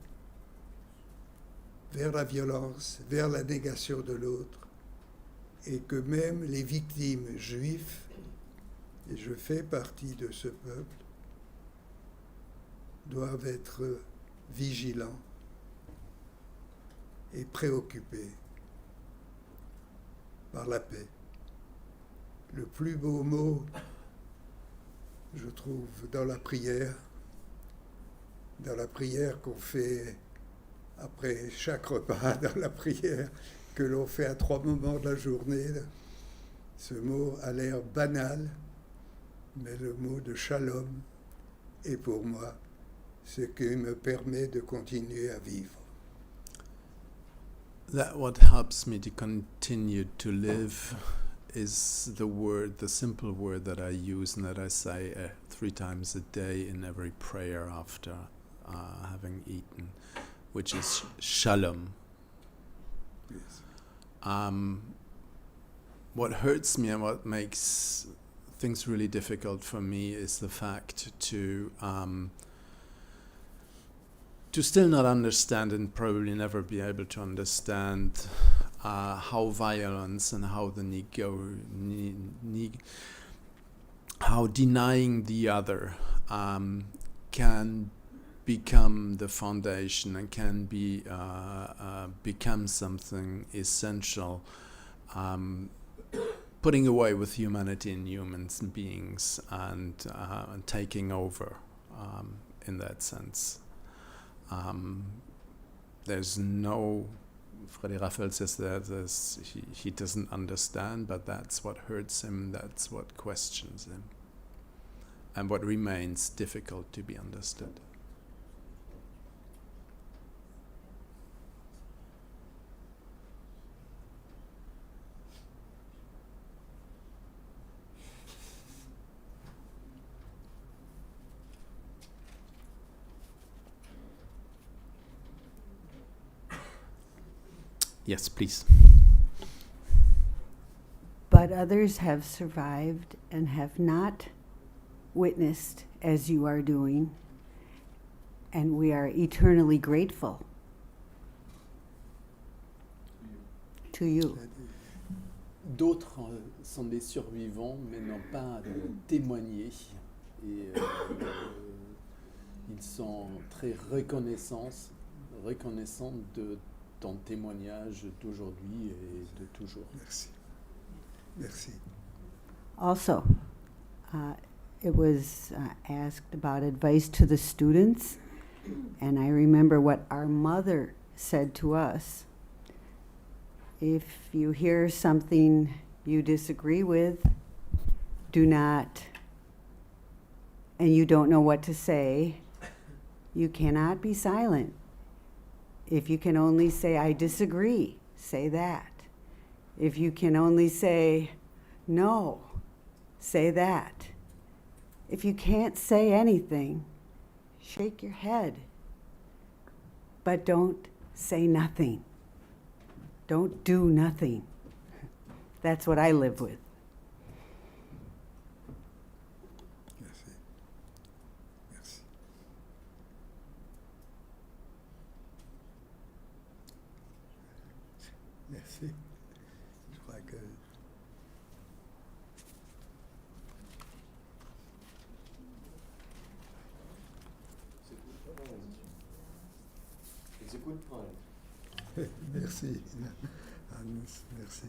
vers la violence, vers la négation de l'autre, et que même les victimes juifs, et je fais partie de ce peuple, doivent être vigilants et préoccupés par la paix. Le plus beau mot, je trouve, dans la prière qu'on fait après chaque repas, dans la prière que l'on fait à 3 moments de la journée. Ce mot a l'air banal, mais le mot de shalom est pour moi ce qui me permet de continuer à vivre. That what helps me to continue to live is the simple word that I use and that I say 3 times a day in every prayer after having eaten, which is shalom. Yes. What hurts me and what makes things really difficult for me is the fact to still not understand and probably never be able to understand how violence and how how denying the other can become the foundation and can be become something essential, putting away with humanity and humans and beings and taking over in that sense. There's no, Freddy Raphael says that he doesn't understand, but that's what hurts him, that's what questions him, and what remains difficult to be understood. Yes, please. But others have survived and have not witnessed as you are doing, and we are eternally grateful to you. D'autres sont des survivants mais n'ont pas témoigné et ils sont très reconnaissants de ton témoignage d'aujourd'hui et de toujours. Merci. Merci. Also, it was asked about advice to the students, and I remember what our mother said to us. If you hear something you disagree with, do not, and you don't know what to say, you cannot be silent. If you can only say, I disagree, say that. If you can only say, no, say that. If you can't say anything, shake your head. But don't say nothing. Don't do nothing. That's what I live with. Merci. Merci. Good point. Merci. Hannes, merci.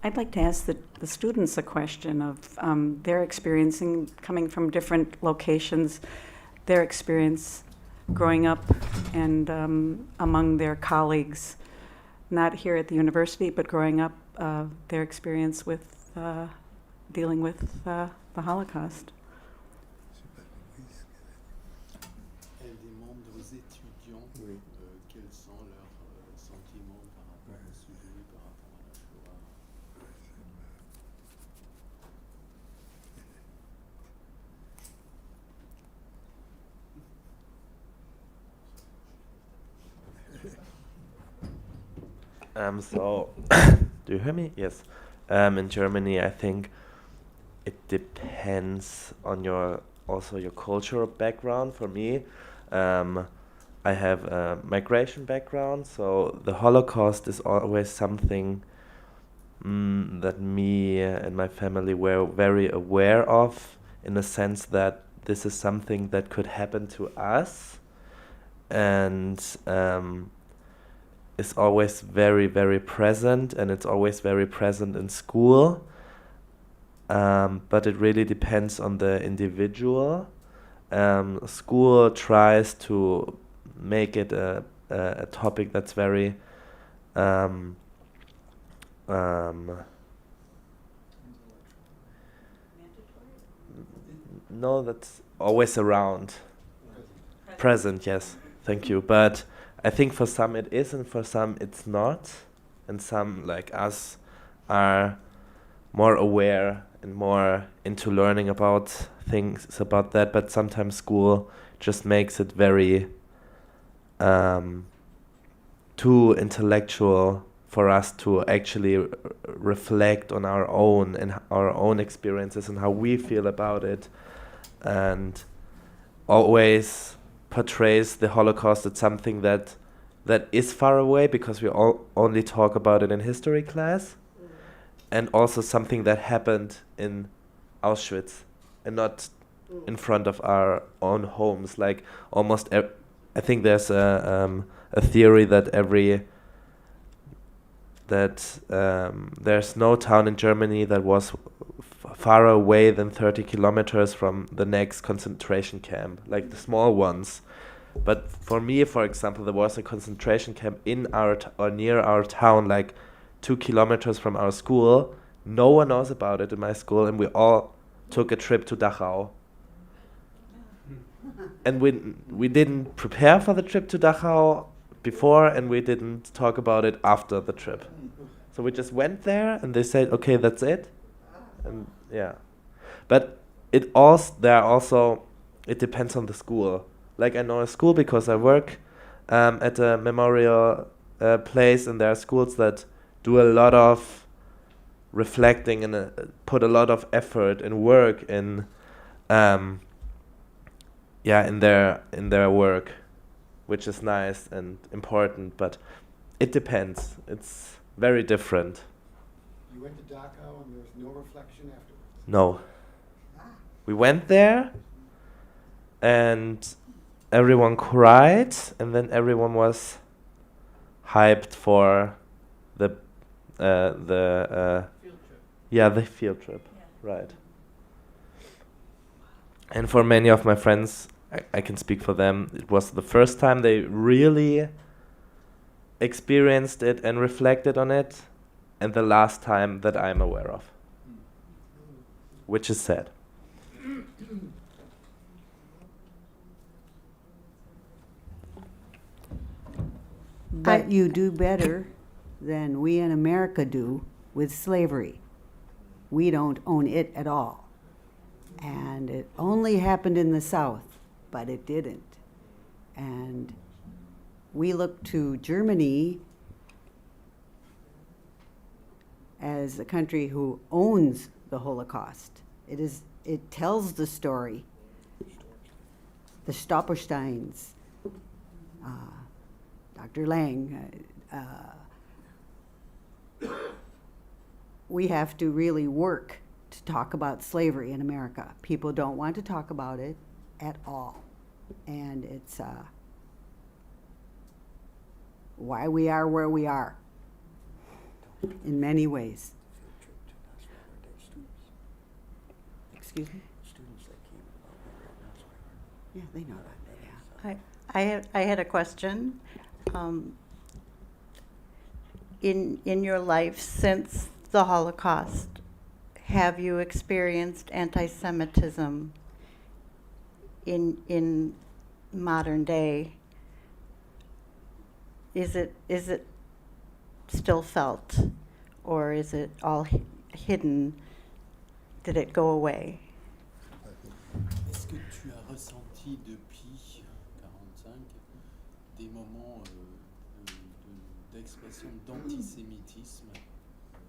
I'd like to ask the students a question of their experiencing, coming from different locations, their experience growing up and among their colleagues, not here at the university, but growing up, their experience with dealing with the Holocaust. Et des membres étudiants, quels sont leurs sentiments par rapport au sujet, par rapport à la Shoah? So, do you hear me? Yes. In Germany, I think it depends on your cultural background. For me, I have a migration background, so the Holocaust is always something that me and my family were very aware of, in the sense that this is something that could happen to us, and is always very, very present, and it's always very present in school. But it really depends on the individual. School tries to make it a topic that's very no, that's always around. Present, yes. Thank you. But I think for some it is, and for some it's not. And some, like us, are more aware and more into learning about things about that. But sometimes school just makes it very too intellectual for us to actually reflect on our own and our own experiences and how we feel about it, and always portrays the Holocaust as something that is far away, because we only talk about it in history class, and also something that happened in Auschwitz and not in front of our own homes. Like almost, I think there's a theory that there's no town in Germany that was far away than 30 kilometers from the next concentration camp, like the small ones. But for me, for example, there was a concentration camp in or near our town, like 2 kilometers from our school. No one knows about it in my school, and we all took a trip to Dachau. And we didn't prepare for the trip to Dachau before, and we didn't talk about it after the trip. So we just went there, and they said, okay, that's it. And yeah. But it depends on the school. Like, I know a school because I work at a memorial place, and there are schools that do a lot of reflecting and put a lot of effort and work in their work, which is nice and important, but it depends. It's very different. You went to Dachau and there was no reflection afterwards? No. We went there and everyone cried, and then everyone was hyped for the field trip. Yeah. Right. And for many of my friends, I can speak for them, it was the first time they really experienced it and reflected on it, and the last time that I'm aware of, which is sad. But you do better than we in America do with slavery. We don't own it at all. And it only happened in the South, but it didn't. And we look to Germany as a country who owns the Holocaust. It tells the story. The Stolpersteins, Dr. Lang, we have to really work to talk about slavery in America. People don't want to talk about it at all. And it's why we are where we are in many ways. Excuse me? Yeah, they know that. Yeah. I had a question. In your life since the Holocaust, have you experienced anti-Semitism in modern day? Is it still felt, or is it all hidden? Did it go away? Est-ce que tu as ressenti depuis 1945 des moments d'expression d'antisémitisme,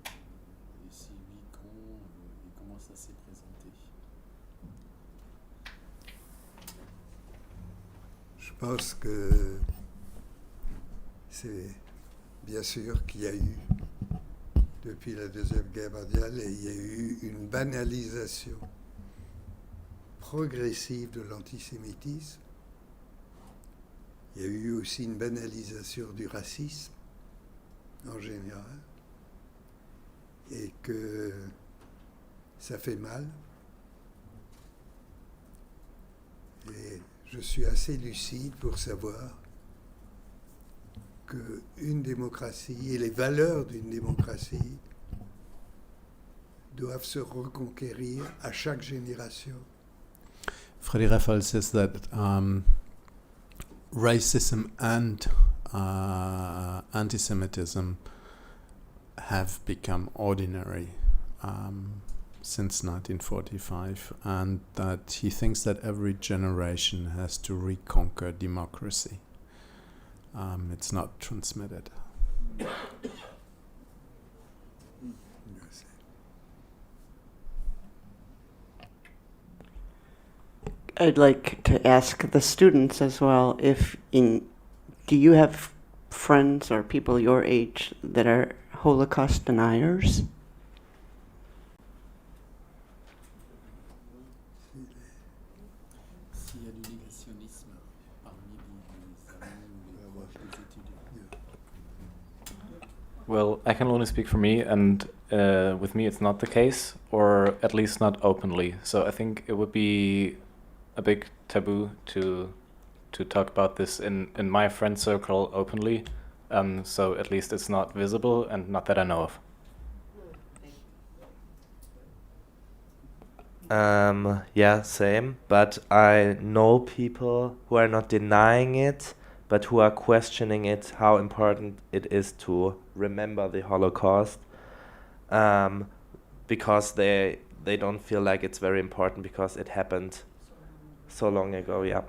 et si oui, quand, et comment ça s'est présenté? Je pense que c'est bien sûr qu'il y a eu, depuis la Deuxième Guerre mondiale, et il y a eu une banalisation progressive de l'antisémitisme. Il y a eu aussi une banalisation du racisme en général, et que ça fait mal. Et je suis assez lucide pour savoir qu'une démocratie et les valeurs d'une démocratie doivent se reconquérir à chaque génération. Freddy Raphael says that racism and anti-Semitism have become ordinary since 1945, and that he thinks that every generation has to reconquer democracy. It's not transmitted. I'd like to ask the students as well, do you have friends or people your age that are Holocaust deniers? Well, I can only speak for me, and with me it's not the case, or at least not openly. So I think it would be a big taboo to talk about this in my friend circle openly. So at least it's not visible, and not that I know of. Yeah, same. But I know people who are not denying it, but who are questioning it, how important it is to remember the Holocaust, because they don't feel like it's very important because it happened so long ago. Yeah.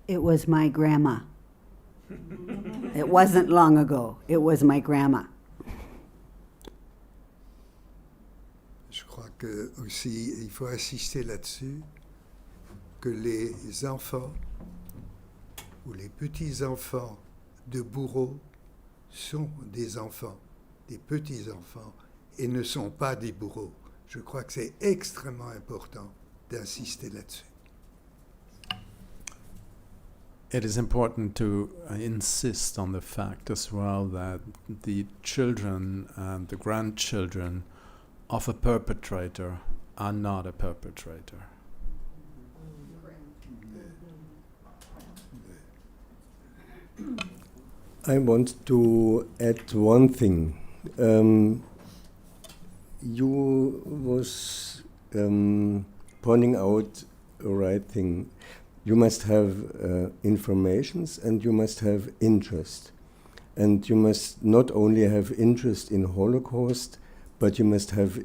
It was my grandma. It wasn't long ago. It was my grandma. Je crois que aussi il faut insister là-dessus, que les enfants ou les petits-enfants de bourreaux sont des enfants, des petits-enfants, et ne sont pas des bourreaux. Je crois que c'est extrêmement important d'insister là-dessus. It is important to insist on the fact as well that the children and the grandchildren of a perpetrator are not a perpetrator. I want to add one thing. You was pointing out a right thing. You must have informations and you must have interest. And you must not only have interest in Holocaust, but you must have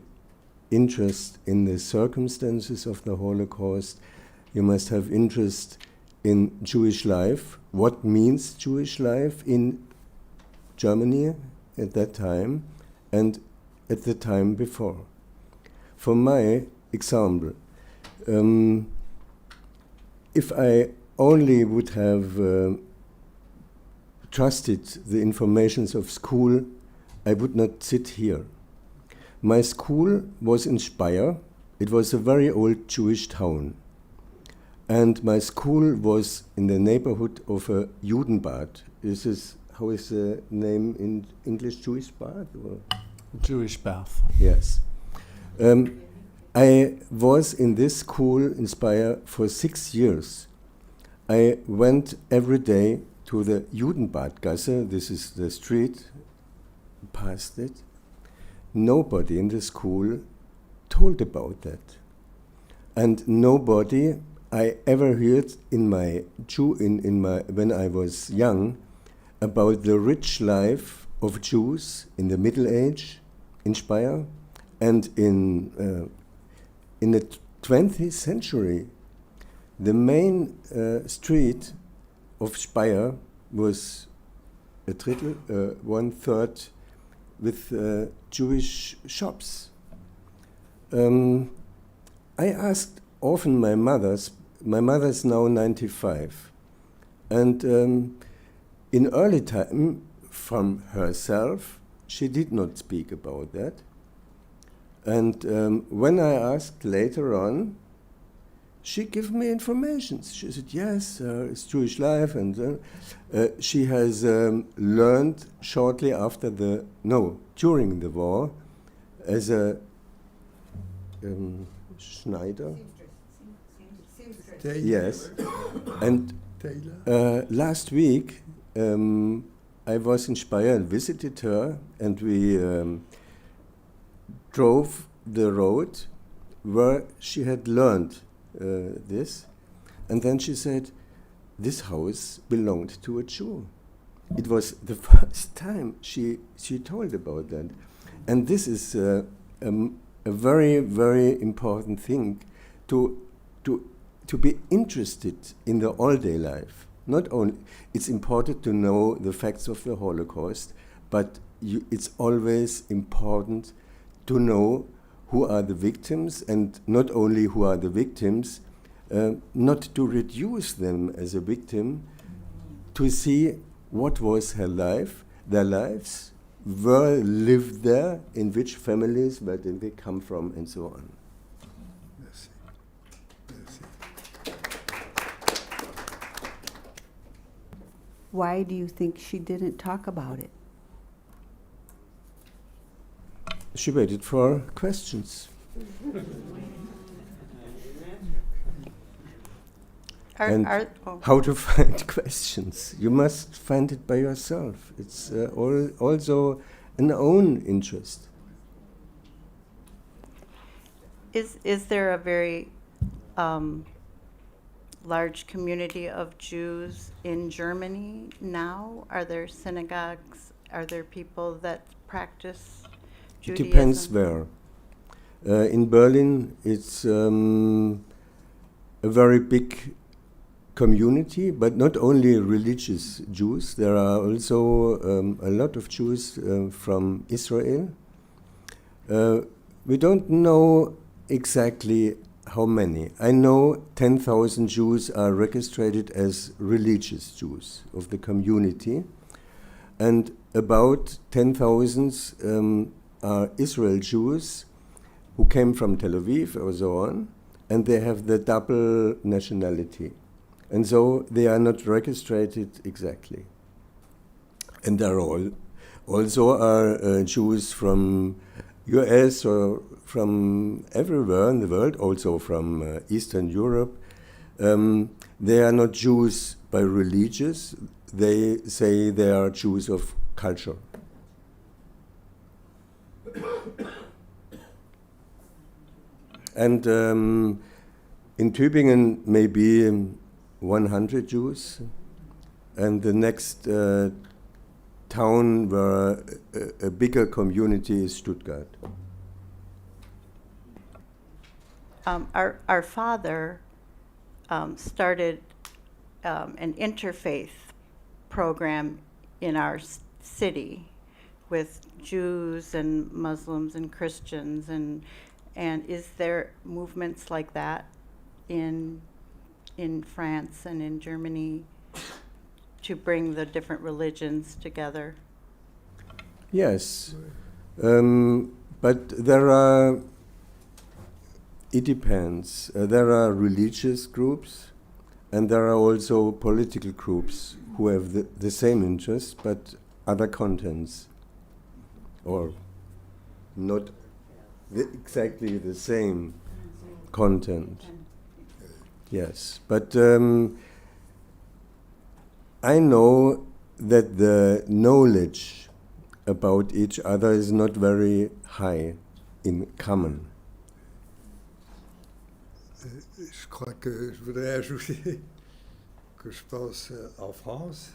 interest in the circumstances of the Holocaust. You must have interest in Jewish life. What means Jewish life in Germany at that time and at the time before? For my example, if I only would have trusted the informations of school, I would not sit here. My school was in Speyer. It was a very old Jewish town. And my school was in the neighborhood of a Judenbad. How is the name in English? Jewish bath? Or? Jewish bath. Yes. I was in this school in Speyer for 6 years. I went every day to the Judenbadgasse. This is the street past it. Nobody in the school told about that. And nobody I ever heard in my when I was young about the rich life of Jews in the Middle Age in Speyer, and in the 20th century, the main street of Speyer was one third with Jewish shops. I asked often my mother's now 95, and in early time, from herself, she did not speak about that. And when I asked later on, she gave me information. She said, yes, it's Jewish life, and she has learned shortly after during the war, as a Schneider. Yes. And last week, I was in Speyer and visited her, and we drove the road where she had learned this. And then she said, this house belonged to a Jew. It was the first time she told about that. And this is a very, very important thing to be interested in the all-day life. Not only, it's important to know the facts of the Holocaust, but it's always important to know who are the victims, and not only who are the victims, not to reduce them as a victim, to see what was her life, their lives, where lived there, in which families, where did they come from, and so on. Merci. Merci. Why do you think she didn't talk about it? She waited for questions. How to find questions? You must find it by yourself. It's also an own interest. Is there a very large community of Jews in Germany now? Are there synagogues? Are there people that practice Judaism? It depends where. In Berlin, it's a very big community, but not only religious Jews. There are also a lot of Jews from Israel. We don't know exactly how many. I know 10,000 Jews are registered as religious Jews of the community, and about 10,000 are Israel Jews who came from Tel Aviv or so on, and they have the double nationality. And so they are not registered exactly. And there are also are Jews from US or from everywhere in the world, also from Eastern Europe. They are not Jews by religious. They say they are Jews of culture. And in Tübingen, maybe 100 Jews, and the next town where a bigger community is Stuttgart. Our father started an interfaith program in our city with Jews and Muslims and Christians, and is there movements like that in France and in Germany to bring the different religions together? Yes, But there are, it depends. There are religious groups, and there are also political groups who have the same interests, but other contents, or not exactly the same content. Yes, but I know that the knowledge about each other is not very high in common. Je crois que je voudrais ajouter que je pense en France,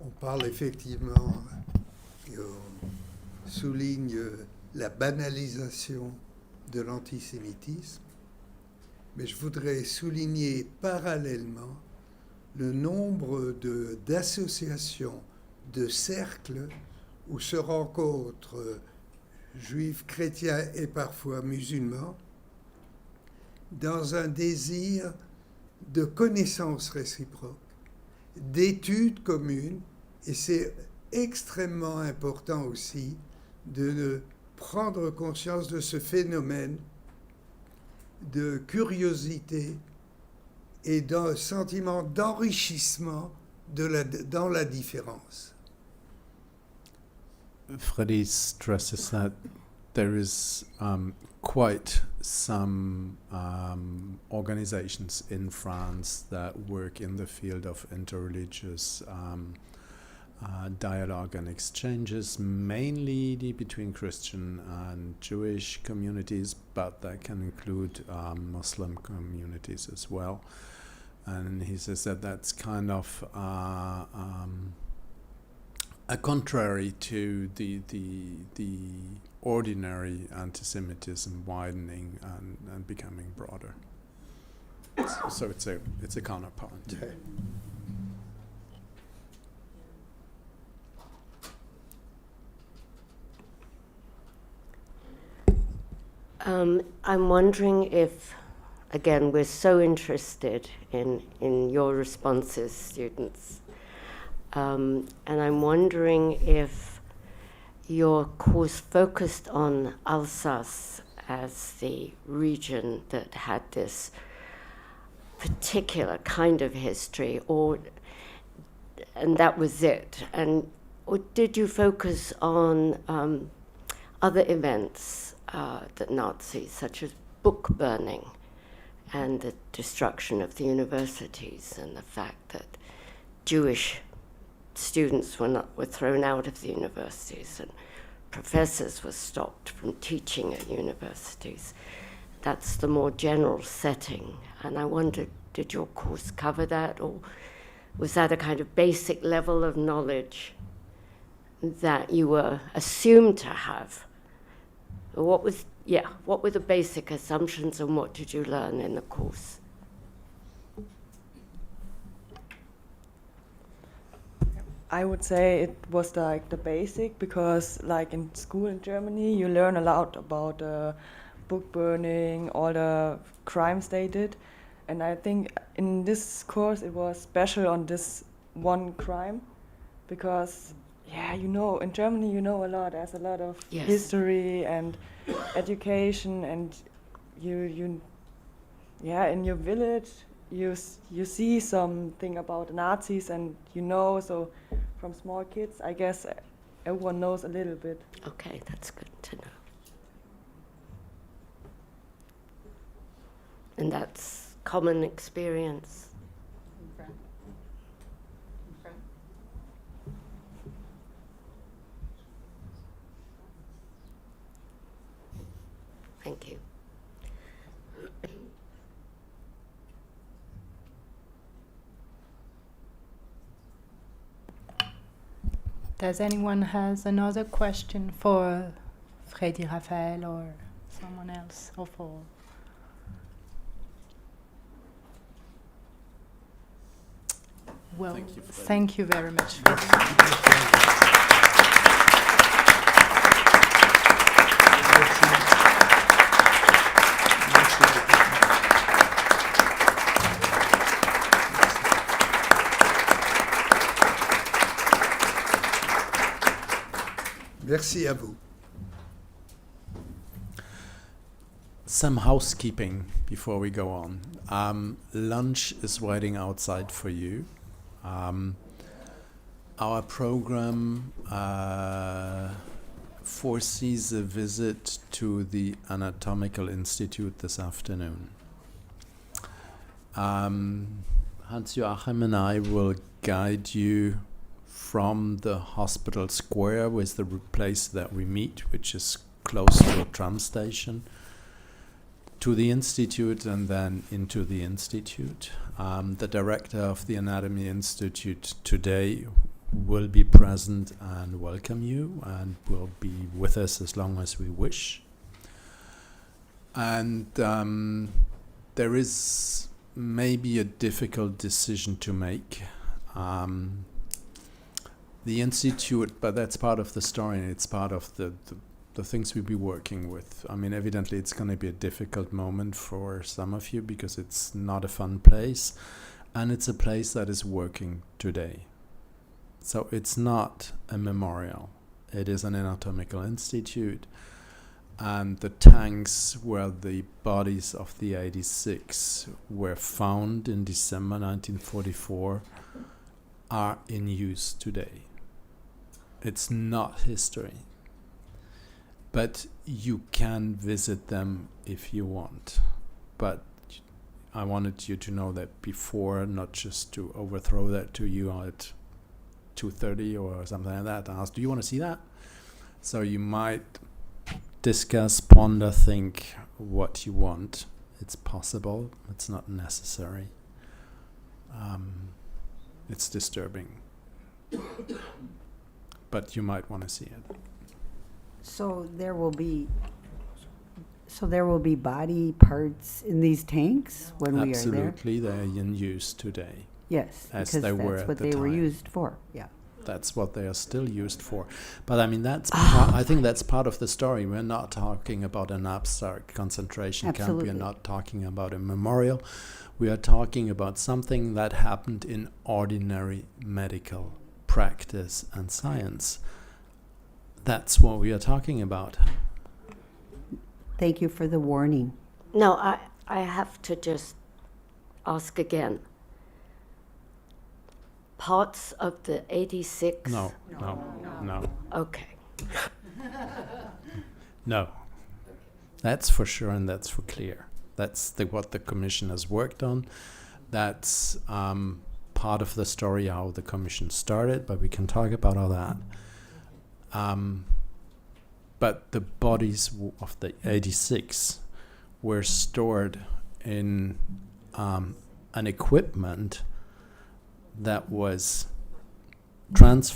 on parle effectivement et on souligne la banalisation de l'antisémitisme, mais je voudrais souligner parallèlement le nombre d'associations, de cercles où se rencontrent juifs, chrétiens et parfois musulmans dans un désir de connaissance réciproque, d'études communes, et c'est extrêmement important aussi de prendre conscience de ce phénomène de curiosité et d'un sentiment d'enrichissement dans la différence. Freddy stresses that there is quite some organizations in France that work in the field of interreligious dialogue and exchanges, mainly between Christian and Jewish communities, but that can include Muslim communities as well. And he says that that's kind of a contrary to the ordinary anti-Semitism widening and becoming broader. So it's a counterpoint. I'm wondering if, again, we're so interested in your responses, students, and I'm wondering if your course focused on Alsace as the region that had this particular kind of history, and that was it, or did you focus on other events that Nazis, such as book burning and the destruction of the universities and the fact that Jewish students were thrown out of the universities and professors were stopped from teaching at universities? That's the more general setting. And I wondered, did your course cover that, or was that a kind of basic level of knowledge that you were assumed to have? What were the basic assumptions, and what did you learn in the course? I would say it was like the basic, because like in school in Germany you learn a lot about book burning, all the crimes they did, and I think in this course it was special on this one crime, because in Germany a lot. There's a lot of history and education, and you in your village you see something about the Nazis, and so from small kids, I guess everyone knows a little bit. Okay, that's good to know. And that's common experience. Thank you. Does anyone has another question for Freddy Raphael or someone else, or for? Well, thank you very much. Merci à vous. Some housekeeping before we go on. Lunch is waiting outside for you. Our program foresees a visit to the Anatomical Institute this afternoon. Hans-Joachim and I will guide you from the hospital square, with the place that we meet, which is close to a tram station, to the institute and then into the institute. The director of the Anatomy Institute today will be present and welcome you, and will be with us as long as we wish. And there is maybe a difficult decision to make. The institute, but that's part of the story, and it's part of the things we'll be working with. I mean, evidently it's going to be a difficult moment for some of you, because it's not a fun place, and it's a place that is working today. So it's not a memorial. It is an anatomical institute, and the tanks where the bodies of the 86 were found in December 1944 are in use today. It's not history, but you can visit them if you want. But I wanted you to know that before, not just to overthrow that to you at 2:30 or something like that, ask, do you want to see that? So you might discuss, ponder, think what you want. It's possible, it's not necessary. It's disturbing. But you might want to see it. So there will be body parts in these tanks when we are there? Absolutely, they are in use today. Yes, as because they were that's at what the they were time. used for, yeah. That's what they are still used for. But I mean, I think that's part of the story. We're not talking about an abstract concentration Absolutely. camp. We're not talking about a memorial. We are talking about something that happened in ordinary medical practice and science. That's what we are talking about. Thank you for the warning. No, I have to just ask again. Parts of the 86? No. Okay. No. That's for sure, and that's for clear. That's what the commission has worked on. That's part of the story, how the commission started, but we can talk about all that. But the bodies of the 86 were stored in an equipment that was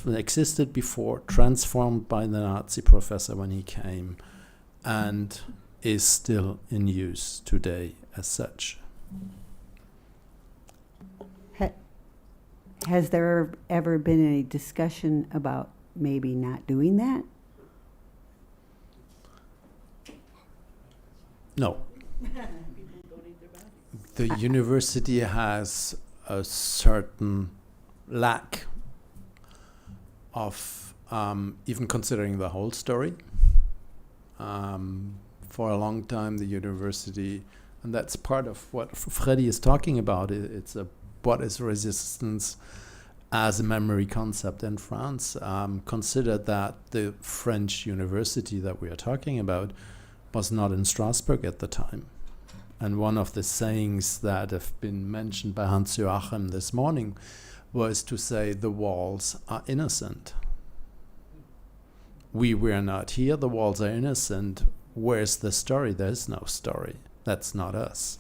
existed before, transformed by the Nazi professor when he came, and is still in use today as such. Has there ever been any discussion about maybe not doing that? No. The university has a certain lack of even considering the whole story. For a long time, the university, and that's part of what Freddy is talking about, it's what is resistance as a memory concept in France. Consider that the French university that we are talking about was not in Strasbourg at the time. And one of the sayings that have been mentioned by Hans-Joachim this morning was to say the walls are innocent. We were not here, the walls are innocent. Where's the story? There's no story. That's not us.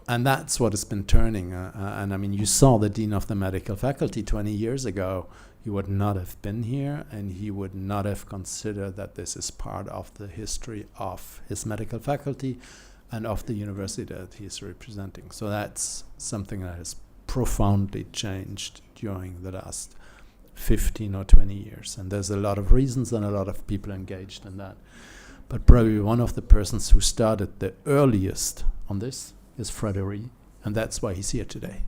And that's what has been turning. And I mean, you saw the dean of the medical faculty 20 years ago. He would not have been here, and he would not have considered that this is part of the history of his medical faculty and of the university that he is representing. So that's something that has profoundly changed during the last 15 or 20 years. And there's a lot of reasons and a lot of people engaged in that. But probably one of the persons who started the earliest on this is Frédéric, and that's why he's here today.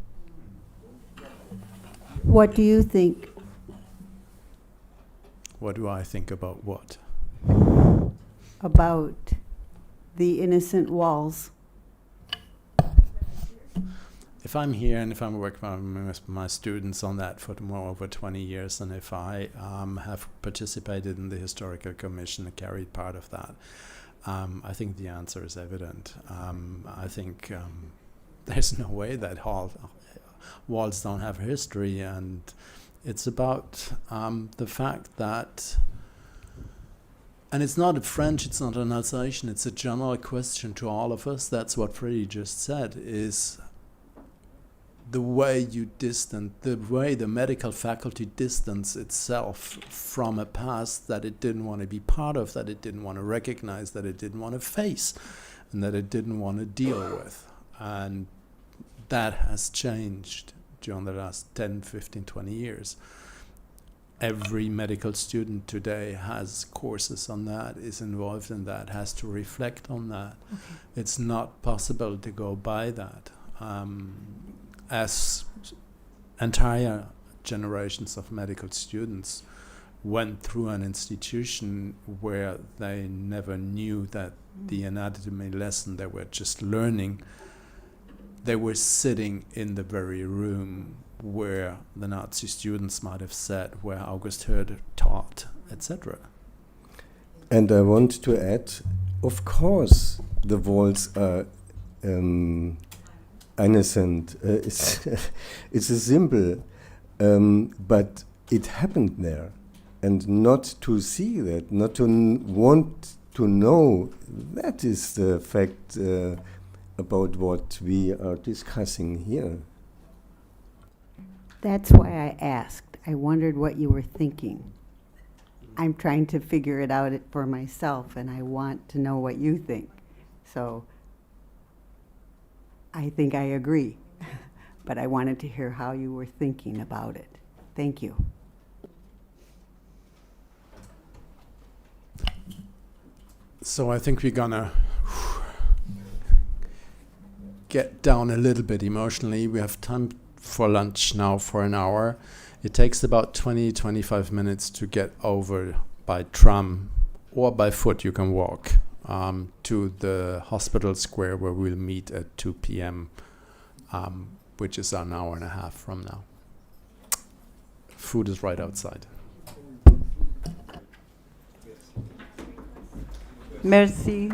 What do you think? What do I think about what? About the innocent walls. If I'm here and if I'm working with my students on that for more over 20 years, and if I have participated in the historical commission and carried part of that, I think the answer is evident. I think there's no way that walls don't have history, and it's about the fact that, and it's not a French, it's not an Alsatian, it's a general question to all of us. That's what Freddie just said, is the way the medical faculty distanced itself from a past that it didn't want to be part of, that it didn't want to recognize, that it didn't want to face, and that it didn't want to deal with. And that has changed during the last 10, 15, 20 years. Every medical student today has courses on that, is involved in that, has to reflect on that. Okay. It's not possible to go by that. As entire generations of medical students went through an institution where they never knew that the anatomy lesson they were just learning, they were sitting in the very room where the Nazi students might have sat, where August Herder taught, etc. And I want to add, of course, the walls are innocent. It's a symbol, but it happened there. And not to see that, not to want to know, that is the fact about what we are discussing here. That's why I asked. I wondered what you were thinking. I'm trying to figure it out for myself, and I want to know what you think. So I think I agree, but I wanted to hear how you were thinking about it. Thank you. So I think we're gonna get down a little bit emotionally. We have time for lunch now for an hour. It takes about 20-25 minutes to get over by tram or by foot. You can walk to the hospital square where we'll meet at 2 p.m., which is an hour and a half from now. Food is right outside. Merci.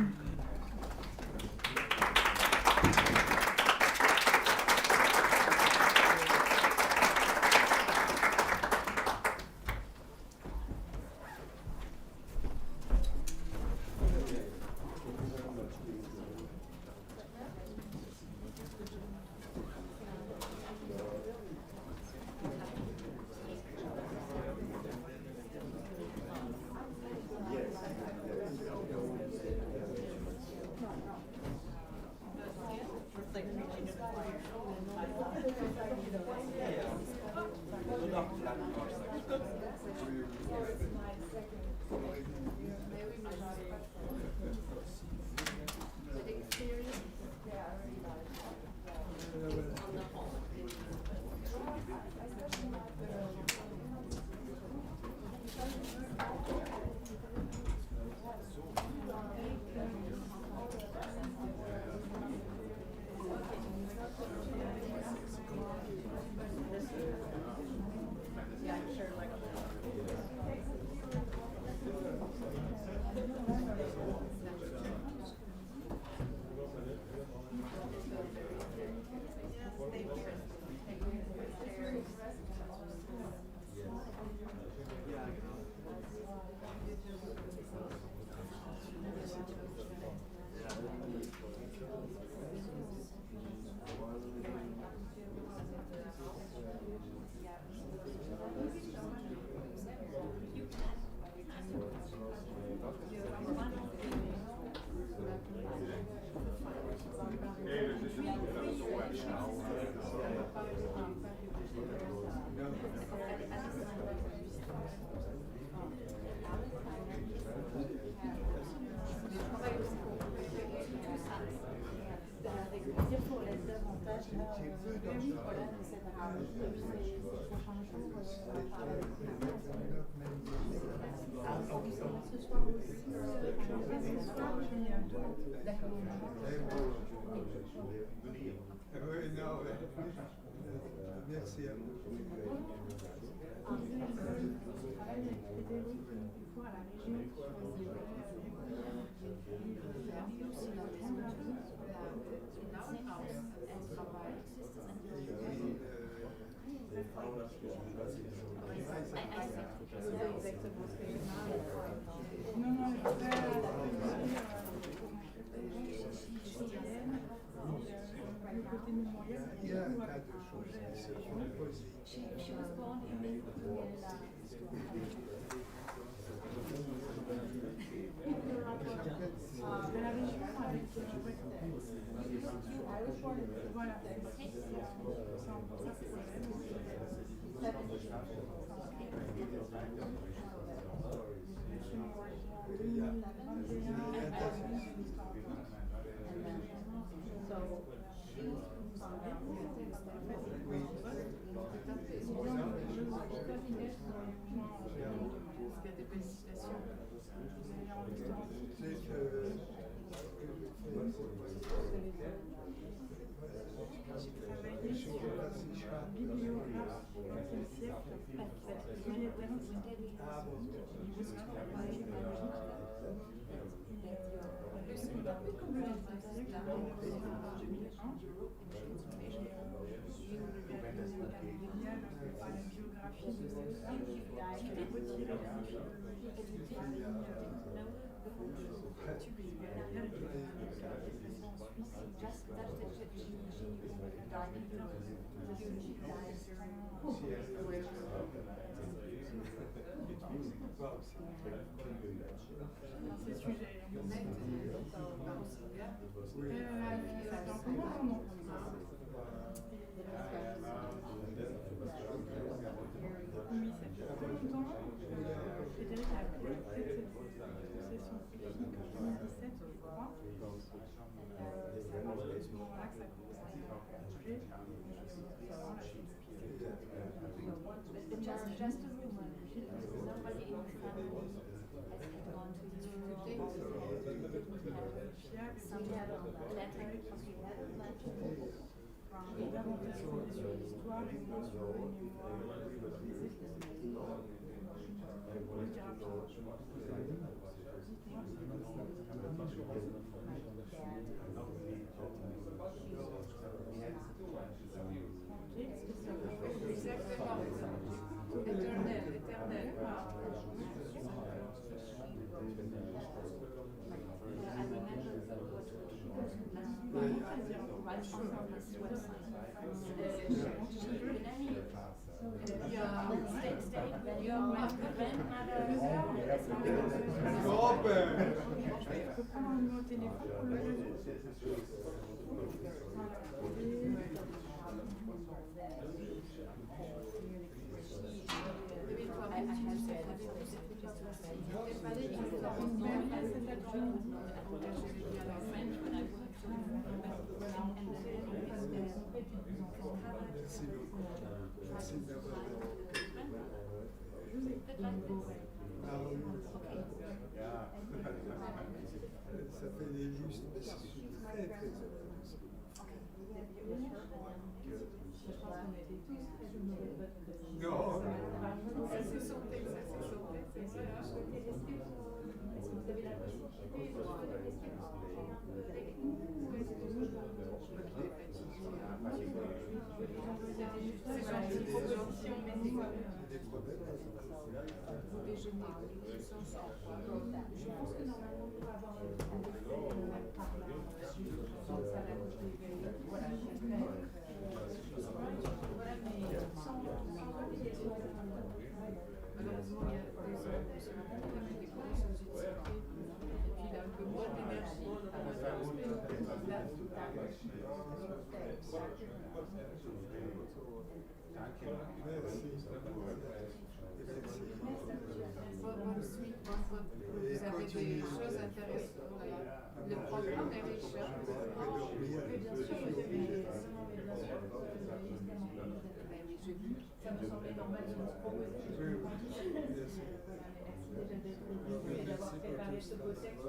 Merci à vous. Il y a un tas de choses qui se sont posées. Just a rumor. Nobody in the family has gone to the difficulty, so some letter Ça fait des justes, mais c'est très très intéressant. Non. Ça s'est sauté, ça s'est sauté. Est-ce que vous avez la possibilité de poser des questions avec nous ou est-ce que c'est gentil, on met des problèmes. Vous déjeunez, je pense que normalement on peut avoir voilà, mais sans obligation. Malheureusement, il y a des conditions de sécurité, et puis il a un peu moins d'énergie. Bonne suite, vous avez des choses intéressantes. Le programme est riche. Oui, bien sûr, vous avez Ça me semblait normal de nous proposer. Et d'avoir préparé ce beau texte.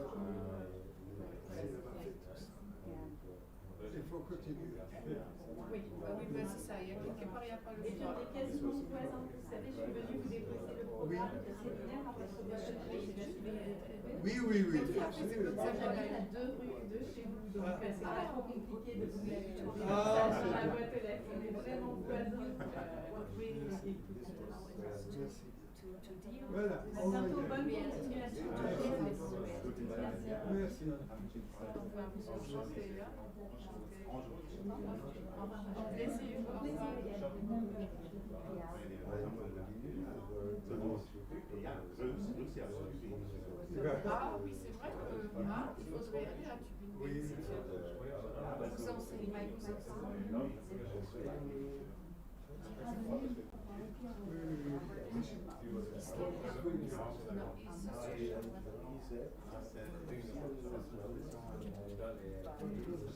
Il faut continuer. Oui, c'est ça. Il y a quelque part, il n'y a pas le. Et puis on est quasiment voisins. Vous savez, je suis venue vous déposer le programme de séminaire à votre bibliothèque. Oui. C'est comme ça, j'avais 2 rues de chez vous, donc c'est pas trop compliqué de vous mettre dans la boîte aux lettres. On est vraiment voisins. Voilà. Bientôt, bonne continuation. Merci. Ah oui, c'est vrai que il faudrait aller à Tübingen. Vous enseignez, vous enseignez.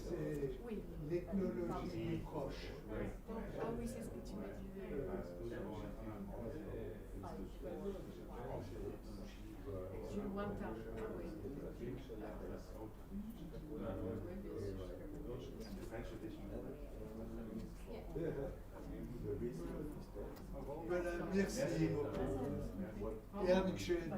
C'est l'ethnologie proche. Ah oui, c'est ce que tu m'as dit. Du lointain. Voilà, merci. Gern geschehen.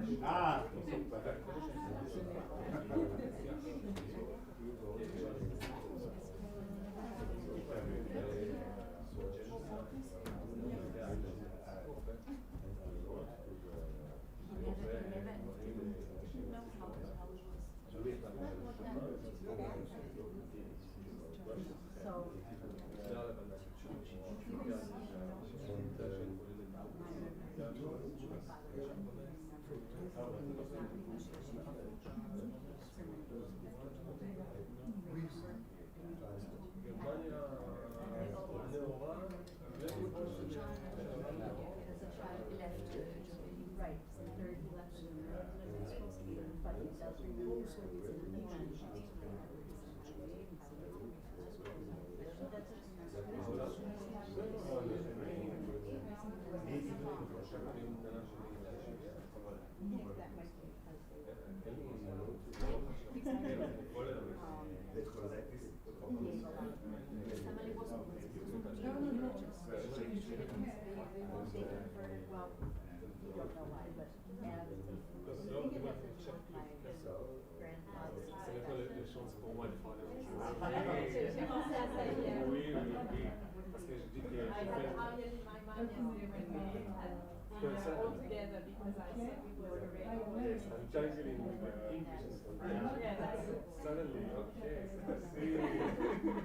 Together because I said we were already. Yes, I'm jungling with the English. Suddenly, okay, see,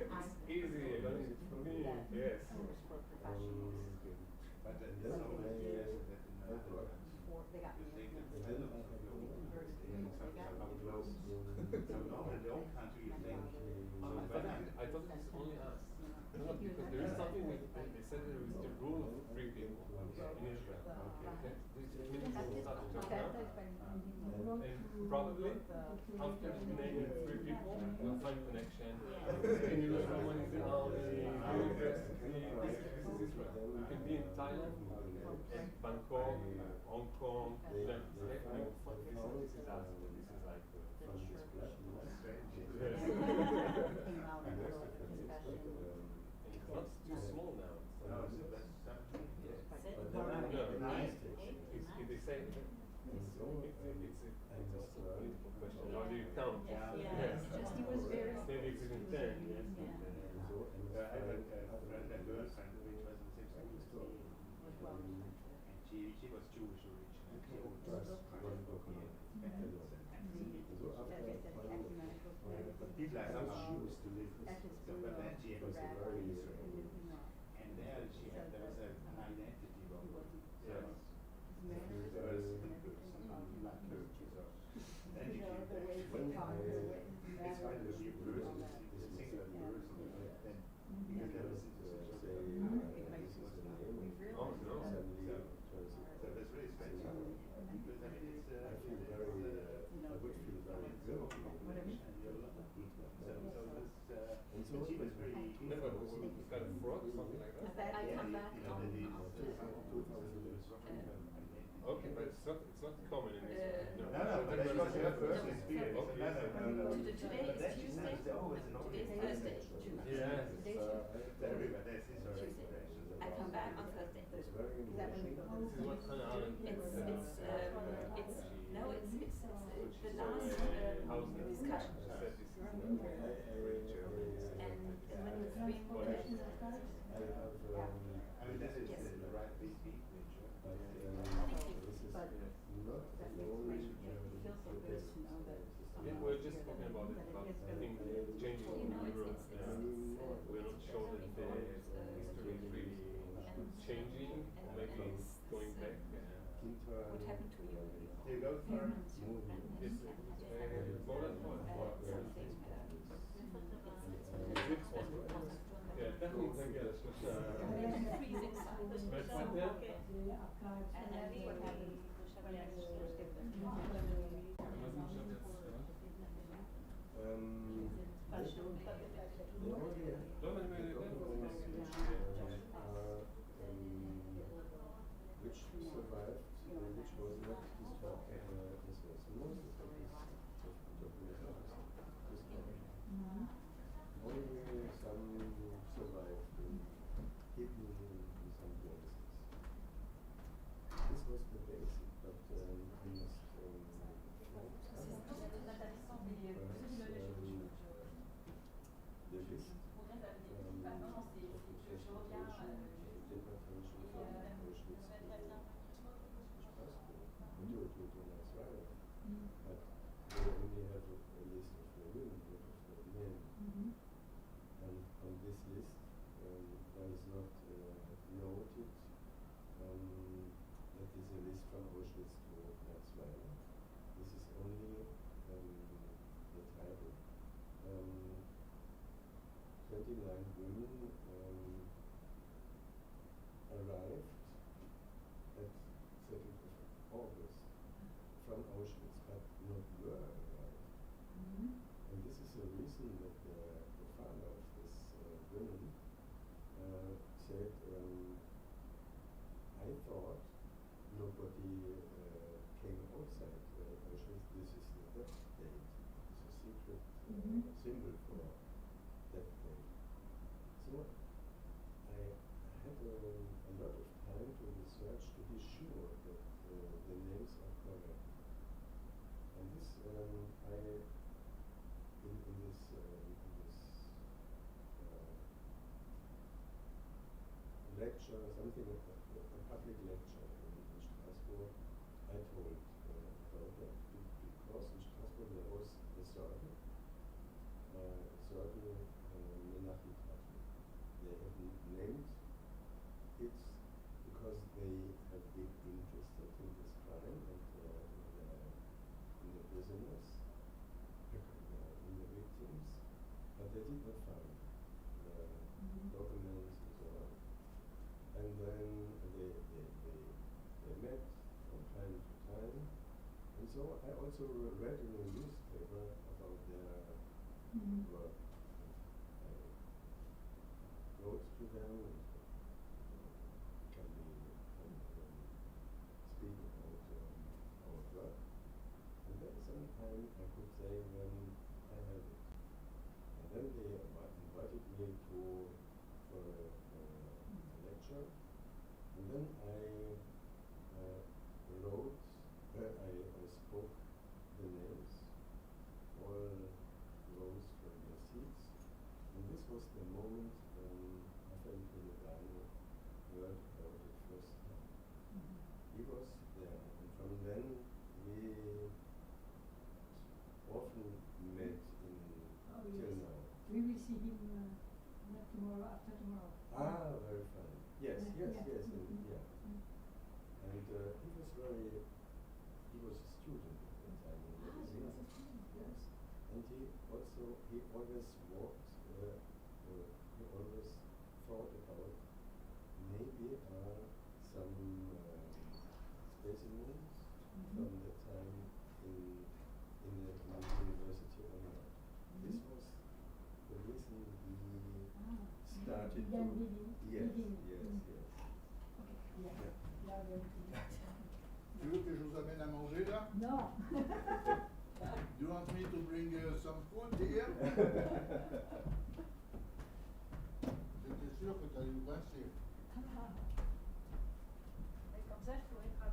it's easy, learning it for me. Yes. I thought it was only us. No, because there is something with, they said there is the rule of 3 people in Israel. Okay. And probably after naming 3 people, we'll find connection. In Israel, one is in Army, university, this is Israel. You can be in Thailand, Bangkok, Hong Kong, this is us. This is like it's not too small now. They say it's a political question. How do you count? Yes. He was very. Maybe it's even 10. Yes. I had a friend and girlfriend which was in the same school as me, and she was Jewish originally. She was but people are somehow used to live with. But then she was a very and there was an identity of then she came back. It's kind of a new person, it's a singular person, then because there was oh no, so that's really special. Because I mean it's I feel very I would feel very good. So this and she was very like that? I come back on Okay, but it's not common in this one. No, but that's not your first experience. Okay. Today is Tuesday. Today is Thursday. Yes. I come back on Thursday. This is what Hannah Arendt It's the last discussion. And when it's being we're just talking about it, about things changing in Europe. We're not sure that the history is really changing, or maybe it's going back. What happened to your It's parents? more than fun. Yeah, definitely think it's freezing which survived, which was not destroyed, this was most of it is destroyed. Only some survived, hidden in some places. This was the basic, but we must the list but they only have a list of the women, not of the men. And on this list, there is not noted that is a list from Auschwitz to Nazism. This is only the title. 29 women arrived at 2nd of August from Auschwitz, but not were arrived. And this is the reason that the father of this woman said, I thought nobody came outside Auschwitz. This is the death date. It's a secret symbol for that day. So I had a lot of time to research to be sure that the names are correct. And this, in this lecture, something, a public lecture in Strasbourg, I told about that because in Strasbourg there was a certain Menachem. They have named it because they have been interested in this crime and in the prisoners, in the victims, but they did not find documents and so on. And then they met from time to time. And so I also read in a newspaper about their work. I wrote to them and can speak about our work. And then sometime I could say when I have it. And then they invited me for a lecture. And then I wrote, I spoke the names, all rose from their seats. And this was the moment when Raphael Pellegrino heard about it first time. He was there, and from then we often met till now. We will see him not tomorrow, after tomorrow. Ah, very fine. Yes, yes, yes, and, yeah. And he was a student at that time. He was a student. Yes. And he always walked, he always thought about maybe some specimens from that time in the university or not. This was the reason he started to. Yes, yes, yes. Tu veux que je vous amène à manger là? Non. Do you want me to bring some food here? J'étais sûr que tu allais me coincer. Mais comme ça, je pourrais travailler.